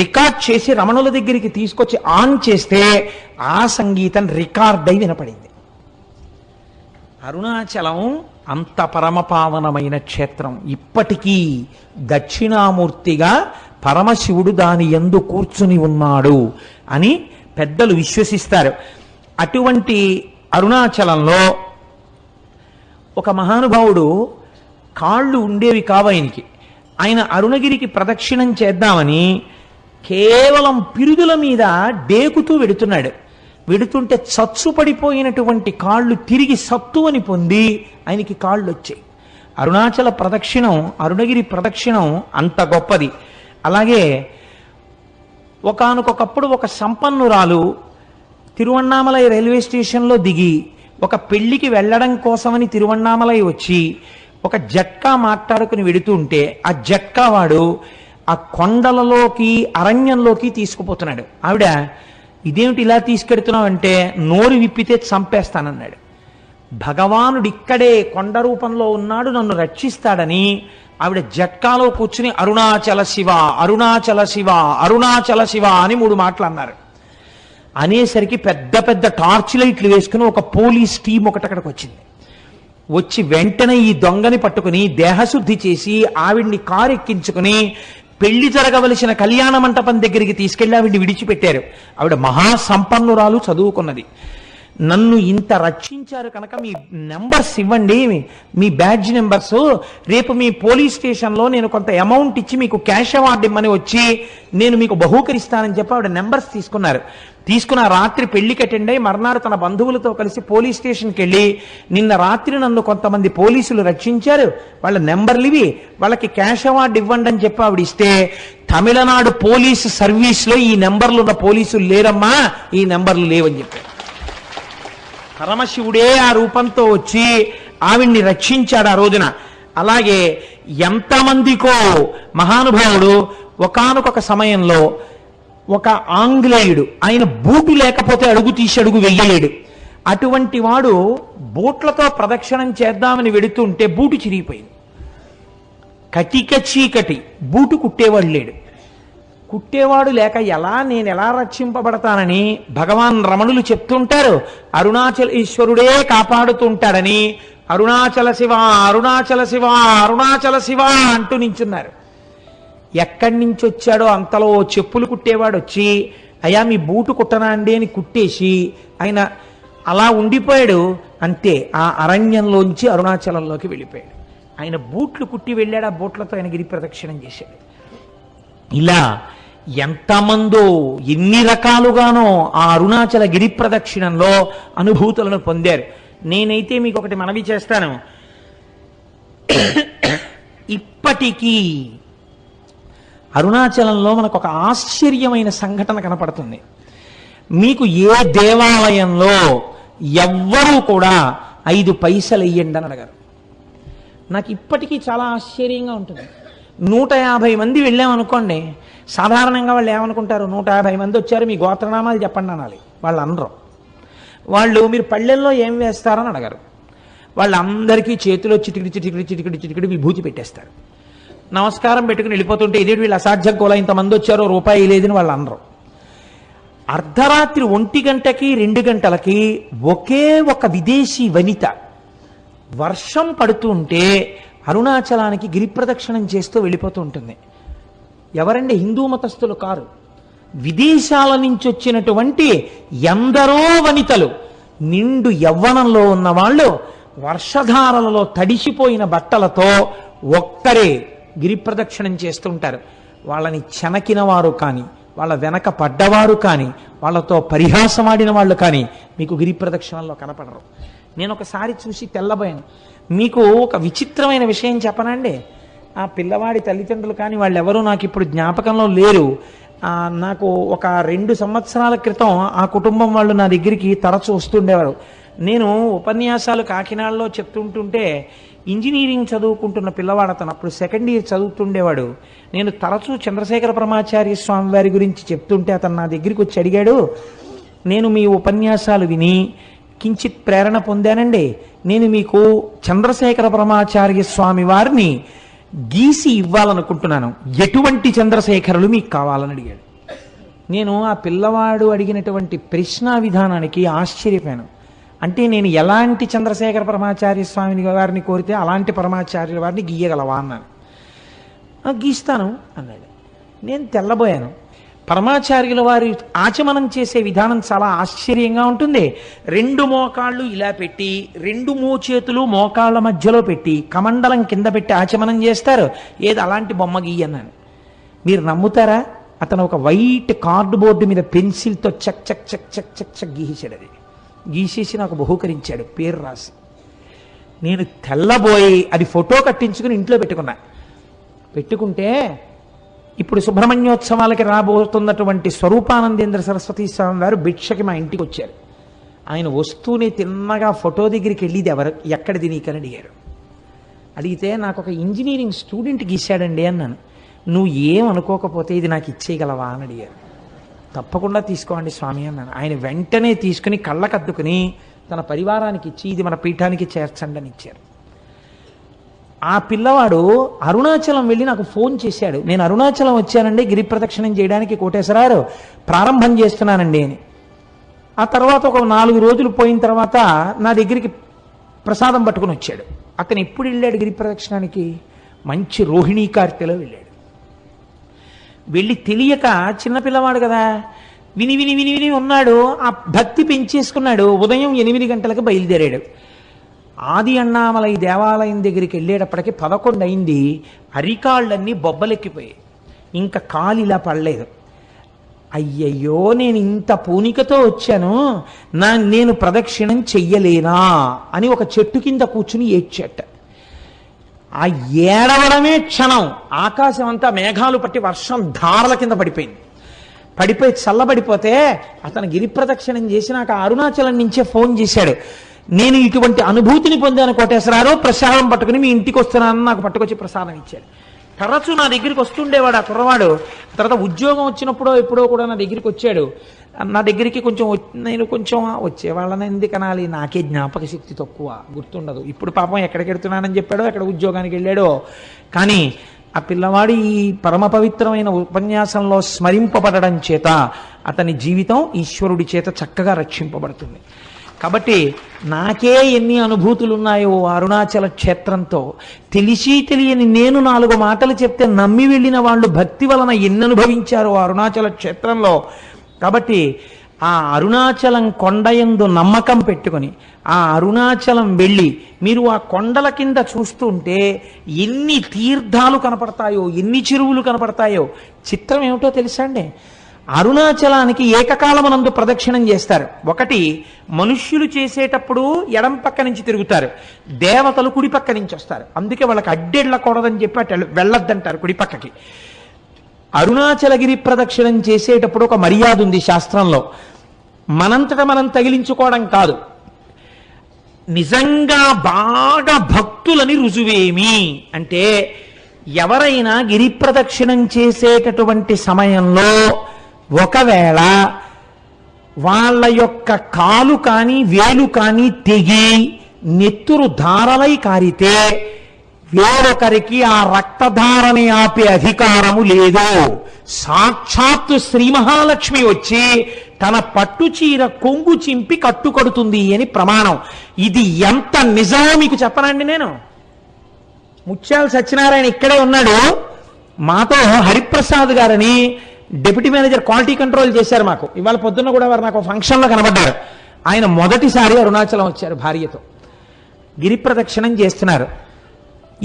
రికార్డ్ చేసి రమణుల దగ్గరికి తీసుకొచ్చి ఆన్ చేస్తే ఆ సంగీతం రికార్డ్ అయి వినపడింది. అరుణాచలం అంత పరమపావనమైన క్షేత్రం. ఇప్పటికీ దక్షిణామూర్తిగా పరమశివుడు దాని యందు కూర్చుని ఉన్నాడు అని పెద్దలు విశ్వసిస్తారు. అటువంటి అరుణాచలంలో ఒక మహానుభావుడు కాళ్ళు ఉండేవి కావు ఆయనకి. ఆయన అరుణగిరికి ప్రదక్షిణం చేద్దామని కేవలం పిరుదుల మీద డేకుతూ వెడుతున్నాడు. వెడుతుంటే చచ్చు పడిపోయినటువంటి కాళ్ళు తిరిగి సత్తువని పొంది ఆయనకి కాళ్ళు వచ్చాయి. అరుణాచల ప్రదక్షిణం, అరుణగిరి ప్రదక్షిణం అంత గొప్పది. అలాగే ఒకానొకప్పుడు ఒక సంపన్నురాలు తిరువణ్ణామలై రైల్వే స్టేషన్లో దిగి ఒక పెళ్లికి వెళ్ళడం కోసమని తిరువణ్ణామలై వచ్చి ఒక జట్కా మాట్లాడుకుని వెడుతుంటే ఆ జట్కా వాడు ఆ కొండలలోకి అరణ్యంలోకి తీసుకుపోతున్నాడు. ఆవిడ ఇదేమిటి ఇలా తీసుకెడుతున్నావు అంటే నోరు విప్పితే చంపేస్తానన్నాడు. భగవానుడు ఇక్కడే కొండ రూపంలో ఉన్నాడు, నన్ను రక్షిస్తాడని ఆవిడ జట్కాలో కూర్చుని అరుణాచల శివ, అరుణాచల శివ, అరుణాచల శివ అని 3 మాటలు అన్నారు. అనేసరికి పెద్ద పెద్ద టార్చ్ లైట్లు వేసుకుని ఒక పోలీస్ టీం ఒకటి అక్కడికి వచ్చింది. వచ్చి వెంటనే ఈ దొంగని పట్టుకుని దేహశుద్ధి చేసి ఆవిడ్ని కారు ఎక్కించుకుని పెళ్లి జరగవలసిన కళ్యాణ మంటపం దగ్గరికి తీసుకెళ్లి ఆవిడ్ని విడిచిపెట్టారు. ఆవిడ మహాసంపన్నురాలు, చదువుకున్నది. నన్ను ఇంత రక్షించారు కనుక మీ నెంబర్స్ ఇవ్వండి, మీ బ్యాడ్జ్ నెంబర్స్, రేపు మీ పోలీస్ స్టేషన్లో నేను కొంత అమౌంట్ ఇచ్చి మీకు క్యాష్ అవార్డు ఇమ్మని వచ్చి నేను మీకు బహూకరిస్తానని చెప్పి ఆవిడ నెంబర్స్ తీసుకున్నారు. తీసుకున్న రాత్రి పెళ్లికి అటెండ్ అయ్యి మర్నాడు తన బంధువులతో కలిసి పోలీస్ స్టేషన్కి వెళ్ళి నిన్న రాత్రి నన్ను కొంతమంది పోలీసులు రక్షించారు, వాళ్ళ నెంబర్లు ఇవి, వాళ్ళకి క్యాష్ అవార్డు ఇవ్వండి అని చెప్పి ఆవిడ ఇస్తే, తమిళనాడు పోలీసు సర్వీస్లో ఈ నెంబర్లు ఉన్న పోలీసులు లేరమ్మా, ఈ నెంబర్లు లేవని చెప్పారు. పరమశివుడే ఆ రూపంతో వచ్చి ఆవిడ్ని రక్షించాడు ఆ రోజున. అలాగే ఎంతమందికో మహానుభావుడు ఒకానొక సమయంలో ఒక ఆంగ్లేయుడు, ఆయన బూటు లేకపోతే అడుగు తీసి అడుగు వెయ్యలేడు. అటువంటి వాడు బూట్లతో ప్రదక్షిణం చేద్దామని వెడుతుంటే బూటు చిరిగిపోయింది. కటిక చీకటి, బూటు కుట్టేవాడు లేడు. కుట్టేవాడు లేక నేను ఎలా రక్షింపబడతానని భగవాన్ రమణులు చెప్తుంటారు. అరుణాచల ఈశ్వరుడే కాపాడుతుంటాడని అరుణాచల శివ, అరుణాచల శివ, అరుణాచల శివ అంటూ నించున్నారు. ఎక్కడి నుంచి వచ్చాడో అంతలో చెప్పులు కుట్టేవాడు వచ్చి, అయ్యా మీ బూటు కుట్టనా అండి అని కుట్టేసి ఆయన అలా ఉండిపోయాడు. అంతే, ఆ అరణ్యంలోంచి అరుణాచలంలోకి వెళ్ళిపోయాడు. ఆయన బూట్లు కుట్టి వెళ్ళాడు, ఆ బూట్లతో ఆయన గిరి ప్రదక్షిణం చేశాడు. ఇలా ఎంతమందో ఎన్ని రకాలుగానో ఆ అరుణాచల గిరి ప్రదక్షిణంలో అనుభూతులను పొందారు. నేనైతే మీకు ఒకటి మనవి చేస్తాను. ఇప్పటికీ అరుణాచలంలో మనకు ఒక ఆశ్చర్యమైన సంఘటన కనపడుతుంది. మీకు ఏ దేవాలయంలో ఎవ్వరూ కూడా 5 పైసలు వెయ్యండి అని అడగారు. నాకు ఇప్పటికీ చాలా ఆశ్చర్యంగా ఉంటుంది. 150 మంది వెళ్ళామనుకోండి, సాధారణంగా వాళ్ళు ఏమనుకుంటారు, 150 మంది వచ్చారు మీ గోత్రనామాలు చెప్పండి అనాలి. వాళ్ళు అనరు. వాళ్ళు మీరు పళ్ళెల్లో ఏం వేస్తారని అడగారు. వాళ్ళందరికీ చేతిలో చిటికిడి చిటికిడి చిటికిడి చిటికిడి విభూతి పెట్టేస్తారు. నమస్కారం పెట్టుకుని వెళ్ళిపోతుంటే ఇదేంటి వీళ్ళు అసాధ్యం కోలా ఇంతమంది వచ్చారో రూపాయి లేదని వాళ్ళు అనరు. అర్ధరాత్రి 1 గంటకి 2 గంటలకి ఒకే ఒక విదేశీ వనిత వర్షం పడుతూ ఉంటే అరుణాచలానికి గిరి ప్రదక్షిణం చేస్తూ వెళ్ళిపోతూ ఉంటుంది. ఎవరండి? హిందూ మతస్థులు కారు, విదేశాల నుంచి వచ్చినటువంటి ఎందరో వనితలు, నిండు యవ్వనంలో ఉన్న వాళ్ళు వర్షధారలలో తడిసిపోయిన బట్టలతో ఒక్కరే గిరి ప్రదక్షిణం చేస్తుంటారు. వాళ్ళని చెనకిన వారు కానీ, వాళ్ళ వెనక పడ్డవారు కానీ, వాళ్ళతో పరిహాసమాడిన వాళ్ళు కానీ మీకు గిరి ప్రదక్షిణంలో కనపడరు. నేను ఒకసారి చూసి తెల్లబోయాను. మీకు ఒక విచిత్రమైన విషయం చెప్పనండి. ఆ పిల్లవాడి తల్లిదండ్రులు కానీ వాళ్ళెవరూ నాకు ఇప్పుడు జ్ఞాపకంలో లేరు. నాకు ఒక 2 సంవత్సరాల క్రితం ఆ కుటుంబం వాళ్ళు నా దగ్గరికి తరచూ వస్తుండేవారు. నేను ఉపన్యాసాలు కాకినాడలో చెప్తుంటుంటే ఇంజనీరింగ్ చదువుకుంటున్న పిల్లవాడు అతను, అప్పుడు 2nd ఇయర్ చదువుతుండేవాడు. నేను తరచూ చంద్రశేఖర పరమాచార్య స్వామి వారి గురించి చెప్తుంటే అతను నా దగ్గరికి వచ్చి అడిగాడు, నేను మీ ఉపన్యాసాలు విని కించిత్ ప్రేరణ పొందానండి, నేను మీకు చంద్రశేఖర పరమాచార్య స్వామి వారిని గీసి ఇవ్వాలనుకుంటున్నాను, ఎటువంటి చంద్రశేఖరులు మీకు కావాలని అడిగాడు. నేను ఆ పిల్లవాడు అడిగినటువంటి ప్రశ్నా విధానానికి ఆశ్చర్యపోయాను. అంటే నేను ఎలాంటి చంద్రశేఖర పరమాచార్య స్వామిని వారిని కోరితే అలాంటి పరమాచార్యుల వారిని గీయగలవా అన్నాను. గీస్తాను అన్నాడు. నేను తెల్లబోయాను. పరమాచార్యుల వారి ఆచమనం చేసే విధానం చాలా ఆశ్చర్యంగా ఉంటుంది. రెండు మోకాళ్ళు ఇలా పెట్టి, రెండు మోచేతులు మోకాళ్ళ మధ్యలో పెట్టి కమండలం కింద పెట్టి ఆచమనం చేస్తారు. ఏది అలాంటి బొమ్మ గీయన్నాను. మీరు నమ్ముతారా? అతను ఒక వైట్ కార్డు బోర్డు మీద పెన్సిల్తో చక్ చక్ చక్ చక్ చక్ చక్ గీసేశాడు. అది గీసేసి నాకు బహూకరించాడు పేరు రాసి. నేను తెల్లబోయి అది ఫోటో కట్టించుకుని ఇంట్లో పెట్టుకుంటే ఇప్పుడు సుబ్రహ్మణ్యోత్సవాలకి రాబోతున్నటువంటి స్వరూపానందేంద్ర సరస్వతి స్వామి వారు భిక్షకి మా ఇంటికి వచ్చారు. ఆయన వస్తూనే తిన్నగా ఫోటో దగ్గరికి వెళ్ళిది ఎక్కడిది నీకని అడిగారు. అడిగితే నాకు ఒక ఇంజనీరింగ్ స్టూడెంట్ గీశాడండి అన్నాను. నువ్వు ఏం అనుకోకపోతే ఇది నాకు ఇచ్చేయగలవా అని అడిగారు. తప్పకుండా తీసుకోండి స్వామి అన్నాను. ఆయన వెంటనే తీసుకుని కళ్ళకద్దుకుని తన పరివారానికి ఇచ్చి ఇది మన పీఠానికి చేర్చండి అని ఇచ్చారు. ఆ పిల్లవాడు అరుణాచలం వెళ్ళి నాకు ఫోన్ చేశాడు. నేను అరుణాచలం వచ్చానండి గిరి ప్రదక్షిణం చేయడానికి కోటేశ్వరారు, ప్రారంభం చేస్తున్నానండి అని. ఆ తర్వాత ఒక 4 రోజులు పోయిన తర్వాత నా దగ్గరికి ప్రసాదం పట్టుకుని వచ్చాడు. అతను ఎప్పుడు వెళ్ళాడు గిరి ప్రదక్షిణానికి? మంచి రోహిణీ కార్తెలో వెళ్ళాడు. వెళ్ళి తెలియక చిన్నపిల్లవాడు కదా, విని విని విని విని ఉన్నాడు. ఆ భక్తి పెంచేసుకున్నాడు. ఉదయం 8 గంటలకు బయలుదేరాడు. ఆది అన్నామలై దేవాలయం దగ్గరికి వెళ్ళేటప్పటికి 11 అయింది. అరికాళ్ళన్నీ బొబ్బలెక్కిపోయాయి. ఇంకా కాలు ఇలా పడలేదు. అయ్యయ్యో, నేను ఇంత పూనికతో వచ్చాను, నేను ప్రదక్షిణం చెయ్యలేనా అని ఒక చెట్టు కింద కూర్చుని ఏడ్చేట. ఆ ఏడవడమే క్షణం ఆకాశం అంతా మేఘాలు పట్టి వర్షం ధారల కింద పడిపోయి చల్లబడిపోతే అతను గిరి ప్రదక్షిణం చేసి నాకు అరుణాచలం నుంచే ఫోన్ చేశాడు. నేను ఇటువంటి అనుభూతిని పొందాను కోటేశ్వరారు, ప్రసాదం పట్టుకుని మీ ఇంటికి వస్తున్నానని నాకు పట్టుకొచ్చి ప్రసాదం ఇచ్చాడు. తరచూ నా దగ్గరికి వస్తుండేవాడు ఆ కుర్రవాడు. తర్వాత ఉద్యోగం వచ్చినప్పుడో ఎప్పుడో కూడా నా దగ్గరికి వచ్చాడు. నా దగ్గరికి నేను కొంచెం వచ్చేవాళ్ళని ఎందుకు అనాలి, నాకే జ్ఞాపక శక్తి తక్కువ, గుర్తుండదు. ఇప్పుడు పాపం ఎక్కడికి వెళ్తున్నానని చెప్పాడో, ఎక్కడ ఉద్యోగానికి వెళ్ళాడో. కానీ ఆ పిల్లవాడు ఈ పరమ పవిత్రమైన ఉపన్యాసంలో స్మరింపబడడం చేత అతని జీవితం ఈశ్వరుడి చేత చక్కగా రక్షింపబడుతుంది. కాబట్టి నాకే ఎన్ని అనుభూతులు ఉన్నాయో అరుణాచల క్షేత్రంతో, తెలిసి తెలియని నేను 4 మాటలు చెప్తే నమ్మి వెళ్ళిన వాళ్ళు భక్తి వలన ఎన్ని అనుభవించారో అరుణాచల క్షేత్రంలో. కాబట్టి ఆ అరుణాచలం కొండయందు నమ్మకం పెట్టుకొని ఆ అరుణాచలం వెళ్ళి మీరు ఆ కొండల కింద చూస్తుంటే ఎన్ని తీర్థాలు కనపడతాయో, ఎన్ని చెరువులు కనపడతాయో. చిత్రం ఏమిటో తెలుసా అండి? అరుణాచలానికి ఏకకాలమునందు ప్రదక్షిణం చేస్తారు. ఒకటి మనుష్యులు చేసేటప్పుడు ఎడం పక్క నుంచి తిరుగుతారు, దేవతలు కుడి పక్క నుంచి వస్తారు. అందుకే వాళ్ళకి అడ్డెళ్ళకూడదని చెప్పి అటు వెళ్ళొద్దంటారు కుడి పక్కకి. అరుణాచలగిరి ప్రదక్షిణం చేసేటప్పుడు ఒక మర్యాద ఉంది శాస్త్రంలో. మనంతట మనం తగిలించుకోవడం కాదు, నిజంగా బాగా భక్తులని రుజువేమి అంటే ఎవరైనా గిరి ప్రదక్షిణం చేసేటటువంటి సమయంలో ఒకవేళ వాళ్ళ యొక్క కాలు కానీ వేలు కానీ తెగి నెత్తురు ధారలై కారితే వేరొకరికి ఆ రక్తధారని ఆపే అధికారము లేదు. సాక్షాత్తు శ్రీ మహాలక్ష్మి వచ్చి తన పట్టు చీర కొంగు చింపి కట్టుకడుతుంది అని ప్రమాణం. ఇది ఎంత నిజమో మీకు చెప్పనండి. నేను ముత్యాల సత్యనారాయణ ఇక్కడే ఉన్నాడు. మాతో హరిప్రసాద్ గారని డిప్యూటీ మేనేజర్ క్వాలిటీ కంట్రోల్ చేశారు మాకు. ఇవాళ పొద్దున్న కూడా వారు నాకు ఫంక్షన్లో కనబడ్డారు. ఆయన మొదటిసారి అరుణాచలం వచ్చారు భార్యతో. గిరి ప్రదక్షిణం చేస్తున్నారు.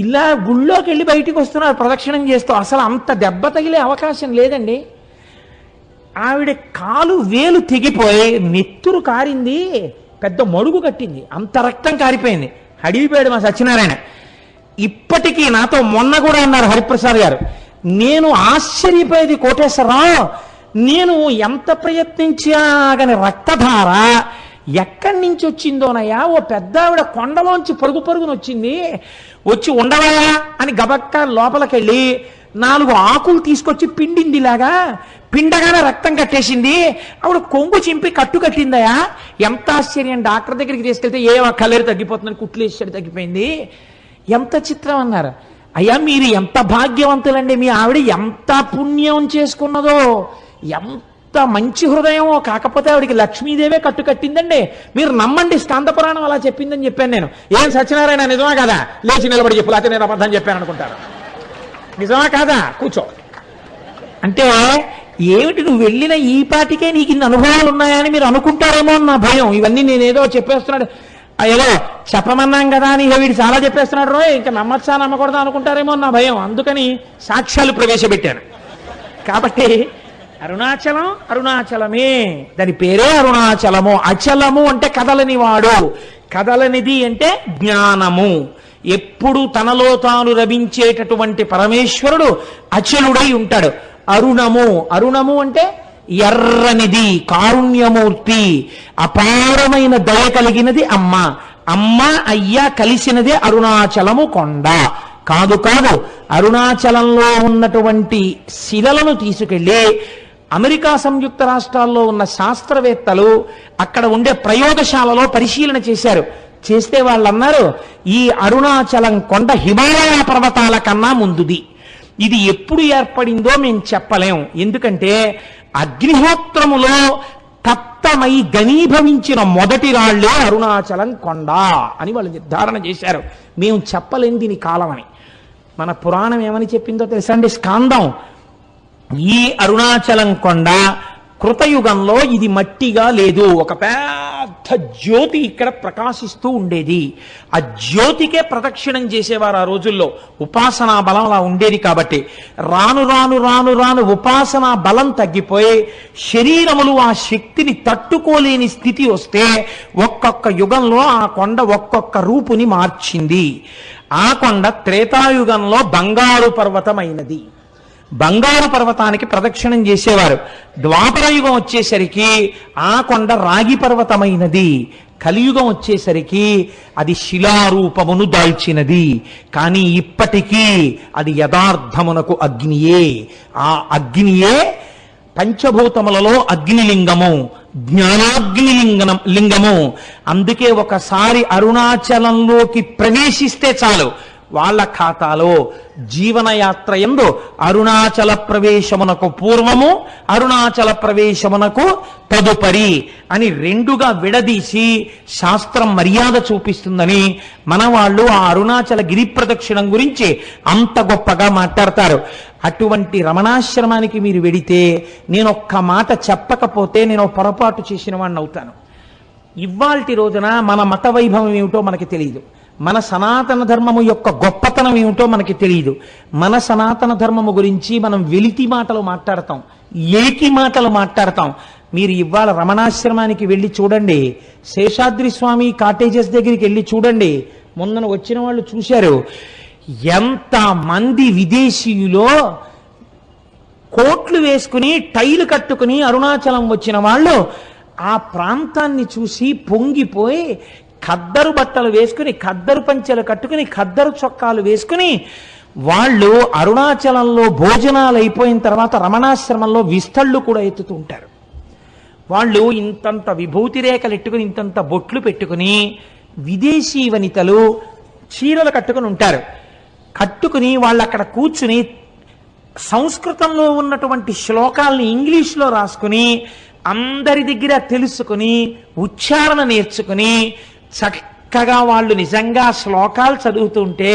ఇలా గుళ్ళోకి వెళ్ళి బయటికి వస్తున్నారు ప్రదక్షిణం చేస్తూ. అసలు అంత దెబ్బ తగిలే అవకాశం లేదండి. ఆవిడ కాలు వేలు తెగిపోయి నెత్తురు కారింది, పెద్ద మడుగు కట్టింది, అంత రక్తం కారిపోయింది. అడిగిపోయాడు మా సత్యనారాయణ. ఇప్పటికీ నాతో మొన్న కూడా అన్నారు హరిప్రసాద్ గారు, నేను ఆశ్చర్యపోయేది కోటేశ్వరరావు, నేను ఎంత ప్రయత్నించాగని రక్తధార ఎక్కడి నుంచి వచ్చిందోనయ్యా. ఓ పెద్ద ఆవిడ కొండలోంచి పరుగున వచ్చింది, వచ్చి ఉండవా అని గబక్క లోపలికెళ్ళి 4 ఆకులు తీసుకొచ్చి పిండిందిలాగా, పిండగానే రక్తం కట్టేసింది. ఆవిడ కొంగు చింపి కట్టు కట్టిందయా. ఎంత ఆశ్చర్యం. డాక్టర్ దగ్గరికి తీసుకెళ్తే కలేరు తగ్గిపోతుందని కుట్లేసాడు, తగ్గిపోయింది. ఎంత చిత్రం అన్నారు. అయ్యా మీరు ఎంత భాగ్యవంతులండి, మీ ఆవిడ ఎంత పుణ్యం చేసుకున్నదో, ఎంత మంచి హృదయమో. కాకపోతే ఆవిడికి లక్ష్మీదేవే కట్టు కట్టిందండి. మీరు నమ్మండి, స్కాంద పురాణం అలా చెప్పిందని చెప్పాను నేను. ఏం సత్యనారాయణ నిజమా కదా? లేచి నిలబడి చెప్పు, లేకపోతే నేను అబద్ధం చెప్పాను అనుకుంటారు. నిజమా కాదా? కూర్చో. అంటే ఏమిటి నువ్వు వెళ్ళిన ఈ పాటికే నీకు ఇన్ని అనుభవాలు ఉన్నాయని మీరు అనుకుంటారేమో అని నా భయం. ఇవన్నీ నేనేదో చెప్పేస్తున్నాడు, ఏదో చెప్పమన్నాం కదా అని వీడు చాలా చెప్పేస్తున్నాడు రో, ఇంకా నమ్మచ్చా నమ్మకూడదా అనుకుంటారేమో అని నా భయం. అందుకని సాక్ష్యాలు ప్రవేశపెట్టాను. కాబట్టి అరుణాచలం అరుణాచలమే, దాని పేరే అరుణాచలము. అచలము అంటే కదలని వాడు, కదలనిది అంటే జ్ఞానము. ఎప్పుడు తనలో తాను రమించేటటువంటి పరమేశ్వరుడు అచలుడై ఉంటాడు. అరుణము, అరుణము అంటే ఎర్రనిది, కారుణ్యమూర్తి, అపారమైన దయ కలిగినది అమ్మ. అమ్మ అయ్య కలిసినదే అరుణాచలము కొండ. కాదు కాదు, అరుణాచలంలో ఉన్నటువంటి శిలలను తీసుకెళ్ళి అమెరికా సంయుక్త రాష్ట్రాల్లో ఉన్న శాస్త్రవేత్తలు అక్కడ ఉండే ప్రయోగశాలలో పరిశీలన చేశారు. చేస్తే వాళ్ళు అన్నారు, ఈ అరుణాచలం కొండ హిమాలయ పర్వతాల కన్నా ముందుది. ఇది ఎప్పుడు ఏర్పడిందో మేము చెప్పలేం, ఎందుకంటే అగ్నిహోత్రములో తప్తమై ఘనీభవించిన మొదటి రాళ్లే అరుణాచలం కొండ అని వాళ్ళు నిర్ధారణ చేశారు. మేము చెప్పలేం దీని కాలం అని. మన పురాణం ఏమని చెప్పిందో తెలుసా అండి? స్కాందం, ఈ అరుణాచలం కొండ కృతయుగంలో ఇది మట్టిగా లేదు, ఒక పెద్ద జ్యోతి ఇక్కడ ప్రకాశిస్తూ ఉండేది. ఆ జ్యోతికే ప్రదక్షిణం చేసేవారు ఆ రోజుల్లో. ఉపాసనా బలం అలా ఉండేది. కాబట్టి రాను రాను రాను రాను ఉపాసనా బలం తగ్గిపోయి శరీరములు ఆ శక్తిని తట్టుకోలేని స్థితి వస్తే ఒక్కొక్క యుగంలో ఆ కొండ ఒక్కొక్క రూపుని మార్చింది. ఆ కొండ త్రేతాయుగంలో బంగారు పర్వతమైనది. బంగారు పర్వతానికి ప్రదక్షిణం చేసేవారు. ద్వాపరయుగం వచ్చేసరికి ఆ కొండ రాగి పర్వతమైనది. కలియుగం వచ్చేసరికి అది శిలారూపమును దాల్చినది. కానీ ఇప్పటికీ అది యథార్థమునకు అగ్నియే. ఆ అగ్నియే పంచభూతములలో అగ్నిలింగము, లింగము. అందుకే ఒకసారి అరుణాచలంలోకి ప్రవేశిస్తే చాలు, వాళ్ళ ఖాతాలో జీవనయాత్ర యందు అరుణాచల ప్రవేశమునకు పూర్వము, అరుణాచల ప్రవేశమునకు తదుపరి అని రెండుగా విడదీసి శాస్త్రం మర్యాద చూపిస్తుందని మన వాళ్ళు ఆ అరుణాచల గిరి ప్రదక్షిణం గురించి అంత గొప్పగా మాట్లాడతారు. అటువంటి రమణాశ్రమానికి మీరు వెడితే నేను ఒక్క మాట చెప్పకపోతే నేను పొరపాటు చేసిన వాడిని అవుతాను. ఇవాల్టి రోజున మన మత వైభవం ఏమిటో మనకి తెలియదు, మన సనాతన ధర్మము యొక్క గొప్పతనం ఏమిటో మనకి తెలియదు. మన సనాతన ధర్మము గురించి మనం వెలితి మాటలు మాట్లాడతాం, ఏకి మాటలు మాట్లాడతాం. మీరు ఇవాళ రమణాశ్రమానికి వెళ్ళి చూడండి, శేషాద్రి స్వామి కాటేజెస్ దగ్గరికి వెళ్ళి చూడండి. మొన్న వచ్చిన వాళ్ళు చూశారు, ఎంత మంది విదేశీయులో కోట్లు వేసుకుని టైలు కట్టుకుని అరుణాచలం వచ్చిన వాళ్ళు ఆ ప్రాంతాన్ని చూసి పొంగిపోయి ఖద్దరు బట్టలు వేసుకుని, ఖద్దరు పంచెలు కట్టుకుని, ఖద్దరు చొక్కాలు వేసుకుని వాళ్ళు అరుణాచలంలో భోజనాలు అయిపోయిన తర్వాత రమణాశ్రమంలో విస్తళ్ళు కూడా ఎత్తుతూ ఉంటారు. వాళ్ళు ఇంతంత విభూతి రేఖలు ఎట్టుకుని, ఇంతంత బొట్లు పెట్టుకుని, విదేశీ వనితలు చీరలు కట్టుకుని ఉంటారు. కట్టుకుని వాళ్ళు అక్కడ కూర్చుని సంస్కృతంలో ఉన్నటువంటి శ్లోకాల్ని ఇంగ్లీష్లో రాసుకుని అందరి దగ్గర తెలుసుకుని ఉచ్చారణ నేర్చుకుని చక్కగా వాళ్ళు నిజంగా శ్లోకాలు చదువుతుంటే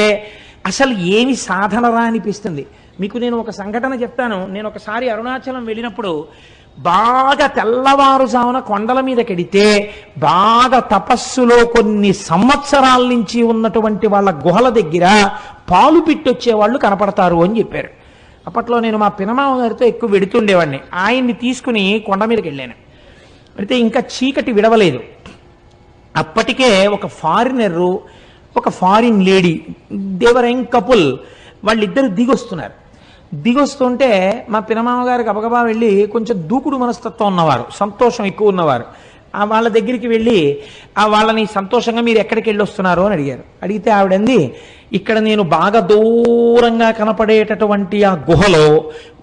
అసలు ఏమి సాధనరా అనిపిస్తుంది. మీకు నేను ఒక సంఘటన చెప్తాను. నేను ఒకసారి అరుణాచలం వెళ్ళినప్పుడు బాగా తెల్లవారుజామున కొండల మీదకెడితే బాగా తపస్సులో కొన్ని సంవత్సరాల నుంచి ఉన్నటువంటి వాళ్ళ గుహల దగ్గర పాలు పిట్టొచ్చే వాళ్ళు కనపడతారు అని చెప్పారు. అప్పట్లో నేను మా పినమామ గారితో ఎక్కువ వెడుతుండేవాడిని. ఆయన్ని తీసుకుని కొండ మీదకి వెళ్ళాను. అయితే ఇంకా చీకటి విడవలేదు. అప్పటికే ఒక ఫారినరు, ఒక ఫారిన్ లేడీ, దేవర్ యంగ్ కపుల్, వాళ్ళిద్దరు దిగొస్తున్నారు. దిగొస్తుంటే మా పినమామ గారికి గబగబా వెళ్ళి, కొంచెం దూకుడు మనస్తత్వం ఉన్నవారు, సంతోషం ఎక్కువ ఉన్నవారు, ఆ వాళ్ళ దగ్గరికి వెళ్ళి వాళ్ళని సంతోషంగా మీరు ఎక్కడికి వెళ్ళి వస్తున్నారు అని అడిగారు. అడిగితే ఆవిడంది, ఇక్కడ నేను బాగా దూరంగా కనపడేటటువంటి ఆ గుహలో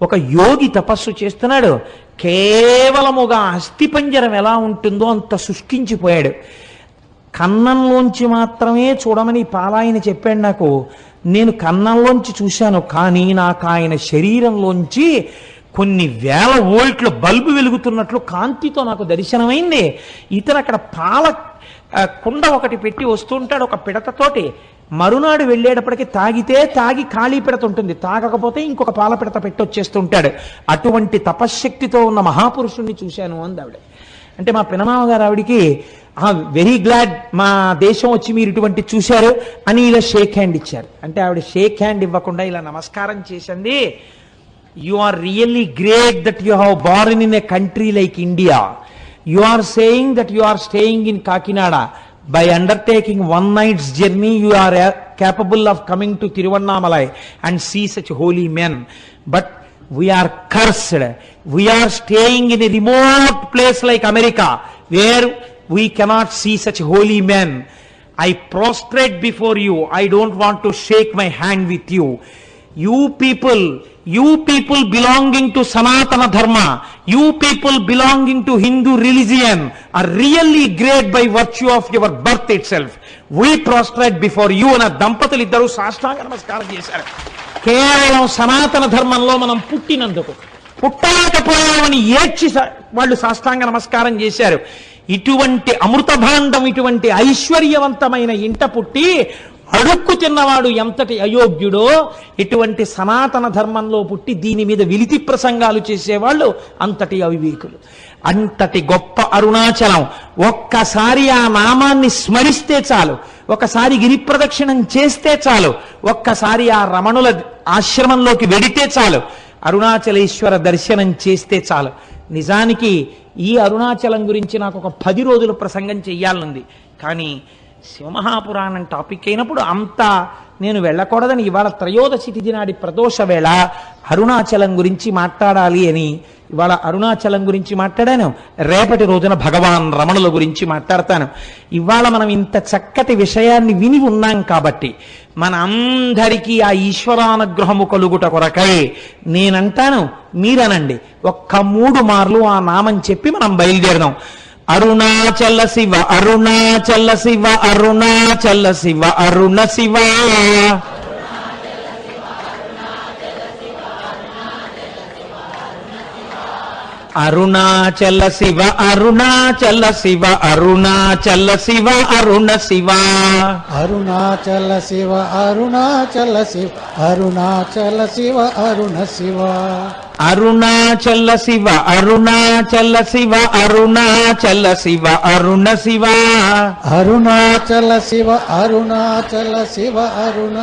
ఒక యోగి తపస్సు చేస్తున్నాడు, కేవలముగా అస్థిపంజరం ఎలా ఉంటుందో అంత శుష్కించిపోయాడు. కన్నంలోంచి మాత్రమే చూడమని పాలాయన చెప్పాడు నాకు. నేను కన్నంలోంచి చూశాను, కానీ నాకు ఆయన శరీరంలోంచి కొన్ని వేల వోల్ట్ల బల్బు వెలుగుతున్నట్లు కాంతితో నాకు దర్శనమైంది. ఇతను అక్కడ పాల కుండ ఒకటి పెట్టి వస్తుంటాడు ఒక పిడతతోటి. మరునాడు వెళ్ళేటప్పటికి తాగి ఖాళీ పిడత ఉంటుంది, తాగకపోతే ఇంకొక పాల పిడత పెట్టి వచ్చేస్తుంటాడు. అటువంటి తపశ్శక్తితో ఉన్న మహాపురుషుణ్ణి చూశాను అంది ఆవిడ. అంటే మా పినమామ గారు ఆవిడికి వెరీ గ్లాడ్ మా దేశం వచ్చి మీరు ఇటువంటి చూశారు అని ఇలా షేక్ హ్యాండ్ ఇచ్చారు. అంటే ఆవిడ షేక్ హ్యాండ్ ఇవ్వకుండా ఇలా నమస్కారం చేసింది. You are really great that you have born in a country like India. You are saying that you are staying in Kakinada. By undertaking one night's journey, you are capable of coming to Tiruvannamalai and see such holy men. But we are cursed. We are staying in a remote place like America, where we cannot see such holy men. I prostrate before you. I don't want to shake my hand with you. You people belonging to Sanatana Dharma, you people belonging to Hindu religion are really great by virtue of your birth itself. We prostrate before you. అన్న దంపతులు ఇద్దరు సాష్టాంగ నమస్కారం చేశారు. కేవలం సనాతన ధర్మంలో మనం పుట్టినందుకు, పుట్టలేకపోయామని ఏడ్చి వాళ్ళు సాష్టాంగ నమస్కారం చేశారు. ఇటువంటి అమృత భాండం, ఇటువంటి ఐశ్వర్యవంతమైన ఇంట పుట్టి అడుక్కు తిన్నవాడు ఎంతటి అయోగ్యుడో, ఇటువంటి సనాతన ధర్మంలో పుట్టి దీని మీద విలితి ప్రసంగాలు చేసేవాళ్ళు అంతటి అవివేకులు. అంతటి గొప్ప అరుణాచలం. ఒక్కసారి ఆ నామాన్ని స్మరిస్తే చాలు, ఒకసారి గిరి ప్రదక్షిణం చేస్తే చాలు, ఒక్కసారి ఆ రమణుల ఆశ్రమంలోకి వెడితే చాలు, అరుణాచలేశ్వర దర్శనం చేస్తే చాలు. నిజానికి ఈ అరుణాచలం గురించి నాకు ఒక 10 రోజుల ప్రసంగం చెయ్యాలనుంది. కానీ శివమహాపురాణం టాపిక్ అయినప్పుడు అంతా నేను వెళ్ళకూడదని ఇవాళ త్రయోదశి తిథి నాడి ప్రదోష వేళ అరుణాచలం గురించి మాట్లాడాలి అని ఇవాళ అరుణాచలం గురించి మాట్లాడాను. రేపటి రోజున భగవాన్ రమణుల గురించి మాట్లాడతాను. ఇవాళ మనం ఇంత చక్కటి విషయాన్ని విని ఉన్నాం కాబట్టి మన అందరికీ ఆ ఈశ్వరానుగ్రహము కలుగుట కొరకై నేనంటాను, మీరనండి. ఒక్క 3 మార్లు ఆ నామం చెప్పి మనం బయలుదేరదాం. అరుణాచల శివ, అరుణాచల శివ, అరుణాచల శివ, అరుణ శివ. అరుణాచల శివ, అరుణాచల శివ, అరుణాచల శివ, అరుణ శివ. అరుణాచల శివ, అరుణాచల శివ, అరుణాచల శివ, అరుణ శివ. అరుణాచల శివ, అరుణాచల శివ, అరుణాచల శివ, అరుణ శివ. అరుణాచల శివ, అరుణాచల శివ, అరుణ